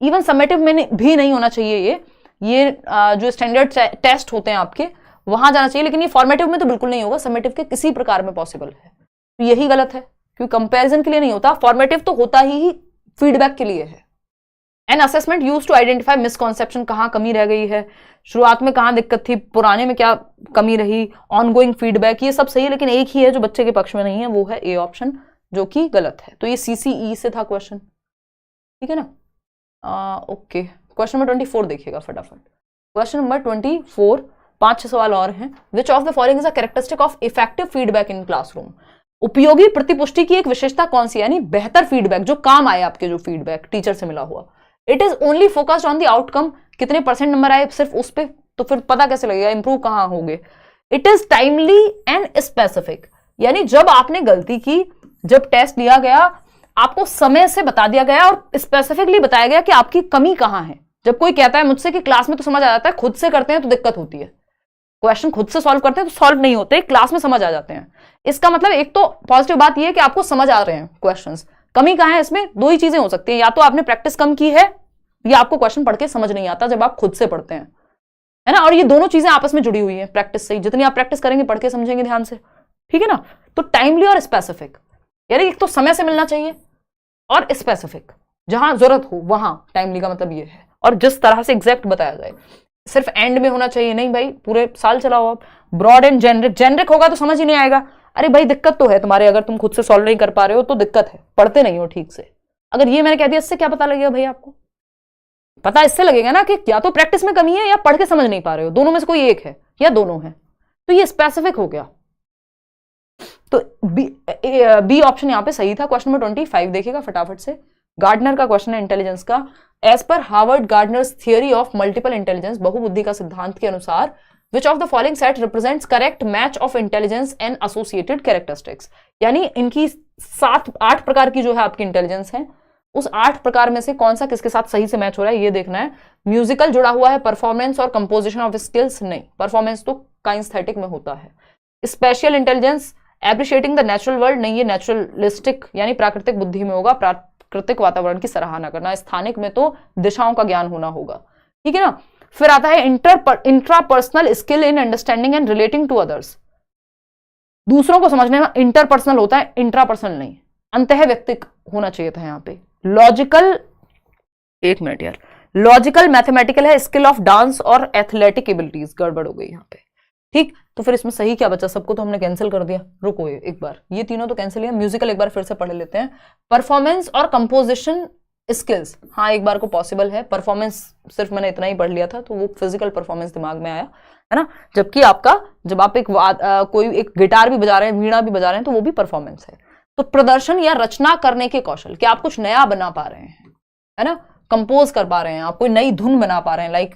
इवन समेटिव में भी नहीं होना चाहिए ये जो स्टैंडर्ड टेस्ट होते हैं आपके वहां जाना चाहिए, लेकिन ये फॉर्मेटिव में तो बिल्कुल नहीं होगा, समेटिव के किसी प्रकार में पॉसिबल है। तो यही गलत है, क्योंकि कंपैरिजन के लिए नहीं होता, फॉर्मेटिव तो होता ही फीडबैक के लिए है। An assessment use to identify misconception, कहां कमी रह गई है, शुरुआत में कहां दिक्कत थी, पुराने में क्या कमी रही, ऑनगोइंग फीडबैक, ये सब सही है, लेकिन एक ही है जो बच्चे के पक्ष में नहीं है, वो है ए ऑप्शन, जो कि गलत है। तो ये CCE से था क्वेश्चन, ठीक है ना। ओके, क्वेश्चन नंबर 24 देखिएगा फटाफट। क्वेश्चन नंबर 24, 5-6 सवाल और हैं। विच of the following is a characteristic of effective feedback in classroom? उपयोगी प्रतिपुष्टि की एक विशेषता कौन सी, यानी बेहतर फीडबैक, जो काम आए आपके, जो फीडबैक टीचर से मिला हुआ। It is only focused on the outcome, कितने परसेंट नंबर आए सिर्फ उस पे, तो फिर पता कैसे लगेगा इंप्रूव कहां होंगे। It is timely and specific, यानी जब आपने गलती की, जब टेस्ट लिया गया, आपको समय से बता दिया गया और स्पेसिफिकली बताया गया कि आपकी कमी कहां है। जब कोई कहता है मुझसे कि क्लास में तो समझ आ जाता है, खुद से करते हैं तो दिक्कत होती है। क्वेश्चन खुद से सॉल्व करते हैं तो सॉल्व नहीं होते, क्लास में समझ आ जाते हैं। इसका मतलब एक तो पॉजिटिव बात यह है कि आपको समझ आ रहे हैं क्वेश्चंस। कमी कहां है इसमें? दो ही चीजें हो सकती हैं, या तो आपने प्रैक्टिस कम की है, या आपको क्वेश्चन पढ़ के समझ नहीं आता जब आप खुद से पढ़ते हैं, है ना। और ये दोनों चीजें आपस में जुड़ी हुई हैं प्रैक्टिस से ही। जितनी आप प्रैक्टिस करेंगे, पढ़ के समझेंगे ध्यान से, ठीक है ना। तो टाइमली और स्पेसिफिक, यानी एक तो समय से मिलना चाहिए, और स्पेसिफिक, जहां जरूरत हो वहां। टाइमली का मतलब ये है, और जिस तरह से एग्जैक्ट बताया जाए। सिर्फ एंड में होना चाहिए नहीं भाई, पूरे साल चलाओ आप। ब्रॉड एंड जेनरिक, जेनरिक होगा तो समझ ही नहीं आएगा। अरे भाई दिक्कत तो है तुम्हारे, अगर तुम खुद से सॉल्व नहीं कर पा रहे हो तो दिक्कत है, पढ़ते नहीं हो ठीक से। अगर ये मैंने कह दिया, इससे क्या पता लगेगा भाई आपको? पता इससे लगेगा ना कि या तो प्रैक्टिस में कमी है या पढ़ के समझ नहीं पा रहे हो, दोनों में से कोई एक है या दोनों है। तो ये स्पेसिफिक हो गया। तो बी ऑप्शन यहां पे सही था। क्वेश्चन नंबर 25 देखिएगा फटाफट से। गार्डनर का क्वेश्चन है इंटेलिजेंस का। As per Howard Gardner's theory of multiple intelligence, बहुबुद्धि का सिद्धांत के अनुसार, which of the following set represents correct match of intelligence and associated characteristics, यानी इनकी 7-8 प्रकार की जो है आपकी इंटेलिजेंस है, उस 8 प्रकार में से कौन सा किसके साथ सही से मैच हो रहा है ये देखना है। म्यूजिकल जुड़ा हुआ है, परफॉर्मेंस और कंपोजिशन ऑफ स्किल्स नहीं, परफॉर्मेंस तो काइंस्थेटिक में होता है। Special intelligence, appreciating the natural world नहीं, ये नेचुरलिस्टिक यानी प्राकृतिक बुद्धि में होगा, प्राकृतिक वातावरण की सराहना करना। स्थानिक में तो दिशाओं का ज्ञान होना होगा, ठीक है ना। फिर आता है intrapersonal skill in understanding and relating to others, दूसरों को समझने में इंटरपर्सनल होता है, इंट्रापर्सनल नहीं। अंतः व्यक्तिक होना चाहिए था यहाँ पे। लॉजिकल, एक मिनट यार, लॉजिकल मैथमेटिकल है, स्किल ऑफ डांस और एथलेटिक एबिलिटीज, गड़बड़ हो गई यहाँ पे, ठीक। तो फिर इसमें सही क्या बचा? सबको तो हमने कैंसिल कर दिया। रुको एक बार, ये तीनों तो कैंसिल है। म्यूजिकल एक बार फिर से पढ़ लेते हैं। परफॉर्मेंस और कंपोजिशन स्किल्स, हाँ एक बार को पॉसिबल है। परफॉर्मेंस सिर्फ मैंने इतना ही पढ़ लिया था, तो वो फिजिकल परफॉर्मेंस दिमाग में आया, है ना। जबकि आपका, जब आप कोई एक गिटार भी बजा रहे हैं, वीणा भी बजा रहे हैं, तो वो भी परफॉर्मेंस है। तो प्रदर्शन या रचना करने के कौशल, कि आप कुछ नया बना पा रहे हैं, है ना, कंपोज कर पा रहे हैं, आप कोई नई धुन बना पा रहे हैं, लाइक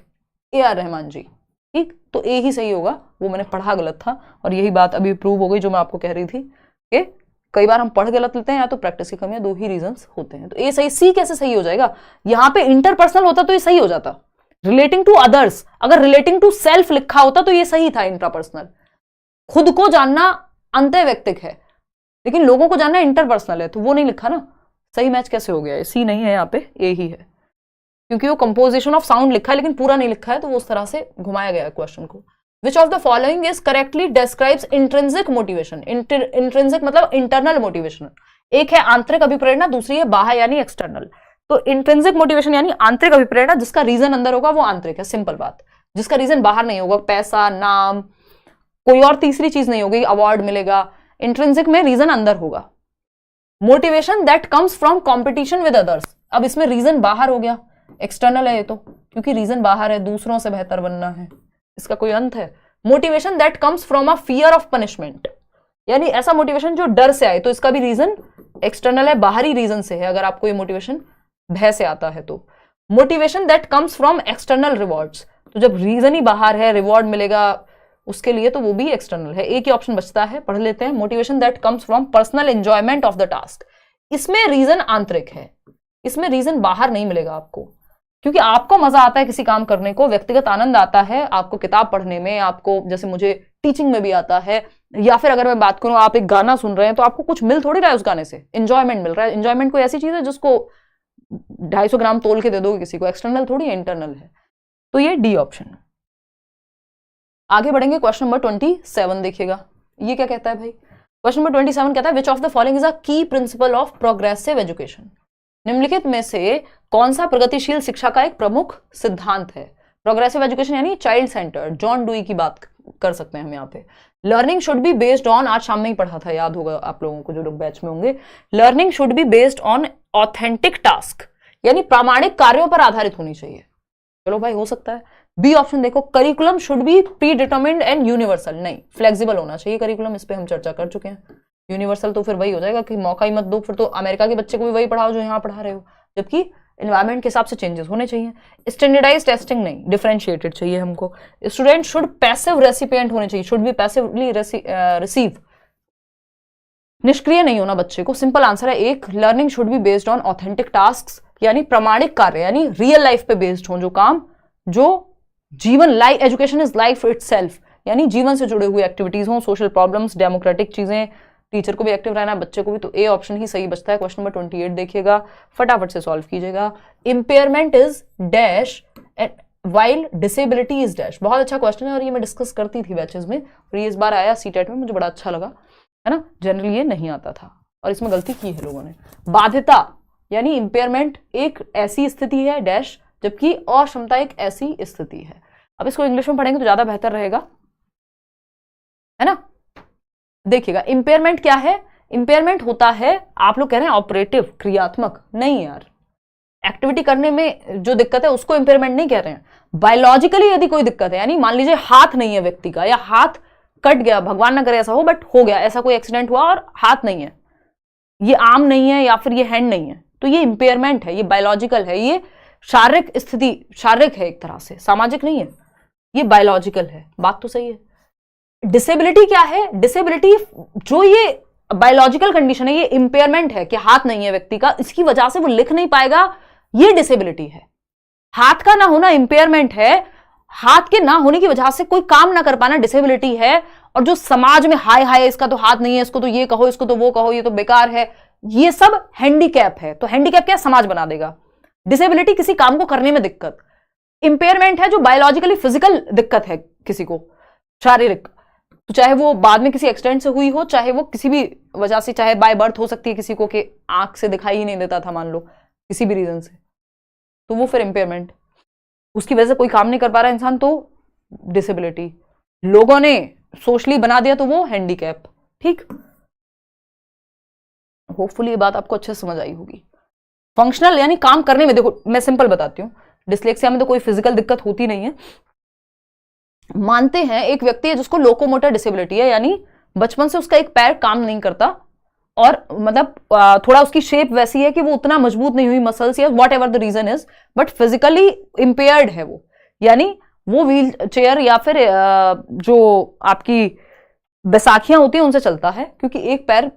AR रहमान जी, ठीक। तो ए ही सही होगा, वो मैंने पढ़ा गलत था, और यही बात अभी प्रूव हो गई जो मैं आपको कह रही थी कि कई बार हम पढ़ गलत लेते हैं, या तो प्रैक्टिस की कमी है, दो ही रीजंस होते हैं। तो ए सही, सी कैसे सही हो जाएगा? यहाँ पे इंटरपर्सनल होता तो ये सही हो जाता। रिलेटिंग टू अदर्स, अगर रिलेटिंग टू सेल्फ लिखा होता तो ये सही था। इंट्रापर्सनल, खुद को जानना अंतःवैयक्तिक है, लेकिन लोगों को जानना इंटरपर्सनल है, तो वो नहीं लिखा ना, सही मैच कैसे हो गया? सी नहीं है यहाँ पे, ए ही है, क्योंकि वो कंपोजिशन ऑफ साउंड लिखा है लेकिन पूरा नहीं लिखा है, तो वो उस तरह से घुमाया गया है क्वेश्चन को। विच of the following is correctly describes intrinsic motivation? Intrinsic मतलब इंटरनल मोटिवेशन। एक है आंतरिक अभिप्रेरणा, दूसरी है बाह्य यानी एक्सटर्नल। तो इंट्रिंसिक मोटिवेशन यानी आंतरिक अभिप्रेरणा, जिसका रीजन अंदर होगा वो आंतरिक है, सिंपल बात। जिसका रीजन बाहर नहीं होगा, पैसा, नाम, कोई और तीसरी चीज नहीं होगी, अवार्ड मिलेगा। इंट्रिंसिक में रीजन अंदर होगा। Motivation that comes from competition with others, अब इसमें रीजन बाहर हो गया, एक्सटर्नल है ये तो, क्योंकि रीजन बाहर है, दूसरों से बेहतर बनना है, इसका कोई अंत है। Motivation that comes from a fear of punishment, यानी ऐसा मोटिवेशन जो डर से आए, तो इसका भी रीजन एक्सटर्नल है, बाहरी रीजन से है, अगर आपको ये मोटिवेशन भय से आता है तो। Motivation that comes from external rewards, तो जब रीजन ही बाहर है, रिवॉर्ड मिलेगा उसके लिए, तो वो भी एक्सटर्नल है। एक ही ऑप्शन बचता है, पढ़ लेते हैं। Motivation that comes from personal enjoyment of the task, इसमें रीजन आंतरिक है, इसमें रीजन बाहर नहीं मिलेगा आपको, क्योंकि आपको मजा आता है किसी काम करने को, व्यक्तिगत आनंद आता है आपको किताब पढ़ने में, आपको जैसे मुझे टीचिंग में भी आता है, या फिर अगर मैं बात करूं आप एक गाना सुन रहे हैं तो आपको कुछ मिल थोड़ी रहा है उस गाने से, एंजॉयमेंट मिल रहा है। एंजॉयमेंट कोई ऐसी चीज है जिसको 250 ग्राम तोल के दे दोगे किसी को, एक्सटर्नल थोड़ी है, इंटरनल है। तो ये डी ऑप्शन। आगे बढ़ेंगे, क्वेश्चन नंबर 27 देखिएगा, ये क्या कहता है भाई। क्वेश्चन नंबर 27 कहता है which of the following is a की प्रिंसिपल ऑफ प्रोग्रेसिव एजुकेशन, निम्नलिखित में से कौन सा प्रगतिशील शिक्षा का एक प्रमुख सिद्धांत है। प्रोग्रेसिव एजुकेशन यानी चाइल्ड सेंटर, जॉन डुई की बात कर सकते हैं हम यहाँ पे। Learning should be based on, आज शाम में ही पढ़ा था, याद होगा आप लोगों को जो लोग बैच में होंगे। Learning should be based on authentic task, यानी प्रामाणिक कार्यों पर आधारित होनी चाहिए। चलो भाई, हो सकता है। बी ऑप्शन देखो, curriculum should be pre determined and universal, नहीं, फ्लेक्सिबल होना चाहिए करिकुलम, इस पे हम चर्चा कर चुके हैं। यूनिवर्सल तो फिर वही हो जाएगा कि मौका ही मत दो, फिर तो अमेरिका के बच्चे को भी वही पढ़ाओ जो यहाँ पढ़ा रहे हो, जबकि एनवायरमेंट के हिसाब से चेंजेस होने चाहिए। स्टैंडर्डाइज टेस्टिंग नहीं, डिफरेंशिएटेड चाहिए हमको। स्टूडेंट शुड पैसिव रेसिपिएंट होने चाहिए, शुड बी पैसिवली रिसीव, निष्क्रिय नहीं होना बच्चे को। सिंपल आंसर है एक, learning should be based on authentic task, यानी प्रामाणिक कार्य, यानी रियल लाइफ पे बेस्ड हो जो काम, जो जीवन, life education is life itself, यानी जीवन से जुड़े हुए एक्टिविटीज हो, सोशल प्रॉब्लम्स, डेमोक्रेटिक चीजें, टीचर को भी एक्टिव रहना है, बच्चे को भी, तो ए ऑप्शन ही सही बचता है। क्वेश्चन नंबर 28 देखिएगा, फटाफट से सॉल्व कीजिएगा। Impairment is dash while disability is dash, बहुत अच्छा क्वेश्चन है और ये मैं डिस्कस करती थी बैचेस में, और ये इस बार आया सीटेट में, मुझे बड़ा अच्छा लगा, है ना। जनरली ये नहीं आता था और इसमें गलती की है लोगों ने। बाध्यता यानी इंपेयरमेंट एक ऐसी स्थिति है डैश, जबकि अक्षमता एक ऐसी स्थिति है। अब इसको इंग्लिश में पढ़ेंगे तो ज्यादा बेहतर रहेगा, है ना। देखिएगा, इंपेयरमेंट क्या है। इंपेयरमेंट होता है, आप लोग कह रहे हैं ऑपरेटिव, क्रियात्मक, नहीं यार, एक्टिविटी करने में जो दिक्कत है उसको इंपेयरमेंट नहीं कह रहे हैं। बायोलॉजिकली यदि कोई दिक्कत है, यानी मान लीजिए हाथ नहीं है व्यक्ति का, या हाथ कट गया, भगवान ना करे ऐसा हो, बट हो गया, ऐसा कोई एक्सीडेंट हुआ और हाथ नहीं है, ये आर्म नहीं है या फिर ये हैंड नहीं है, तो ये इंपेयरमेंट है, ये बायोलॉजिकल है, ये शारीरिक स्थिति, शारीरिक है एक तरह से, सामाजिक नहीं है, ये बायोलॉजिकल है। बात तो सही है। डिसेबिलिटी क्या है। डिसेबिलिटी जो ये बायोलॉजिकल कंडीशन है, ये इंपेयरमेंट है कि हाथ नहीं है व्यक्ति का, इसकी वजह से वो लिख नहीं पाएगा, ये डिसेबिलिटी है। हाथ का ना होना इंपेयरमेंट है, हाथ के ना होने की वजह से कोई काम ना कर पाना डिसेबिलिटी है। और जो समाज में हाय हाय इसका तो हाथ नहीं है, इसको तो ये कहो, इसको तो वो कहो, ये तो बेकार है, ये सब हैंडीकैप है। तो हैंडीकैप क्या समाज बना देगा। डिसेबिलिटी किसी काम को करने में दिक्कत, इंपेयरमेंट है जो बायोलॉजिकली फिजिकल दिक्कत है किसी को, शारीरिक, तो चाहे वो बाद में किसी एक्सीडेंट से हुई हो, चाहे वो किसी भी वजह से, चाहे बाय बर्थ हो सकती है किसी को कि आंख से दिखाई ही नहीं देता था मान लो किसी भी रीजन से, तो वो फिर इंपेयरमेंट, उसकी वजह से कोई काम नहीं कर पा रहा इंसान, तो डिसेबिलिटी। लोगों ने सोशली बना दिया तो वो हैंडीकैप। ठीक, होपफुली ये बात आपको अच्छे से समझ आई होगी। फंक्शनल यानी काम करने में, देखो मैं सिंपल बताती हूँ, डिस्लेक्सिया में तो कोई फिजिकल दिक्कत होती नहीं है। मानते हैं एक व्यक्ति है जिसको लोकोमोटर डिसेबिलिटी है, यानी बचपन से उसका एक पैर काम नहीं करता, और मतलब थोड़ा उसकी शेप वैसी है कि वो उतना मजबूत नहीं हुई, मसल्स या whatever the reason is, but physically impaired है वो, यानी वो व्हील चेयर या फिर जो आपकी बैसाखियां होती हैं उनसे चलता है, क्योंकि एक पैर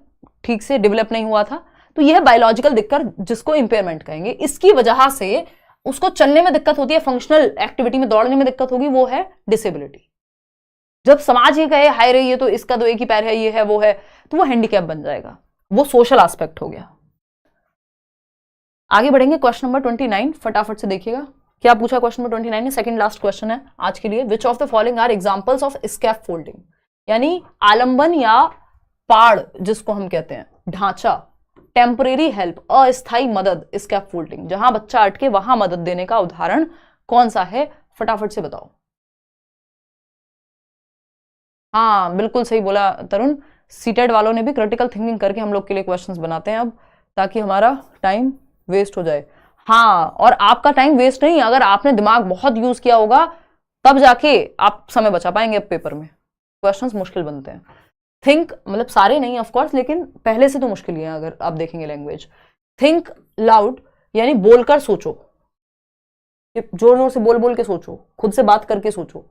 ठीक से डेवलप नहीं हुआ था। तो यह बायोलॉजिकल दिक्कत जिसको इंपेयरमेंट कहेंगे, इसकी वजह से उसको चलने में दिक्कत होती है, फंक्शनल एक्टिविटी में दौड़ने में दिक्कत होगी, वो है डिसेबिलिटी। जब समाज ये कहे हाय रे ये तो इसका तो एक ही पैर है, ये है वो है, तो वो हैंडीकैप बन जाएगा, वो सोशल एस्पेक्ट हो गया। आगे बढ़ेंगे क्वेश्चन नंबर 29, फटाफट से देखिएगा क्या पूछा क्वेश्चन नंबर 29 है। सेकंड लास्ट क्वेश्चन है आज के लिए। Which of the following are examples of scaffolding, यानी आलंबन या पाड़ जिसको हम कहते हैं, ढांचा, टेम्परेरी हेल्प, अस्थायी मदद, स्कैफ फोल्डिंग, जहां बच्चा अटके वहां मदद देने का उदाहरण कौन सा है, फटाफट से बताओ। हाँ बिल्कुल सही बोला तरुण, सीटेड वालों ने भी क्रिटिकल थिंकिंग करके हम लोग के लिए क्वेश्चंस बनाते हैं अब, ताकि हमारा टाइम वेस्ट हो जाए। हाँ, और आपका टाइम वेस्ट नहीं, अगर आपने दिमाग बहुत यूज किया होगा तब जाके आप समय बचा पाएंगे। अब पेपर में क्वेश्चंस मुश्किल बनते हैं। थिंक, मतलब सारे नहीं ऑफ कोर्स, लेकिन पहले से तो मुश्किल ही है अगर आप देखेंगे लैंग्वेज। थिंक लाउड, यानी बोलकर सोचो, जोर जोर से बोल बोल के सोचो, खुद से बात करके सोचो।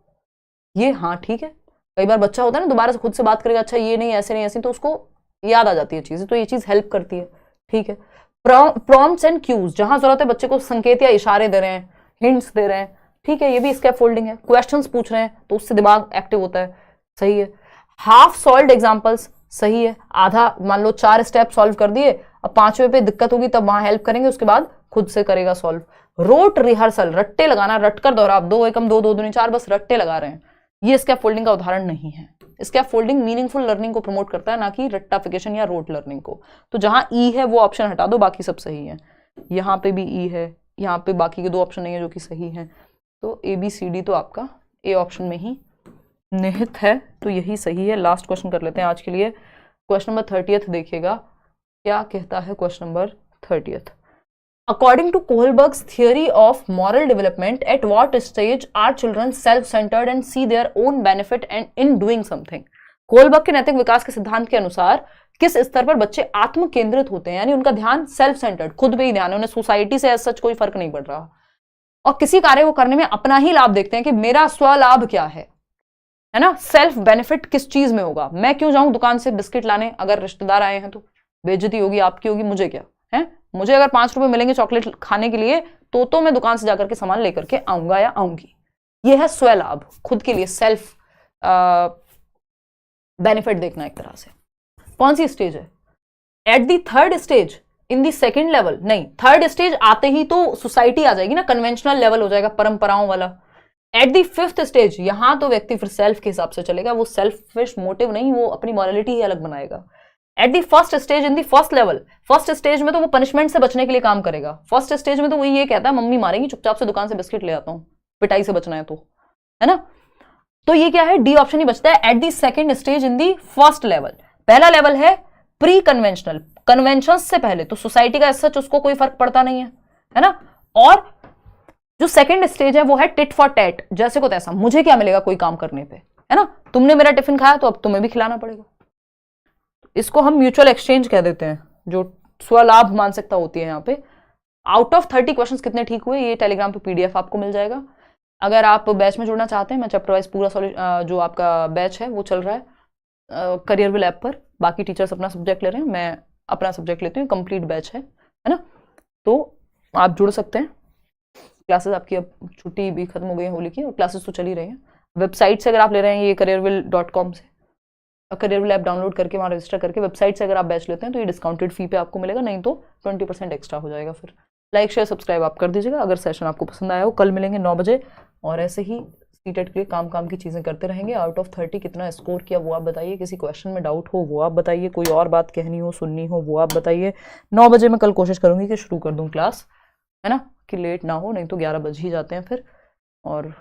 ये हाँ ठीक है, कई बार बच्चा होता है ना दोबारा से खुद से बात करेगा, अच्छा ये नहीं ऐसे नहीं ऐसे, तो उसको याद आ जाती है चीजें, तो ये चीज हेल्प करती है। ठीक है। प्रॉम्प्ट्स एंड क्यूज, जहां जरूरत है बच्चे को संकेत या इशारे दे रहे हैं, हिंट्स दे रहे हैं, ठीक है, ये भी स्कैफोल्डिंग है। क्वेश्चंस पूछ रहे हैं तो उससे दिमाग एक्टिव होता है, सही है। हाफ सॉल्व्ड एग्जांपल्स, सही है। आधा, मान लो 4 स्टेप सॉल्व कर दिए, अब 5वें पे दिक्कत होगी तब वहां हेल्प करेंगे, उसके बाद खुद से करेगा सॉल्व। रोट रिहर्सल, रट्टे लगाना, रटकर दोहराव, 2 एकम 2 2 दूनी 4, बस रट्टे लगा रहे हैं, ये स्कैफोल्डिंग का उदाहरण नहीं है। स्कैफोल्डिंग मीनिंगफुल लर्निंग को प्रमोट करता है, ना कि रट्टाफिकेशन या रोट लर्निंग को। तो जहां ई है वो ऑप्शन हटा दो, बाकी सब सही है। यहाँ पे भी ई है, यहाँ पे बाकी के 2 ऑप्शन नहीं है जो कि सही है। तो ABCD तो आपका ए ऑप्शन में ही निहित है, तो यही सही है। लास्ट क्वेश्चन कर लेते हैं आज के लिए। क्वेश्चन नंबर 30 देखिएगा क्या कहता है। Question number 30, According to Kohlberg's theory of moral development, at what stage are children self-centered and see their own benefit and in doing something? Kohlberg के नैतिक विकास के सिद्धांत के अनुसार किस स्तर पर बच्चे आत्म केंद्रित होते हैं, यानी उनका ध्यान सेल्फ सेंटर्ड, खुद पे ही ध्यान है, उन्हें सोसाइटी से ऐसा कोई फर्क नहीं पड़ रहा, और किसी कार्य को करने में अपना ही लाभ देखते हैं कि मेरा स्वलाभ क्या है ना। सेल्फ बेनिफिट किस चीज में होगा, मैं क्यों जाऊं दुकान से बिस्किट लाने, अगर रिश्तेदार आए हैं तो बेइज्जती होगी, आपकी होगी, मुझे क्या है। मुझे अगर 5 रुपए मिलेंगे चॉकलेट खाने के लिए तो मैं दुकान से जाकर के सामान लेकर के आऊंगा या आऊंगी। यह है स्वलाभ, खुद के लिए सेल्फ बेनिफिट देखना एक तरह से। कौन सी स्टेज है? At the 3rd stage, in the 2nd level नहीं, 3rd स्टेज आते ही तो सोसाइटी आ जाएगी ना, कन्वेंशनल लेवल हो जाएगा, परंपराओं वाला। एट दी 5th स्टेज, यहां तो व्यक्ति फिर सेल्फ के हिसाब से चलेगा, वो सेल्फिश मोटिव नहीं, वो अपनी मॉरलिटी ही अलग बनाएगा। At the 1st stage, in the 1st level, 1st stage में तो वो पनिशमेंट से बचने के लिए काम करेगा। 1st स्टेज में तो वो ये कहता है मम्मी मारेंगी, चुपचाप से दुकान से बिस्किट ले आता हूं, पिटाई से बचना है तो, है ना। तो ये क्या है, डी ऑप्शन ही बचता है। At the 2nd stage in the 1st level, पहला लेवल है प्री कन्वेंशनल, कन्वेंशन से पहले तो सोसाइटी का सच उसको कोई फर्क पड़ता नहीं है ना। और जो 2nd स्टेज है वो है टिट फॉर टैट, जैसे को तैसा, मुझे क्या मिलेगा कोई काम करने पे, है ना। तुमने मेरा टिफिन खाया तो अब तुम्हें भी खिलाना पड़ेगा। इसको हम म्यूचुअल एक्सचेंज कह देते हैं, जो स्वलाभ मानसिकता होती है यहाँ पे। आउट ऑफ 30 क्वेश्चंस कितने ठीक हुए, ये टेलीग्राम पे PDF आपको मिल जाएगा। अगर आप बैच में जुड़ना चाहते हैं, मैं चैप्टर वाइज पूरा जो आपका बैच है वो चल रहा है करियर विल ऐप पर। बाकी टीचर्स अपना सब्जेक्ट ले रहे हैं, मैं अपना सब्जेक्ट लेती हूँ, कंप्लीट बैच है ना। तो आप जुड़ सकते हैं। क्लासेस आपकी अब छुट्टी भी खत्म हो गई है होली की, और क्लासेस तो चल ही रही हैं। वेबसाइट से अगर आप ले रहे हैं ये careerwill.com से, करियर ऐप डाउनलोड करके वहाँ रजिस्टर करके वेबसाइट से अगर आप बैच लेते हैं तो ये डिस्काउंटेड फी पे आपको मिलेगा, नहीं तो 20% एक्स्ट्रा हो जाएगा। फिर लाइक शेयर सब्सक्राइब आप कर दीजिएगा अगर सेशन आपको पसंद आया हो। कल मिलेंगे 9 बजे, और ऐसे ही सीटेट के लिए काम की चीज़ें करते रहेंगे। आउट ऑफ 30 कितना स्कोर किया वो आप बताइए, किसी क्वेश्चन में डाउट हो वो आप बताइए, कोई और बात कहनी हो सुननी हो वो आप बताइए। 9 बजे मैं कल कोशिश करूँगी कि शुरू कर दूँ क्लास, है ना, कि लेट ना हो, नहीं तो 11 बज ही जाते हैं फिर। और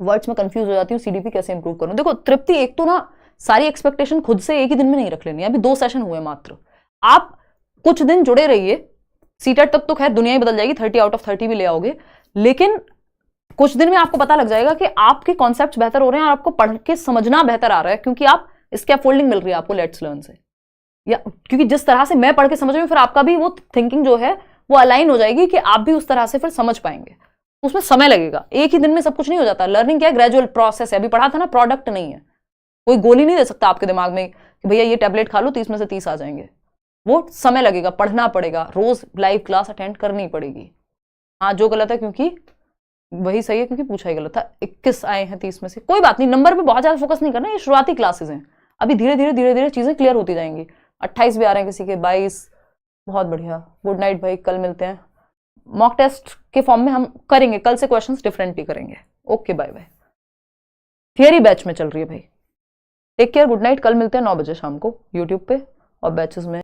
वर्ड्स में कंफ्यूज हो जाती हूँ, CDP कैसे इंप्रूव करूँ। देखो तृप्ति, एक तो ना सारी एक्सपेक्टेशन खुद से एक ही दिन में नहीं रख लेनी, अभी 2 सेशन हुए मात्र। आप कुछ दिन जुड़े रहिए, सीटेट तक तो खैर दुनिया ही बदल जाएगी, 30 आउट ऑफ 30 भी ले आओगे, लेकिन कुछ दिन में आपको पता लग जाएगा कि आपके कॉन्सेप्ट्स बेहतर हो रहे हैं और आपको पढ़ के समझना बेहतर आ रहा है, क्योंकि आप स्कैफोल्डिंग मिल रही है आपको लेट्स लर्न से, या क्योंकि जिस तरह से मैं पढ़ के समझ रही हूँ फिर आपका भी वो थिंकिंग जो है वो अलाइन हो जाएगी कि आप भी उस तरह से फिर समझ पाएंगे। उसमें समय लगेगा, एक ही दिन में सब कुछ नहीं हो जाता। लर्निंग क्या है, ग्रेजुअल प्रोसेस है। अभी पढ़ा था ना, प्रोडक्ट नहीं है, कोई गोली नहीं दे सकता आपके दिमाग में कि भैया ये टैबलेट खा लो 30 में से 30 आ जाएंगे। वो समय लगेगा, पढ़ना पड़ेगा, रोज लाइव क्लास अटेंड करनी पड़ेगी। हाँ जो गलत है, क्योंकि वही सही है क्योंकि पूछा ही गलत था। 21 आए हैं 30 में से, कोई बात नहीं, नंबर पे बहुत ज्यादा फोकस नहीं करना, ये शुरुआती क्लासेस हैं, अभी धीरे धीरे चीजें क्लियर होती जाएंगी। 28 भी आ रहे हैं किसी के, 22, बहुत बढ़िया, गुड नाइट भाई, कल मिलते हैं। मॉक टेस्ट के फॉर्म में हम करेंगे, कल से क्वेश्चंस डिफरेंटली करेंगे। Okay bye bye. Theory batch में चल रही है भाई। टेक केयर, गुड नाइट, कल मिलते हैं 9 बजे शाम को यूट्यूब पे और बैचेस में।